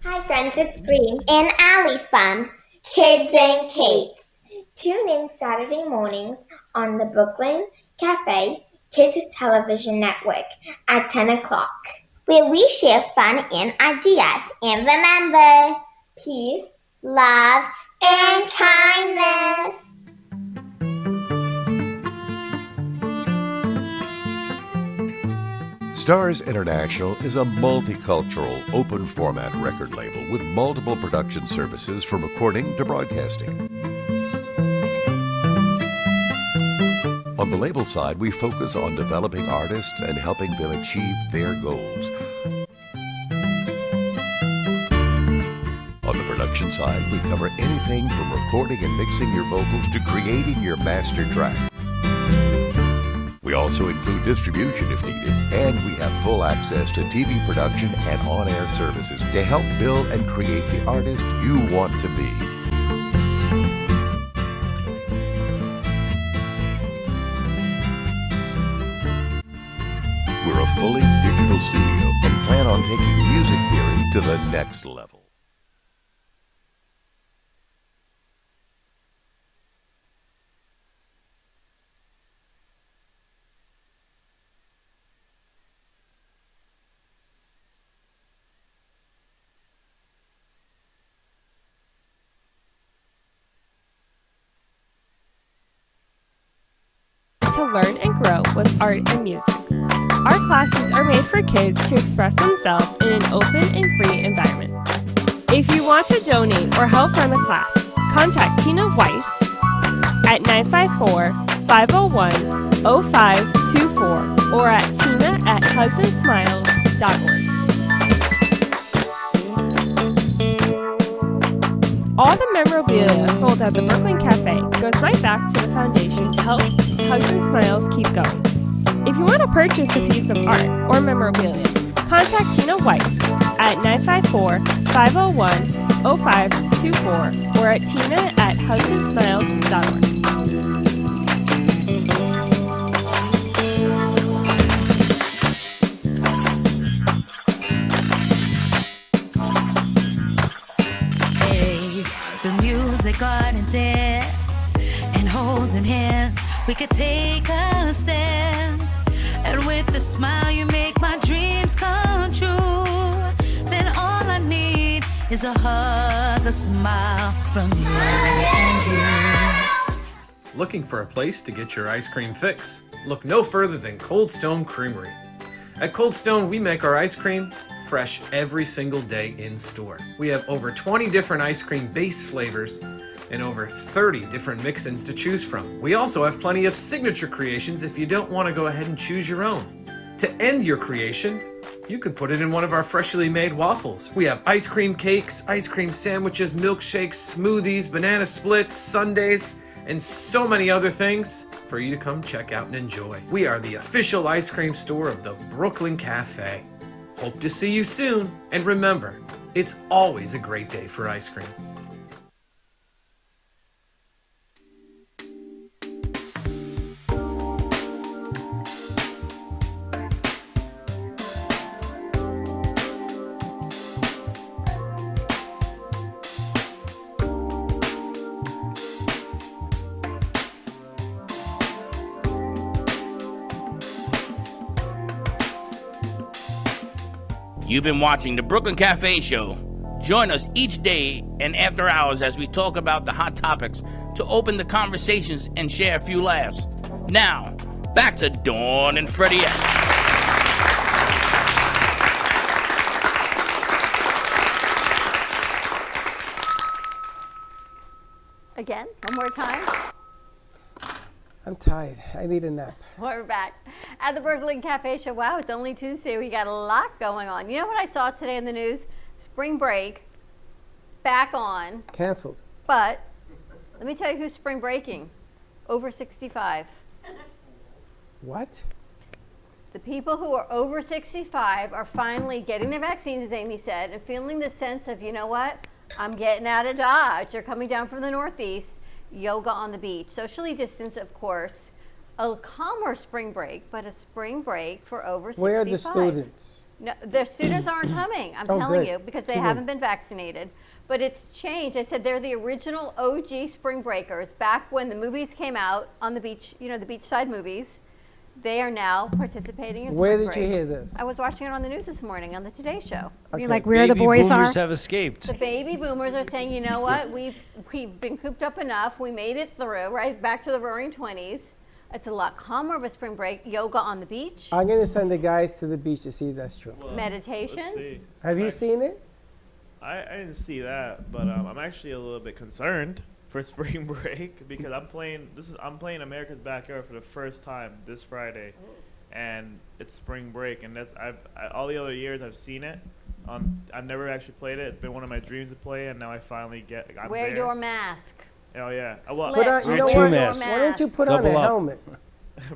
[SPEAKER 17] Hi friends, it's Bree and Allie from Kids and Capes. Tune in Saturday mornings on the Brooklyn Cafe Kids Television Network at 10 o'clock, where we share fun and ideas. And remember, peace, love, and kindness.
[SPEAKER 19] Stars International is a multicultural, open-format record label with multiple production services from recording to broadcasting. On the label side, we focus on developing artists and helping them achieve their goals. On the production side, we cover anything from recording and mixing your vocals to creating your master track. We also include distribution if needed, and we have full access to TV production and on-air services to help build and create the artist you want to be. We're a fully digital studio and plan on taking music theory to the next level.
[SPEAKER 20] To learn and grow with art and music. Our classes are made for kids to express themselves in an open and free environment. If you want to donate or help run the class, contact Tina Weiss at 954-501-0524 or at tina@hugsandsmiles.org. All the memorabilia sold at the Brooklyn Café goes right back to the foundation to help Hugs and Smiles keep going. If you want to purchase a piece of art or memorabilia, contact Tina Weiss at 954-501-0524 or at tina@hugsandsmiles.org.
[SPEAKER 18] The music, art, and dance, and holding hands, we could take a stand. And with a smile, you make my dreams come true. Then all I need is a hug, a smile from you and you.
[SPEAKER 14] Looking for a place to get your ice cream fix? Look no further than Cold Stone Creamery. At Cold Stone, we make our ice cream fresh every single day in store. We have over 20 different ice cream base flavors and over 30 different mix-ins to choose from. We also have plenty of signature creations if you don't want to go ahead and choose your own. To end your creation, you can put it in one of our freshly made waffles. We have ice cream cakes, ice cream sandwiches, milkshakes, smoothies, banana splits, sundaes, and so many other things for you to come check out and enjoy. We are the official ice cream store of the Brooklyn Café. Hope to see you soon, and remember, it's always a great day for ice cream.
[SPEAKER 3] You've been watching the Brooklyn Café Show. Join us each day and after hours as we talk about the hot topics to open the conversations and share a few laughs. Now, back to Dawn and Freddie S.
[SPEAKER 6] Again, one more time.
[SPEAKER 5] I'm tired. I need a nap.
[SPEAKER 6] We're back at the Brooklyn Café Show. Wow, it's only Tuesday. We got a lot going on. You know what I saw today in the news? Spring break back on.
[SPEAKER 5] Canceled.
[SPEAKER 6] But let me tell you who's spring breaking. Over 65.
[SPEAKER 5] What?
[SPEAKER 6] The people who are over 65 are finally getting their vaccines, as Amy said, and feeling the sense of, you know what? I'm getting out of Dodge. They're coming down from the Northeast. Yoga on the beach, socially distanced, of course, a calmer spring break, but a spring break for over 65.
[SPEAKER 5] Where are the students?
[SPEAKER 6] No, their students aren't coming, I'm telling you, because they haven't been vaccinated. But it's changed. I said they're the original OG spring breakers. Back when the movies came out on the beach, you know, the beachside movies, they are now participating in spring break.
[SPEAKER 5] Where did you hear this?
[SPEAKER 6] I was watching it on the news this morning on the Today Show.
[SPEAKER 4] Okay. Like where the boys
[SPEAKER 7] boomers
[SPEAKER 4] are?
[SPEAKER 7] have escaped.
[SPEAKER 6] The baby boomers are saying, you know what, we've been cooped up enough. We made it through, right? Back to the roaring 20s. It's a lot calmer of a spring break. Yoga on the beach.
[SPEAKER 5] I'm going to send the guys to the beach to see if that's true.
[SPEAKER 9] Well,
[SPEAKER 6] Meditation.
[SPEAKER 5] Have you seen it?
[SPEAKER 9] I didn't see that, but I'm actually a little bit concerned for spring break because I'm playing America's Backyard for the first time this Friday, and it's spring break, and that's all the other years I've seen it. I've never actually played it. It's been one of my dreams to play, and now I finally I'm
[SPEAKER 6] Wear
[SPEAKER 9] there.
[SPEAKER 6] your mask.
[SPEAKER 9] Oh yeah.
[SPEAKER 5] Put on, you know what? Why don't you put on a helmet?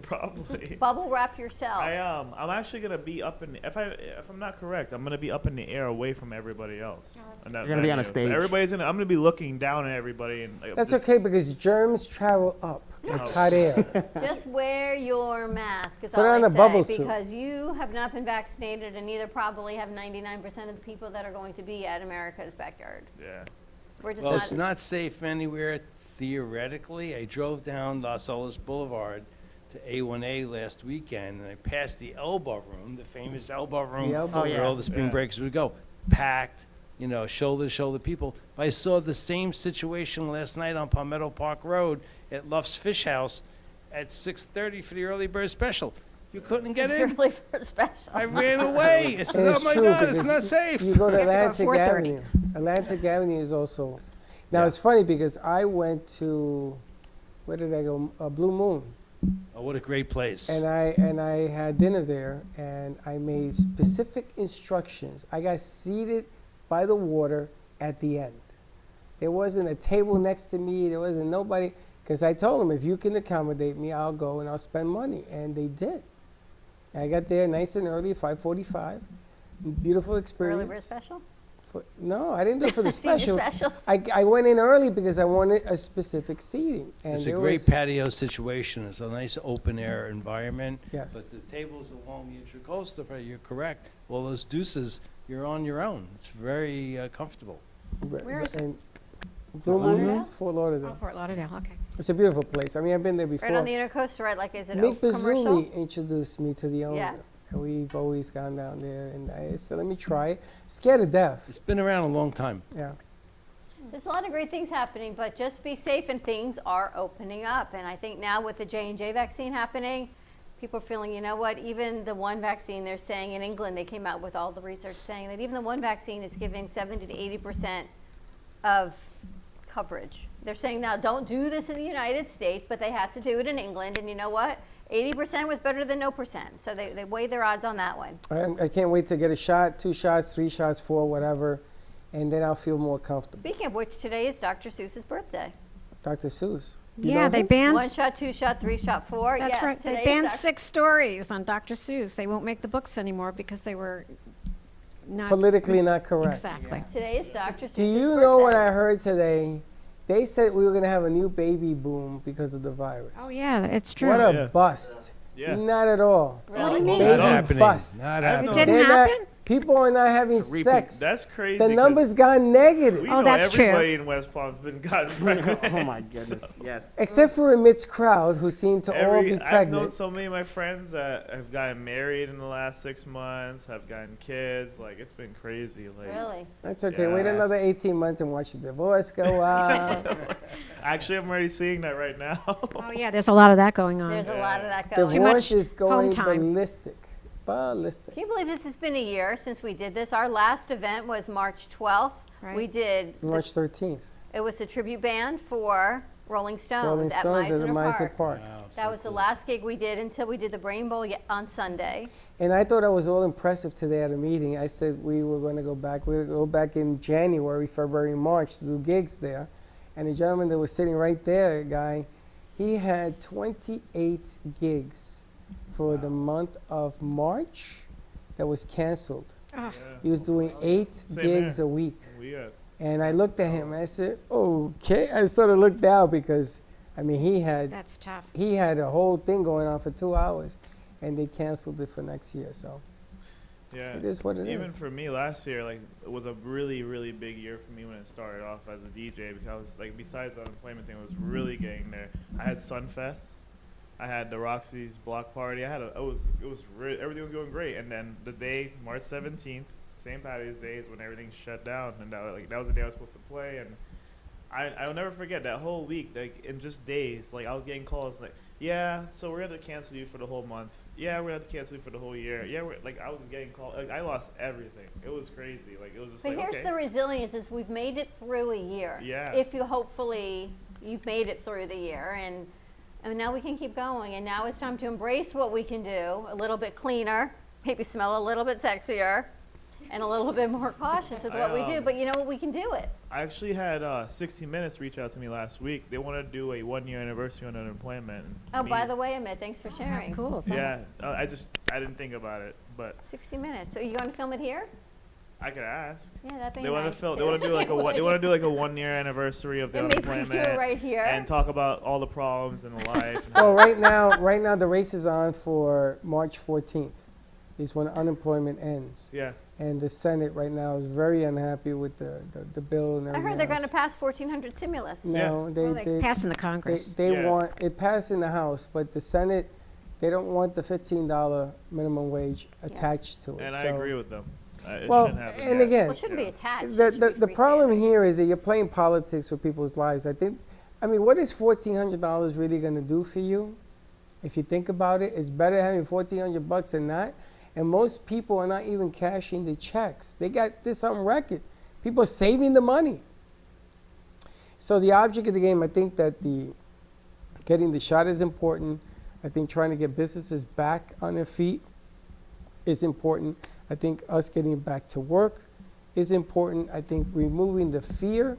[SPEAKER 9] Probably.
[SPEAKER 6] Bubble wrap yourself.
[SPEAKER 9] I'm actually gonna be up in if I'm not correct, I'm gonna be up in the air away from everybody else.
[SPEAKER 16] You're gonna be on a stage.
[SPEAKER 9] So I'm gonna be looking down at everybody and
[SPEAKER 5] That's okay because germs travel up. It's hot air.
[SPEAKER 6] Just wear your mask, is
[SPEAKER 5] Put
[SPEAKER 6] all
[SPEAKER 5] on
[SPEAKER 6] I
[SPEAKER 5] a
[SPEAKER 6] say,
[SPEAKER 5] bubble suit.
[SPEAKER 6] because you have not been vaccinated, and neither probably have 99% of the people that are going to be at America's backyard.
[SPEAKER 9] Yeah.
[SPEAKER 6] We're just
[SPEAKER 7] Well,
[SPEAKER 6] not.
[SPEAKER 7] it's not safe anywhere theoretically. I drove down Los Olas Boulevard to A1A last weekend, and I passed the Elbow Room, the famous Elbow Room,
[SPEAKER 5] The Elbow
[SPEAKER 7] where
[SPEAKER 5] Room.
[SPEAKER 7] all the spring
[SPEAKER 9] Yeah.
[SPEAKER 7] breakers would go, packed, you know, shoulder to shoulder people. But I saw the same situation last night on Palmetto Park Road at Luff's Fish House at 6:30 for the early bird special. You couldn't get in.
[SPEAKER 6] Really for special.
[SPEAKER 7] I ran away. I said,
[SPEAKER 5] And
[SPEAKER 7] oh
[SPEAKER 5] it's
[SPEAKER 7] my
[SPEAKER 5] true,
[SPEAKER 7] God, it's
[SPEAKER 5] because
[SPEAKER 7] not safe.
[SPEAKER 5] You go to
[SPEAKER 6] You have to go at
[SPEAKER 5] Atlantic
[SPEAKER 6] 4:30.
[SPEAKER 5] Avenue. Atlantic Avenue is also. Now
[SPEAKER 7] Yeah.
[SPEAKER 5] it's funny because I went to, where did I go? Blue Moon,
[SPEAKER 7] Oh, what a great place.
[SPEAKER 5] and I had dinner there, and I made specific instructions. I got seated by the water at the end. There wasn't a table next to me. There wasn't nobody, because I told them, if you can accommodate me, I'll go and I'll spend money, and they did. I got there nice and early, 5:45. Beautiful experience.
[SPEAKER 6] Early bird special?
[SPEAKER 5] No, I didn't do it for the
[SPEAKER 6] Senior
[SPEAKER 5] special.
[SPEAKER 6] specials.
[SPEAKER 5] I went in early because I wanted a specific seating. And
[SPEAKER 7] It's a
[SPEAKER 5] there
[SPEAKER 7] great
[SPEAKER 5] was-
[SPEAKER 7] patio situation. It's a nice open air environment.
[SPEAKER 5] Yes.
[SPEAKER 7] But the tables along the Intracoastal, you're correct. All those deuces, you're on your own. It's very comfortable.
[SPEAKER 4] Where is it?
[SPEAKER 5] and Blue
[SPEAKER 6] Fort
[SPEAKER 5] Moon
[SPEAKER 6] Lauderdale?
[SPEAKER 5] is Fort Lauderdale.
[SPEAKER 4] Oh, Fort Lauderdale, okay.
[SPEAKER 5] It's a beautiful place. I mean, I've been there before.
[SPEAKER 6] Right on the Intercoast, right? Like, is it
[SPEAKER 5] Mick
[SPEAKER 6] commercial?
[SPEAKER 5] Bazzuli introduced me to the owner.
[SPEAKER 6] Yeah.
[SPEAKER 5] And we've always gone down there. And I said, let me try it. Scared to death.
[SPEAKER 7] It's been around a long time.
[SPEAKER 5] Yeah.
[SPEAKER 6] There's a lot of great things happening, but just be safe, and things are opening up. And I think now with the J&J vaccine happening, people are feeling, you know what, even the one vaccine, they're saying in England, they came out with all the research saying that even the one vaccine is giving 70 to 80% of coverage. They're saying now, don't do this in the United States, but they had to do it in England. And you know what? 80% was better than no percent. So they weighed their odds on that one.
[SPEAKER 5] I can't wait to get a shot, 2 shots, 3 shots, 4, whatever. And then I'll feel more comfortable.
[SPEAKER 6] Speaking of which, today is Dr. Seuss's birthday.
[SPEAKER 5] Dr. Seuss. You
[SPEAKER 4] Yeah,
[SPEAKER 5] know
[SPEAKER 4] they
[SPEAKER 5] him?
[SPEAKER 4] banned.
[SPEAKER 6] 1 shot, 2 shot, 3 shot, 4.
[SPEAKER 4] That's
[SPEAKER 6] yes,
[SPEAKER 4] right. They
[SPEAKER 6] today is
[SPEAKER 4] banned
[SPEAKER 6] Dr.
[SPEAKER 4] 6 stories on Dr. Seuss. They won't make the books anymore because they were not
[SPEAKER 5] Politically not correct.
[SPEAKER 6] Exactly. Today is Dr. Seuss's
[SPEAKER 5] Do you
[SPEAKER 6] birthday.
[SPEAKER 5] know what I heard today? They said we were going to have a new baby boom because of the virus.
[SPEAKER 4] Oh, yeah, it's true.
[SPEAKER 5] What a
[SPEAKER 9] Yeah.
[SPEAKER 5] bust.
[SPEAKER 9] Yeah.
[SPEAKER 5] Not at all.
[SPEAKER 6] Really? What do you
[SPEAKER 5] Baby
[SPEAKER 6] mean?
[SPEAKER 7] Not happening.
[SPEAKER 5] bust.
[SPEAKER 7] Not
[SPEAKER 9] I
[SPEAKER 7] happening.
[SPEAKER 9] don't
[SPEAKER 4] Didn't
[SPEAKER 5] They're not-
[SPEAKER 4] happen?
[SPEAKER 5] people are not having
[SPEAKER 7] It's a repeat.
[SPEAKER 5] sex.
[SPEAKER 9] That's crazy.
[SPEAKER 5] The
[SPEAKER 9] 'cause
[SPEAKER 5] numbers gone negative.
[SPEAKER 9] we
[SPEAKER 4] Oh,
[SPEAKER 9] know
[SPEAKER 4] that's true.
[SPEAKER 9] everybody in West Palm's been gotten pregnant.
[SPEAKER 16] Oh my goodness. Yes.
[SPEAKER 5] Except for Amit's crowd, who seem to all be
[SPEAKER 9] I've known
[SPEAKER 5] pregnant.
[SPEAKER 9] so many of my friends that have gotten married in the last 6 months, have gotten kids. Like, it's been crazy. Like,
[SPEAKER 6] Really?
[SPEAKER 5] That's okay. Wait
[SPEAKER 9] Yes.
[SPEAKER 5] another 18 months and watch the divorce go out.
[SPEAKER 9] Actually, I'm already seeing that right now.
[SPEAKER 4] Oh, yeah, there's a lot of that going on.
[SPEAKER 6] There's a lot of that going on.
[SPEAKER 5] Divorce
[SPEAKER 4] much
[SPEAKER 5] is going
[SPEAKER 4] home time.
[SPEAKER 5] ballistic. Ballistic.
[SPEAKER 6] Can you believe this has been a year since we did this? Our last event was March 12th.
[SPEAKER 4] Right.
[SPEAKER 6] We did,
[SPEAKER 5] March 13th.
[SPEAKER 6] it was the tribute band for Rolling Stones
[SPEAKER 5] Rolling
[SPEAKER 6] at
[SPEAKER 5] Stones at the
[SPEAKER 6] Meisner
[SPEAKER 5] Meisner
[SPEAKER 6] Park.
[SPEAKER 5] Park.
[SPEAKER 6] That was the last gig we did until we did the Brain Bowl on Sunday.
[SPEAKER 5] And I thought I was all impressive today at a meeting. I said we were going to go back. We were going to go back in January, February, March to do gigs there. And the gentleman that was sitting right there, a guy, he had 28 gigs for the month of March that was canceled.
[SPEAKER 4] Ah.
[SPEAKER 5] He was doing 8
[SPEAKER 9] Same
[SPEAKER 5] gigs
[SPEAKER 9] here.
[SPEAKER 5] a week.
[SPEAKER 9] We got
[SPEAKER 5] And I looked at him and I said, okay. I sort of looked down because, I mean, he had
[SPEAKER 4] That's tough.
[SPEAKER 5] a whole thing going on for 2 hours, and they canceled it for next year. So
[SPEAKER 9] Yeah.
[SPEAKER 5] it is what it is.
[SPEAKER 9] Even for me last year, like, it was a really, really big year for me when it started off as a DJ because, like, besides the unemployment thing, it was really getting there. I had Sunfest. I had the Roxy's block party. Everything was going great. And then the day, March 17th, St. Patty's Day is when everything shut down. And that was the day I was supposed to play. And I'll never forget that whole week, like, in just days, like, I was getting calls like, yeah, so we're going to cancel you for the whole month. Yeah, we're going to have to cancel you for the whole year. Yeah, I was getting calls. Like, I lost everything. It was crazy. Like, it was just
[SPEAKER 6] But
[SPEAKER 9] like,
[SPEAKER 6] here's
[SPEAKER 9] okay.
[SPEAKER 6] the resilience is we've made it through a year.
[SPEAKER 9] Yeah.
[SPEAKER 6] If you hopefully, you've made it through the year. And now we can keep going. And now it's time to embrace what we can do a little bit cleaner, maybe smell a little bit sexier, and a little bit more cautious with what we do. But you know what? We can do it.
[SPEAKER 9] I actually had 60 Minutes reach out to me last week. They want to do a 1-year anniversary on unemployment.
[SPEAKER 6] Oh, by the way, Amit, thanks for sharing.
[SPEAKER 4] Cool. So
[SPEAKER 9] Yeah, I didn't think about it, but
[SPEAKER 6] 60 minutes. So you want to film it here?
[SPEAKER 9] I could ask.
[SPEAKER 6] Yeah, that'd be
[SPEAKER 9] They want
[SPEAKER 6] nice,
[SPEAKER 9] to fill.
[SPEAKER 6] too.
[SPEAKER 9] They want to do like a. They want to do like a 1-year anniversary of the
[SPEAKER 6] And maybe we do it
[SPEAKER 9] unemployment.
[SPEAKER 6] right here.
[SPEAKER 9] And talk about all the problems in life.
[SPEAKER 5] Well, right now the race is on for March 14th. Is when unemployment ends.
[SPEAKER 9] Yeah.
[SPEAKER 5] And the Senate right now is very unhappy with the bill and
[SPEAKER 6] I
[SPEAKER 5] everything
[SPEAKER 6] heard they're
[SPEAKER 5] else.
[SPEAKER 6] going to pass 1,400 stimulus.
[SPEAKER 5] No, they
[SPEAKER 4] pass in the Congress.
[SPEAKER 5] They
[SPEAKER 4] Yeah.
[SPEAKER 5] want it passed in the House, but the Senate, they don't want the $15 minimum wage attached to it.
[SPEAKER 9] And I
[SPEAKER 5] So-
[SPEAKER 9] agree with them. It
[SPEAKER 5] well,
[SPEAKER 9] shouldn't happen
[SPEAKER 5] and
[SPEAKER 9] yet.
[SPEAKER 5] again,
[SPEAKER 6] Well, it shouldn't be attached.
[SPEAKER 5] the problem here is that you're playing politics with people's lives. I mean, what is $1,400 really going to do for you? If you think about it, it's better having $1,400 than not. And most people are not even cashing the checks. They got this on record. People are saving the money. So the object of the game, I think that getting the shot is important. I think trying to get businesses back on their feet is important. I think us getting back to work is important. I think removing the fear,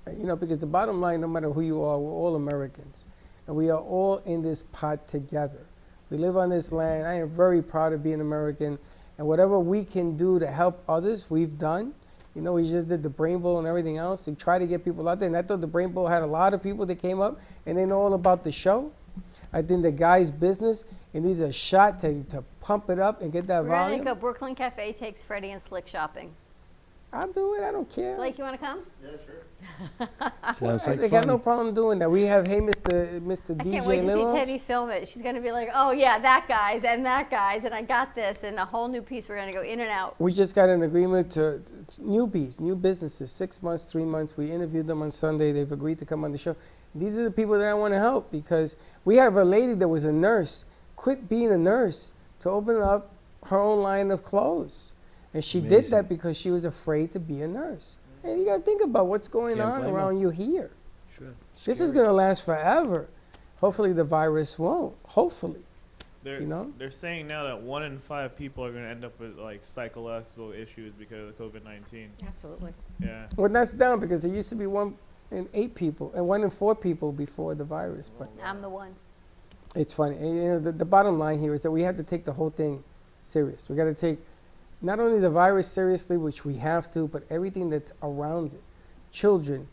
[SPEAKER 5] because the bottom line, no matter who you are, we're all Americans. And we are all in this pot together. We live on this land. I am very proud of being American. And whatever we can do to help others, we've done. We just did the Brain Bowl and everything else to try to get people out there. And I thought the Brain Bowl had a lot of people that came up and they know all about the show. I think the guy's business, it needs a shot to pump it up and get that
[SPEAKER 6] We're going
[SPEAKER 5] volume.
[SPEAKER 6] to go Brooklyn Cafe takes Freddie and Slick shopping.
[SPEAKER 5] I'll do it. I don't care.
[SPEAKER 6] Blake, you want to come?
[SPEAKER 8] Yeah, sure.
[SPEAKER 7] Sounds like
[SPEAKER 5] They got no
[SPEAKER 7] fun.
[SPEAKER 5] problem doing that. We have, hey, Mr.
[SPEAKER 6] I
[SPEAKER 5] DJ
[SPEAKER 6] can't wait to see
[SPEAKER 5] Limos.
[SPEAKER 6] Teddy film it. She's going to be like, oh, yeah, that guy's, and I got this, and a whole new piece. We're going to go in and out.
[SPEAKER 5] We just got an agreement to newbies, new businesses, 6 months, 3 months. We interviewed them on Sunday. They've agreed to come on the show. These are the people that I want to help because we have a lady that was a nurse, quit being a nurse to open up her own line of clothes. And she did that because she was afraid to be a nurse. And you got to think about what's going
[SPEAKER 7] Can't
[SPEAKER 5] on
[SPEAKER 7] blame
[SPEAKER 5] around
[SPEAKER 7] her.
[SPEAKER 5] you here.
[SPEAKER 7] Sure.
[SPEAKER 5] This is going to last forever. Hopefully the virus won't. Hopefully.
[SPEAKER 9] They're saying now that 1 in 5 people are going to end up with like psychological issues because of COVID-19.
[SPEAKER 4] Absolutely.
[SPEAKER 9] Yeah.
[SPEAKER 5] Well, that's down because there used to be 1 in 8 people and 1 in 4 people before the virus. But
[SPEAKER 6] I'm the one.
[SPEAKER 5] it's funny. And, the bottom line here is that we have to take the whole thing serious. We got to take not only the virus seriously, which we have to, but everything that's around it. Children,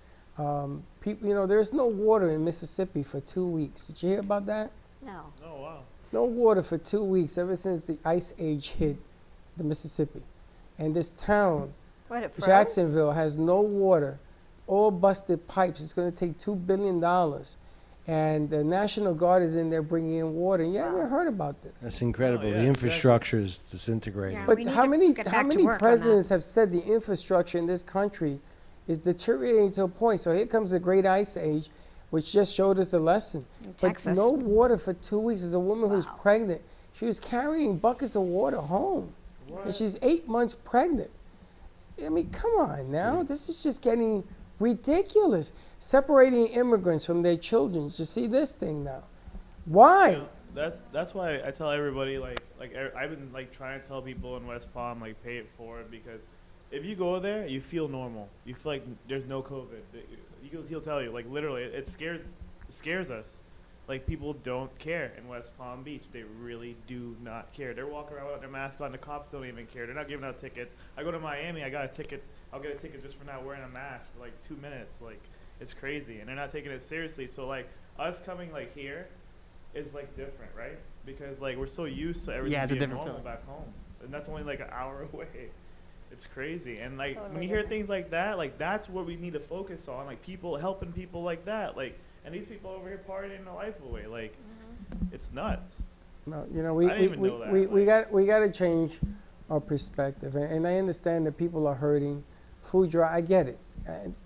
[SPEAKER 5] people. There's no water in Mississippi for 2 weeks. Did you hear about that?
[SPEAKER 6] No.
[SPEAKER 9] Oh wow.
[SPEAKER 5] No water for 2 weeks ever since the ice age hit the Mississippi. And this town,
[SPEAKER 6] What, it froze?
[SPEAKER 5] Jacksonville, has no water, all busted pipes. It's going to take $2 billion. And the National Guard is in there bringing in water. You haven't heard about this.
[SPEAKER 7] That's incredible.
[SPEAKER 9] Oh, yeah,
[SPEAKER 7] the infrastructure is disintegrating.
[SPEAKER 4] Yeah.
[SPEAKER 5] But
[SPEAKER 4] we need
[SPEAKER 5] how
[SPEAKER 4] to
[SPEAKER 5] many
[SPEAKER 4] get
[SPEAKER 5] how
[SPEAKER 4] back to
[SPEAKER 5] many
[SPEAKER 4] work on that.
[SPEAKER 5] presidents have said the infrastructure in this country is deteriorating to a point? So here comes the Great Ice Age, which just showed us a lesson.
[SPEAKER 4] In
[SPEAKER 5] But
[SPEAKER 4] Texas.
[SPEAKER 5] no water for 2 weeks. There's a woman who's pregnant. She was carrying buckets of water home, and she's 8 months pregnant. I mean, come on now. This is just getting ridiculous. Separating immigrants from their children. You see this thing now. Why?
[SPEAKER 9] That's why I tell everybody I've been trying to tell people in West Palm pay it forward because if you go there you feel normal. You feel like there's no COVID. He'll tell you literally it scares us. People don't care in West Palm Beach. They really do not care. They're walking around with their mask on. The cops don't even care. They're not giving out tickets. I go to Miami. I got a ticket. I'll get a ticket just for not wearing a mask for 2 minutes. It's crazy, and they're not taking it seriously. So us coming here is different, right? Because we're so used to everything
[SPEAKER 16] it's a
[SPEAKER 9] being
[SPEAKER 16] different
[SPEAKER 9] normal
[SPEAKER 16] feeling.
[SPEAKER 9] back home, and that's only an hour away. It's crazy, and when
[SPEAKER 6] Totally
[SPEAKER 9] you hear
[SPEAKER 6] different.
[SPEAKER 9] things like that, that's what we need to focus on. People helping people like that, and these people over here partying their life away. It's nuts.
[SPEAKER 5] No,
[SPEAKER 9] I didn't even know that,
[SPEAKER 5] we got to change our perspective, and I understand that people are hurting. Food dry, I get it.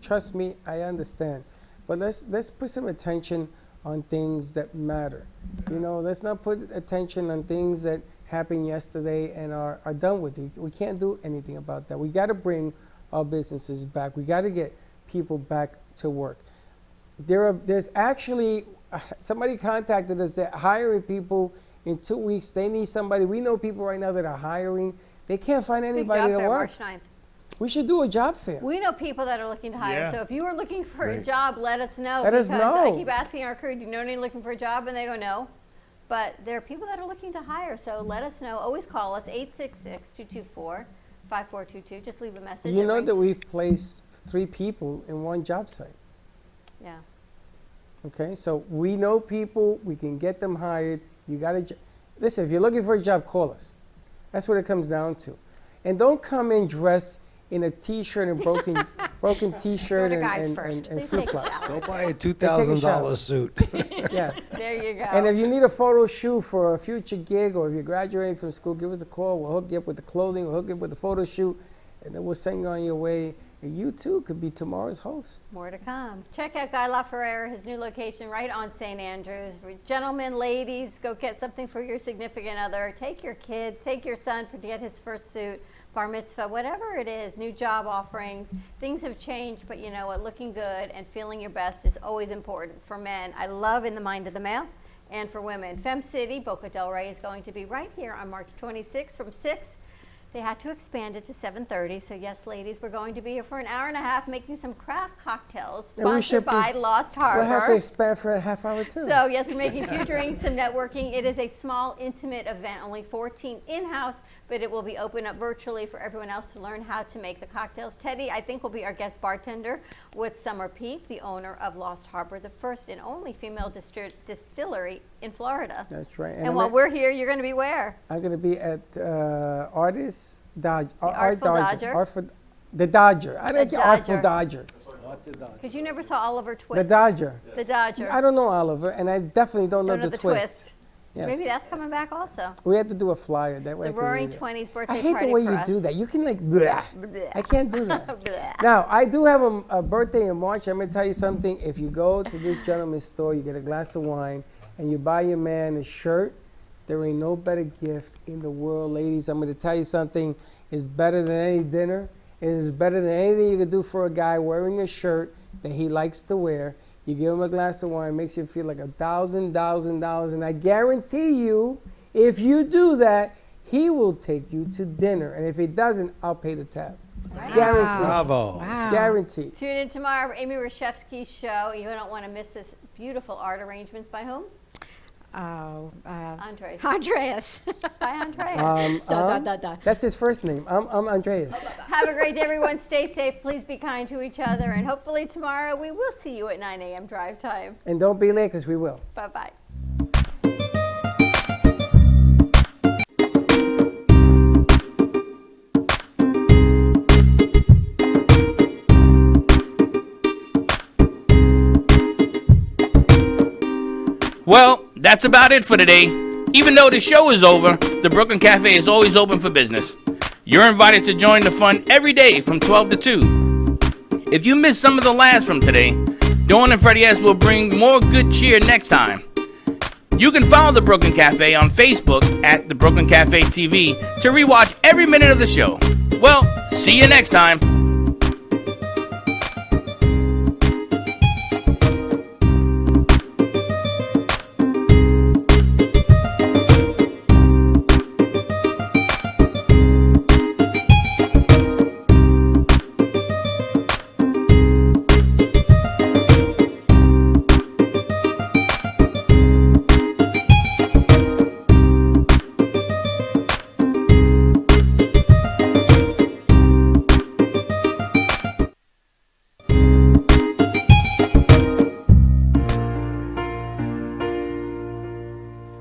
[SPEAKER 5] Trust me, I understand. But let's put some attention on things that matter. Let's not put attention on things that happened yesterday and are done with. We can't do anything about that. We got to bring our businesses back. We got to get people back to work. There's actually somebody contacted us that hiring people in 2 weeks. They need somebody. We know people right now that are hiring. They can't find
[SPEAKER 6] Big
[SPEAKER 5] anybody
[SPEAKER 6] job
[SPEAKER 5] to
[SPEAKER 6] fair,
[SPEAKER 5] work.
[SPEAKER 6] March 9th.
[SPEAKER 5] We should do a job fair.
[SPEAKER 6] We know people that are looking to hire.
[SPEAKER 9] Yeah.
[SPEAKER 6] So if you are looking for a
[SPEAKER 5] Great.
[SPEAKER 6] job, let us know.
[SPEAKER 5] Let us
[SPEAKER 6] because
[SPEAKER 5] know.
[SPEAKER 6] I keep asking our crew, do you know anyone looking for a job? And they go, no. But there are people that are looking to hire. So let us know. Always call us, 866-224-9999. 5422. Just leave a message.
[SPEAKER 5] You
[SPEAKER 6] It
[SPEAKER 5] know that
[SPEAKER 6] rings-
[SPEAKER 5] we've placed 3 people in one job site.
[SPEAKER 6] Yeah.
[SPEAKER 5] Okay, so we know people, we can get them hired. You got to listen. If you're looking for a job, call us. That's what it comes down to. And don't come in dressed in a t-shirt and broken t-shirt
[SPEAKER 4] Go to
[SPEAKER 5] and,
[SPEAKER 4] guys
[SPEAKER 5] and,
[SPEAKER 4] first.
[SPEAKER 5] and
[SPEAKER 6] Please
[SPEAKER 5] flip
[SPEAKER 6] take a
[SPEAKER 5] flops.
[SPEAKER 6] shower.
[SPEAKER 8] Don't buy a
[SPEAKER 5] And take a shower.
[SPEAKER 8] $2,000 suit.
[SPEAKER 5] Yes.
[SPEAKER 6] There you go.
[SPEAKER 5] And if you need a photo shoot for a future gig, or if you're graduating from school, give us a call. We'll hook you up with the clothing. We'll hook you up with the photo shoot, and then we'll send you on your way. And you too could be tomorrow's host.
[SPEAKER 6] More to come. Check out Guy LaFerrera, his new location right on St. Andrews. Gentlemen, ladies, go get something for your significant other. Take your kids, take your son to get his first suit, bar mitzvah, whatever it is, new job offerings. Things have changed, but you know what? Looking good and feeling your best is always important for men. I love In the Mind of the Male, and for women. Fem City, Boca Del Rey is going to be right here on March 26th from 6. They had to expand it to 7:30. So yes, ladies, we're going to be here for an hour and a half making some craft cocktails
[SPEAKER 5] And we
[SPEAKER 6] sponsored
[SPEAKER 5] should
[SPEAKER 6] by Lost Harbor.
[SPEAKER 5] We'll have to expand for a half hour too.
[SPEAKER 6] So yes, we're making 2 drinks, some networking. It is a small, intimate event, only 14 in-house, but it will be open up virtually for everyone else to learn how to make the cocktails. Teddy, I think, will be our guest bartender with Summer Peak, the owner of Lost Harbor, the first and only female distillery in Florida.
[SPEAKER 5] That's right.
[SPEAKER 6] And while we're here, you're going to be where?
[SPEAKER 5] I'm going to be at Artist Dodge.
[SPEAKER 6] Artful Dodger.
[SPEAKER 5] The Dodger. I don't
[SPEAKER 6] The
[SPEAKER 5] get Artful
[SPEAKER 6] Dodger.
[SPEAKER 5] Dodger.
[SPEAKER 6] Because you never saw Oliver Twist.
[SPEAKER 5] The Dodger.
[SPEAKER 6] The Dodger.
[SPEAKER 5] I don't know Oliver, and I definitely don't know
[SPEAKER 6] Don't know
[SPEAKER 5] the
[SPEAKER 6] the
[SPEAKER 5] twist. Yes.
[SPEAKER 6] Maybe that's coming back also.
[SPEAKER 5] We have to do a flyer that way.
[SPEAKER 6] The
[SPEAKER 5] I can
[SPEAKER 6] Roaring
[SPEAKER 5] read it.
[SPEAKER 6] 20s birthday
[SPEAKER 5] I hate
[SPEAKER 6] party
[SPEAKER 5] the way
[SPEAKER 6] for
[SPEAKER 5] you
[SPEAKER 6] us.
[SPEAKER 5] do that. You can like, bleh.
[SPEAKER 6] Bleh.
[SPEAKER 5] I can't do that.
[SPEAKER 6] Bleh.
[SPEAKER 5] Now, I do have a birthday in March. I'm going to tell you something. If you go to this gentleman's store, you get a glass of wine, and you buy your man a shirt, there ain't no better gift in the world, ladies. I'm going to tell you something. It's better than any dinner. It is better than anything you can do for a guy wearing a shirt that he likes to wear. You give him a glass of wine, makes you feel like $1,000. And I guarantee you, if you do that, he will take you to dinner. And if he doesn't, I'll pay the tab. Guaranteed.
[SPEAKER 8] Bravo.
[SPEAKER 4] Wow.
[SPEAKER 5] Guaranteed.
[SPEAKER 6] Tune in tomorrow for Amy Reshevsky's show. You don't want to miss this beautiful art arrangements by whom? Andres.
[SPEAKER 4] Andreas.
[SPEAKER 6] By Andreas.
[SPEAKER 5] That's his first name. I'm Andreas.
[SPEAKER 6] Have a great day, everyone. Stay safe. Please be kind to each other. And hopefully tomorrow we will see you at 9 a.m. drive time.
[SPEAKER 5] And don't be late, because we will.
[SPEAKER 6] Bye-bye.
[SPEAKER 3] Well, that's about it for today. Even though the show is over, the Brooklyn Cafe is always open for business. You're invited to join the fun every day from 12 to 2. If you missed some of the laughs from today, Dawn and Freddie S. will bring more good cheer next time. You can follow the Brooklyn Cafe on Facebook at the Brooklyn Cafe TV to rewatch every minute of the show. Well, see you next time.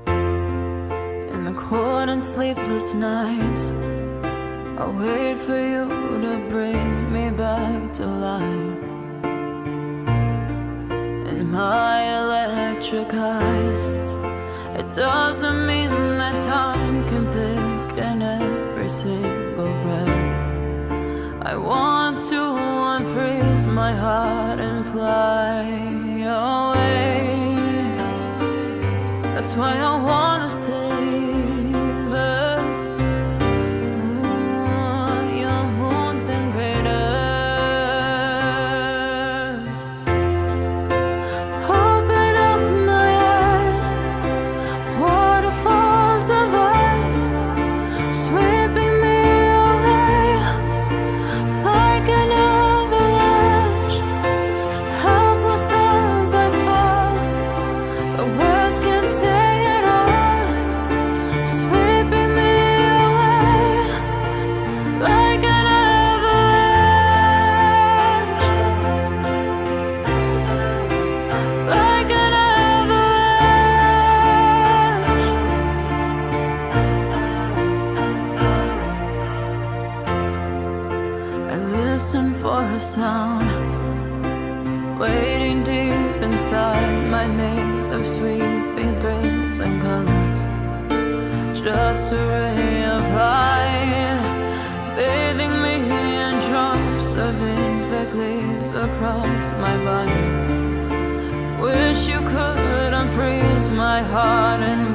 [SPEAKER 2] In the cold and sleepless nights, I wait for you to bring me back to life. In my electric eyes, it doesn't mean that time can thicken every single breath. I want to unfreeze my heart and fly away. That's why I wanna save it. Your moons and craters. Open up my eyes, waterfalls of ice, sweeping me away like an avalanche. Helpless as I fall, the words can't say it all, sweeping me away like listen for a sound, waiting deep inside my maze of sweeping thrills and colors. Just a ray of light, bathing me in drops of ink that glaze across my body. Wish you could unfreeze my heart and